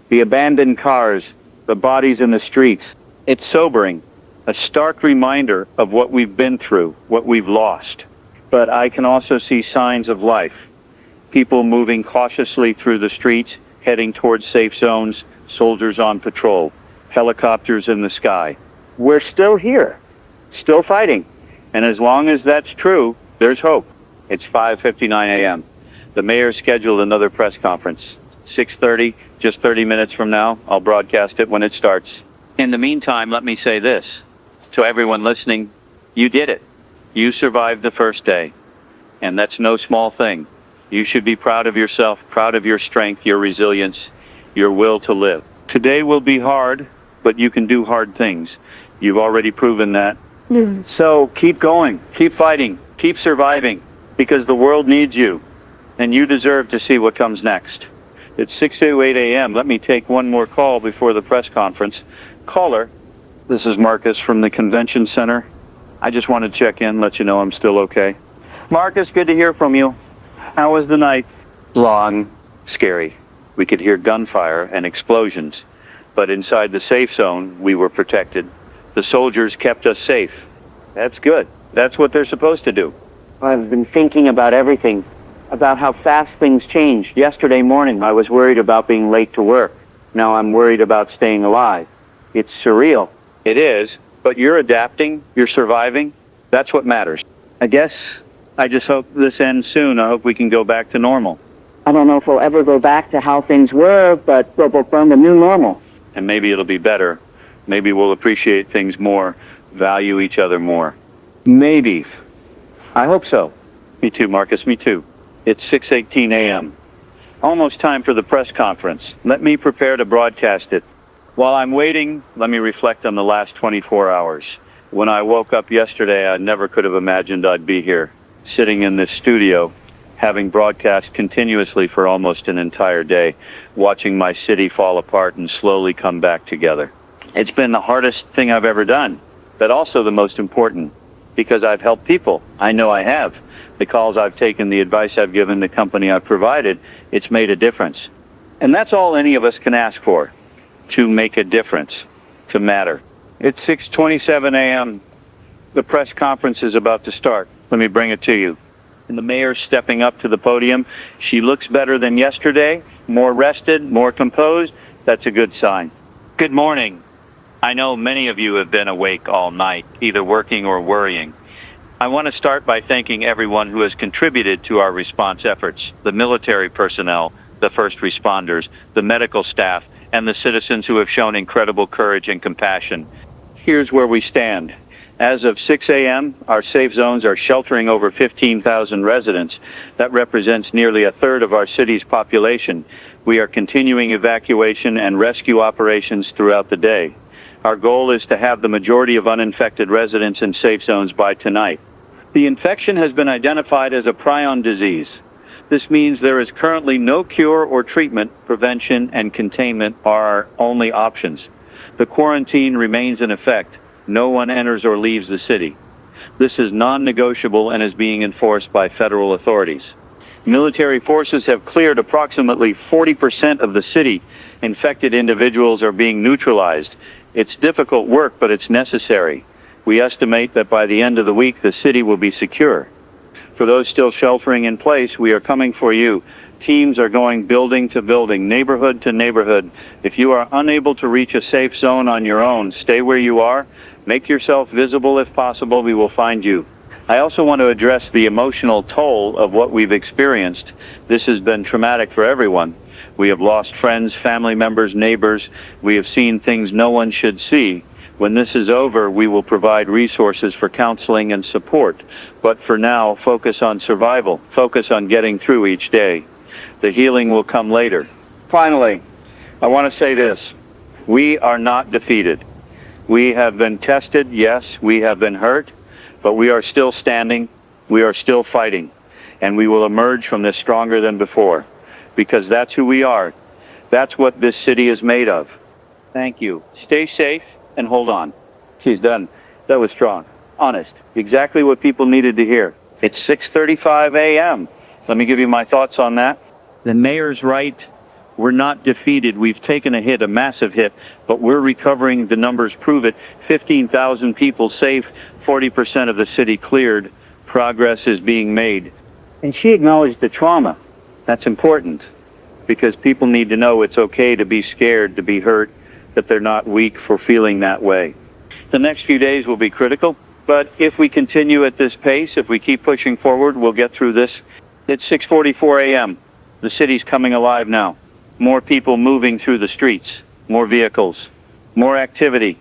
the abandoned cars, the bodies in the streets. It's sobering, a stark reminder of what we've been through, what we've lost. But I can also see signs of life. People moving cautiously through the streets, heading towards safe zones, soldiers on patrol, helicopters in the sky. We're still here, still fighting. And as long as that's true, there's hope. It's 5:59 a.m. The mayor scheduled another press conference. 6:30, just 30 minutes from now. I'll broadcast it when it starts. In the meantime, let me say this. To everyone listening, you did it. You survived the first day. And that's no small thing. You should be proud of yourself, proud of your strength, your resilience, your will to live. Today will be hard, but you can do hard things. You've already proven that. So keep going, keep fighting, keep surviving, because the world needs you, and you deserve to see what comes next. It's 6:08 a.m. Let me take one more call before the press conference. Caller, this is Marcus from the convention center. I just want to check in, let you know I'm still okay. Marcus, good to hear from you. How was the night? Long, scary. We could hear gunfire and explosions, but inside the safe zone, we were protected. The soldiers kept us safe. That's good. That's what they're supposed to do. I've been thinking about everything, about how fast things changed. Yesterday morning, I was worried about being late to work. Now I'm worried about staying alive. It's surreal. It is, but you're adapting, you're surviving. That's what matters. I guess I just hope this ends soon. I hope we can go back to normal. I don't know if we'll ever go back to how things were, but we'll find a new normal. And maybe it'll be better. Maybe we'll appreciate things more, value each other more. Maybe. I hope so. Me too, Marcus, me too. It's 6:18 a.m. Almost time for the press conference. Let me prepare to broadcast it. While I'm waiting, let me reflect on the last 24 hours. When I woke up yesterday, I never could have imagined I'd be here, sitting in this studio, having broadcast continuously for almost an entire day, watching my city fall apart and slowly come back together. It's been the hardest thing I've ever done, but also the most important, because I've helped people. I know I have. The calls I've taken, the advice I've given, the company I've provided, it's made a difference. And that's all any of us can ask for, to make a difference, to matter. It's 6:27 a.m. The press conference is about to start. Let me bring it to you. And the mayor's stepping up to the podium. She looks better than yesterday, more rested, more composed. That's a good sign. Good morning. I know many of you have been awake all night, either working or worrying. I want to start by thanking everyone who has contributed to our response efforts, the military personnel, the first responders, the medical staff, and the citizens who have shown incredible courage and compassion. Here's where we stand. As of 6 a.m., our safe zones are sheltering over 15,000 residents. That represents nearly a third of our city's population. We are continuing evacuation and rescue operations throughout the day. Our goal is to have the majority of uninfected residents in safe zones by tonight. The infection has been identified as a prion disease. This means there is currently no cure or treatment. Prevention and containment are our only options. The quarantine remains in effect. No one enters or leaves the city. This is non-negotiable and is being enforced by federal authorities. Military forces have cleared approximately 40% of the city. Infected individuals are being neutralized. It's difficult work, but it's necessary. We estimate that by the end of the week, the city will be secure. For those still sheltering in place, we are coming for you. Teams are going building to building, neighborhood to neighborhood. If you are unable to reach a safe zone on your own, stay where you are. Make yourself visible if possible. We will find you. I also want to address the emotional toll of what we've experienced. This has been traumatic for everyone. We have lost friends, family members, neighbors. We have seen things no one should see. When this is over, we will provide resources for counseling and support. But for now, focus on survival. Focus on getting through each day. The healing will come later. Finally, I want to say this. We are not defeated. We have been tested, yes, we have been hurt, but we are still standing, we are still fighting, and we will emerge from this stronger than before, because that's who we are. That's what this city is made of. Thank you. Stay safe and hold on. She's done. That was strong. Honest. Exactly what people needed to hear. It's 6:35 a.m. Let me give you my thoughts on that. The mayor's right. We're not defeated. We've taken a hit, a massive hit, but we're recovering. The numbers prove it. 15,000 people safe, 40% of the city cleared. Progress is being made. And she acknowledged the trauma. That's important, because people need to know it's okay to be scared, to be hurt, that they're not weak for feeling that way. The next few days will be critical, but if we continue at this pace, if we keep pushing forward, we'll get through this. It's 6:44 a.m. The city's coming alive now. More people moving through the streets, more vehicles, more activity.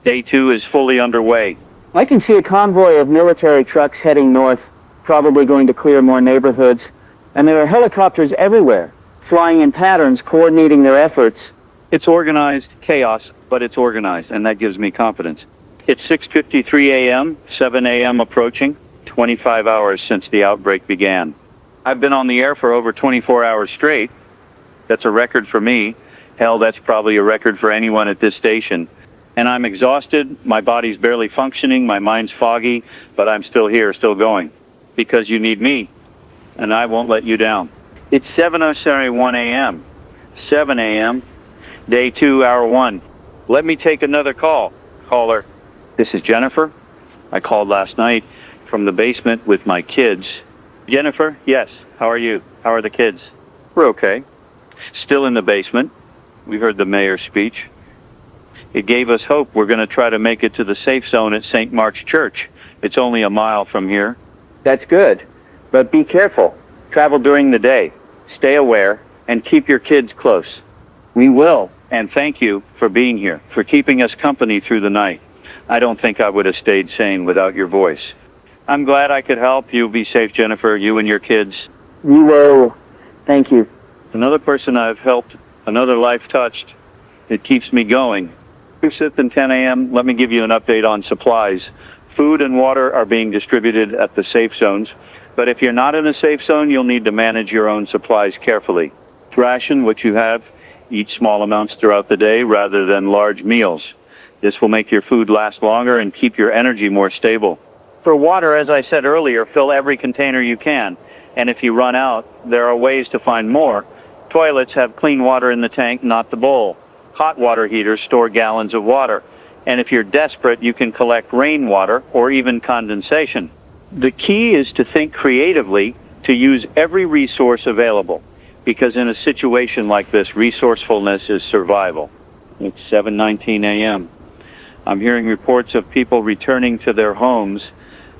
Day 2 is fully underway. I can see a convoy of military trucks heading north, probably going to clear more neighborhoods. And there are helicopters everywhere, flying in patterns, coordinating their efforts. It's organized chaos, but it's organized, and that gives me confidence. It's 6:53 a.m., 7 a.m. approaching, 25 hours since the outbreak began. I've been on the air for over 24 hours straight. That's a record for me. Hell, that's probably a record for anyone at this station. And I'm exhausted, my body's barely functioning, my mind's foggy, but I'm still here, still going. Because you need me, and I won't let you down. It's 7:01 a.m., 7 a.m., day 2, hour 1. Let me take another call. Caller. This is Jennifer. I called last night from the basement with my kids. Jennifer, yes, how are you? How are the kids? We're okay. Still in the basement. We heard the mayor's speech. It gave us hope. We're going to try to make it to the safe zone at St. Mark's Church. It's only a mile from here. That's good, but be careful. Travel during the day. Stay aware and keep your kids close. We will. And thank you for being here, for keeping us company through the night. I don't think I would have stayed sane without your voice. I'm glad I could help. You be safe, Jennifer, you and your kids. We will. Thank you. Another person I've helped, another life touched. It keeps me going. 10 a.m. Let me give you an update on supplies. Food and water are being distributed at the safe zones, but if you're not in a safe zone, you'll need to manage your own supplies carefully. Ration what you have, eat small amounts throughout the day rather than large meals. This will make your food last longer and keep your energy more stable. For water, as I said earlier, fill every container you can, and if you run out, there are ways to find more. Toilets have clean water in the tank, not the bowl. Hot water heaters store gallons of water. And if you're desperate, you can collect rainwater or even condensation. The key is to think creatively, to use every resource available. Because in a situation like this, resourcefulness is survival. It's 7:19 a.m. I'm hearing reports of people returning to their homes.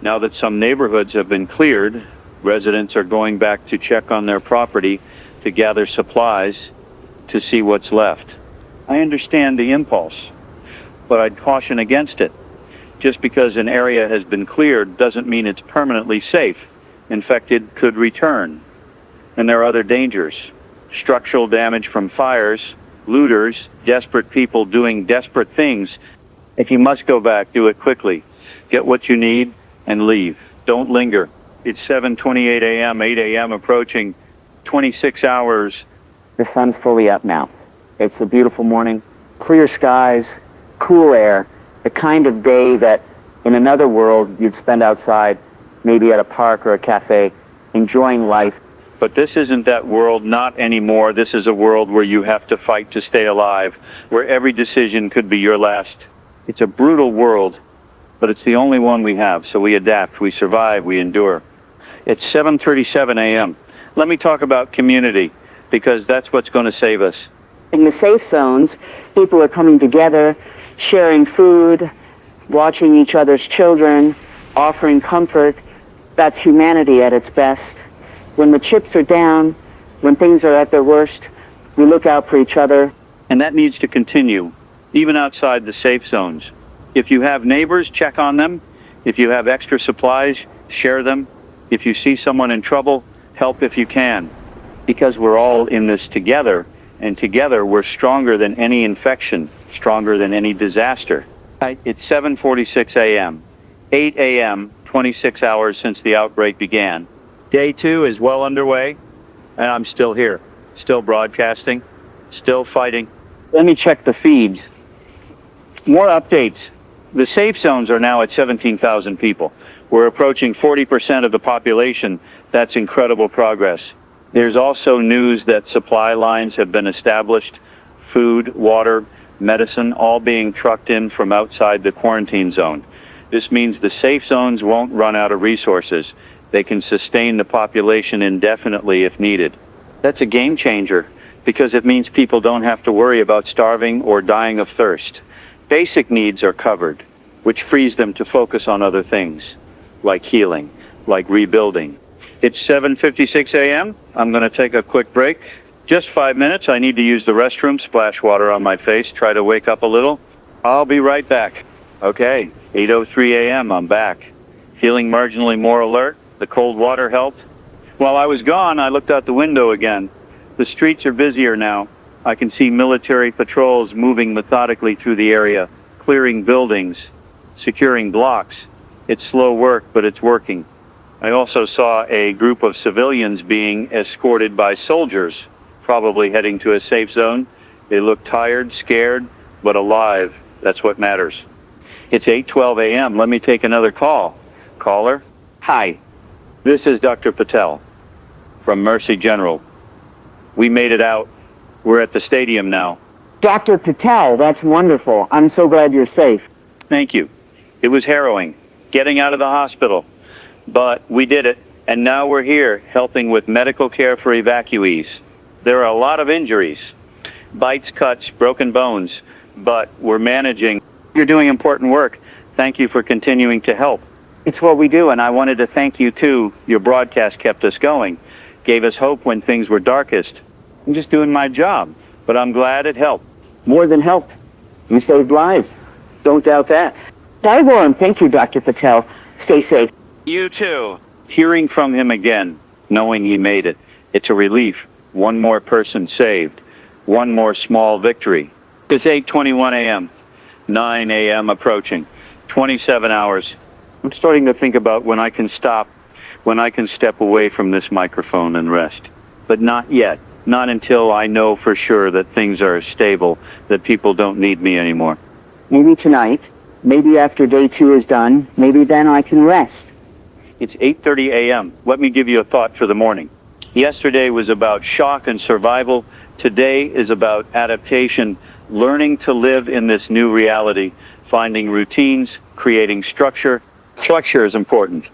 Now that some neighborhoods have been cleared, residents are going back to check on their property to gather supplies, to see what's left. I understand the impulse, but I'd caution against it. Just because an area has been cleared doesn't mean it's permanently safe. Infected could return. And there are other dangers. Structural damage from fires, looters, desperate people doing desperate things. If you must go back, do it quickly. Get what you need and leave. Don't linger. It's 7:28 a.m., 8 a.m. approaching. 26 hours. The sun's fully up now. It's a beautiful morning, clear skies, cool air, the kind of day that in another world you'd spend outside, maybe at a park or a cafe, enjoying life. But this isn't that world, not anymore. This is a world where you have to fight to stay alive, where every decision could be your last. It's a brutal world, but it's the only one we have, so we adapt, we survive, we endure. It's 7:37 a.m. Let me talk about community, because that's what's going to save us. In the safe zones, people are coming together, sharing food, watching each other's children, offering comfort, That's humanity at its best. When the chips are down, when things are at their worst, we look out for each other. And that needs to continue, even outside the safe zones. If you have neighbors, check on them. If you have extra supplies, share them. If you see someone in trouble, help if you can. Because we're all in this together, and together we're stronger than any infection, stronger than any disaster. It's 7:46 a.m., 8 a.m., 26 hours since the outbreak began. Day 2 is well underway, and I'm still here, still broadcasting, still fighting. Let me check the feeds. More updates. The safe zones are now at 17,000 people. We're approaching 40% of the population. That's incredible progress. There's also news that supply lines have been established, food, water, medicine, all being trucked in from outside the quarantine zone. This means the safe zones won't run out of resources. They can sustain the population indefinitely if needed. That's a game changer, because it means people don't have to worry about starving or dying of thirst. Basic needs are covered, which frees them to focus on other things, like healing, like rebuilding. It's 7:56 a.m. I'm going to take a quick break. Just 5 minutes. I need to use the restroom, splash water on my face, try to wake up a little. I'll be right back. Okay, 8:03 a.m. I'm back. Feeling marginally more alert. The cold water helped. While I was gone, I looked out the window again. The streets are busier now. I can see military patrols moving methodically through the area, clearing buildings, securing blocks. It's slow work, but it's working. I also saw a group of civilians being escorted by soldiers, probably heading to a safe zone. They look tired, scared, but alive. That's what matters. It's 8:12 a.m. Let me take another call. Caller? Hi. This is Dr. Patel from Mercy General. We made it out. We're at the stadium now. Dr. Patel, that's wonderful. I'm so glad you're safe. Thank you. It was harrowing, getting out of the hospital. But we did it, and now we're here helping with medical care for evacuees. There are a lot of injuries, bites, cuts, broken bones, but we're managing. You're doing important work. Thank you for continuing to help. It's what we do, and I wanted to thank you too. Your broadcast kept us going, gave us hope when things were darkest. I'm just doing my job, but I'm glad it helped. More than help. You saved lives. Don't doubt that. I will, and thank you, Dr. Patel. Stay safe. You too. Hearing from him again, knowing he made it, it's a relief. One more person saved. One more small victory. It's 8:21 a.m. 9 a.m. approaching. 27 hours. I'm starting to think about when I can stop, when I can step away from this microphone and rest. But not yet. Not until I know for sure that things are stable, that people don't need me anymore. Maybe tonight. Maybe after day 2 is done. Maybe then I can rest. It's 8:30 a.m. Let me give you a thought for the morning. Yesterday was about shock and survival. Today is about adaptation, learning to live in this new reality, finding routines, creating structure. Structure is important.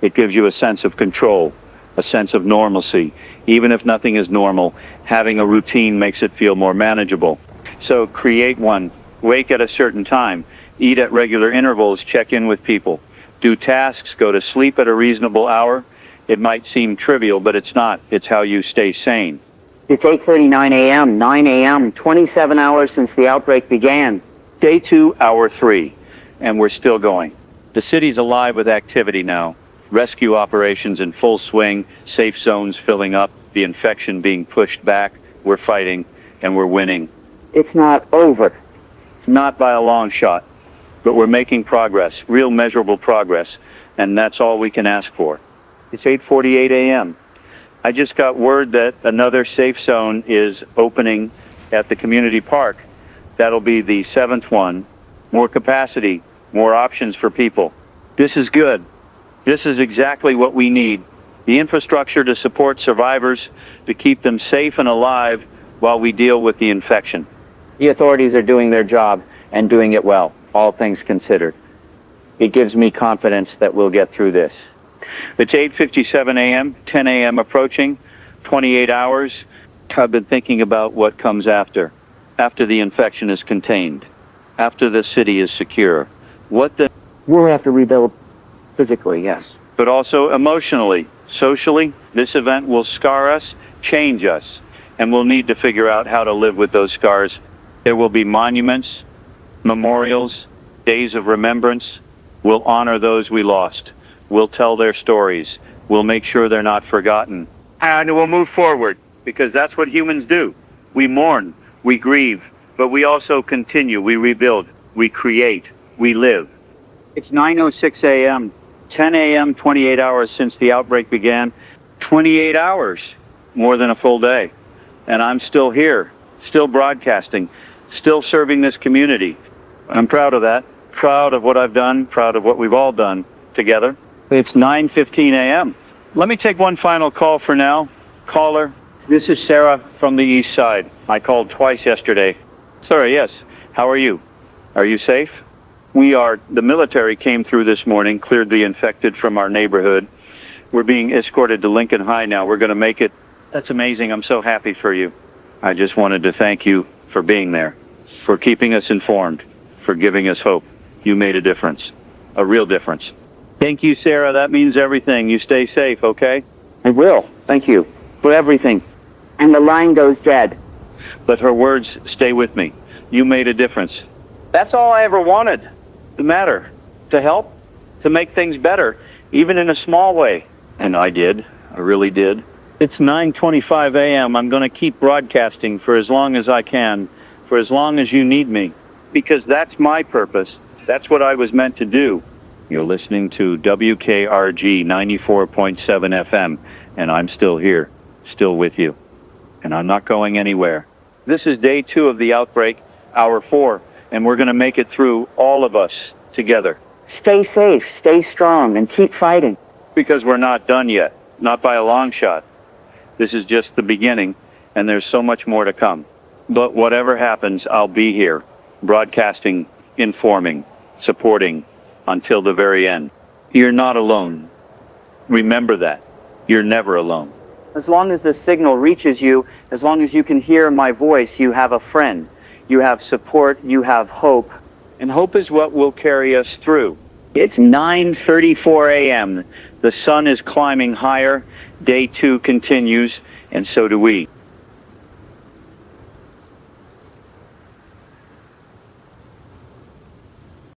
It gives you a sense of control, a sense of normalcy. Even if nothing is normal, having a routine makes it feel more manageable. So create one. Wake at a certain time. Eat at regular intervals. Check in with people. Do tasks. Go to sleep at a reasonable hour. It might seem trivial, but it's not. It's how you stay sane. It's 8:39 a.m., 9 a.m., 27 hours since the outbreak began. Day 2, hour 3, and we're still going. The city's alive with activity now. Rescue operations in full swing, safe zones filling up, the infection being pushed back. We're fighting, and we're winning. It's not over. Not by a long shot, but we're making progress, real measurable progress, and that's all we can ask for. It's 8:48 a.m. I just got word that another safe zone is opening at the community park. That'll be the 7th one. More capacity, more options for people. This is good. This is exactly what we need. The infrastructure to support survivors, to keep them safe and alive while we deal with the infection. The authorities are doing their job and doing it well, all things considered. It gives me confidence that we'll get through this. It's 8:57 a.m., 10 a.m. approaching, 28 hours. I've been thinking about what comes after the infection is contained, after the city is secure. We'll have to rebuild physically, yes. but also emotionally, socially. This event will scar us, change us, and we'll need to figure out how to live with those scars. There will be monuments, memorials, days of remembrance. We'll honor those we lost. We'll tell their stories. We'll make sure they're not forgotten. And we'll move forward, because that's what humans do. We mourn, we grieve, but we also continue, we rebuild, we create, we live. It's 9:06 a.m., 10 a.m., 28 hours since the outbreak began. 28 hours, more than a full day. And I'm still here, still broadcasting, still serving this community. I'm proud of that, proud of what I've done, proud of what we've all done together. It's 9:15 a.m. Let me take one final call for now. Caller, this is Sarah from the East Side. I called twice yesterday. Sarah, yes. How are you? Are you safe? We are. The military came through this morning, cleared the infected from our neighborhood. We're being escorted to Lincoln High now. We're going to make it. That's amazing. I'm so happy for you. I just wanted to thank you for being there, for keeping us informed, for giving us hope. You made a difference, a real difference. Thank you, Sarah. That means everything. You stay safe, okay? I will. Thank you for everything. And the line goes dead. Let her words stay with me. You made a difference. That's all I ever wanted. To matter. To help. To make things better. Even in a small way. And I did. I really did. It's 9:25 a.m. I'm going to keep broadcasting for as long as I can. For as long as you need me. Because that's my purpose. That's what I was meant to do. You're listening to WKRG 94.7 FM. And I'm still here. Still with you. And I'm not going anywhere. This is day 2 of the outbreak, hour 4, and we're going to make it through, all of us, together. Stay safe, stay strong, and keep fighting. Because we're not done yet, not by a long shot. This is just the beginning, and there's so much more to come. But whatever happens, I'll be here, broadcasting, informing, supporting, until the very end. You're not alone. Remember that. You're never alone. As long as the signal reaches you, as long as you can hear my voice, you have a friend. You have support, you have hope. And hope is what will carry us through. It's 9:34 a.m. The sun is climbing higher. Day 2 continues, and so do we.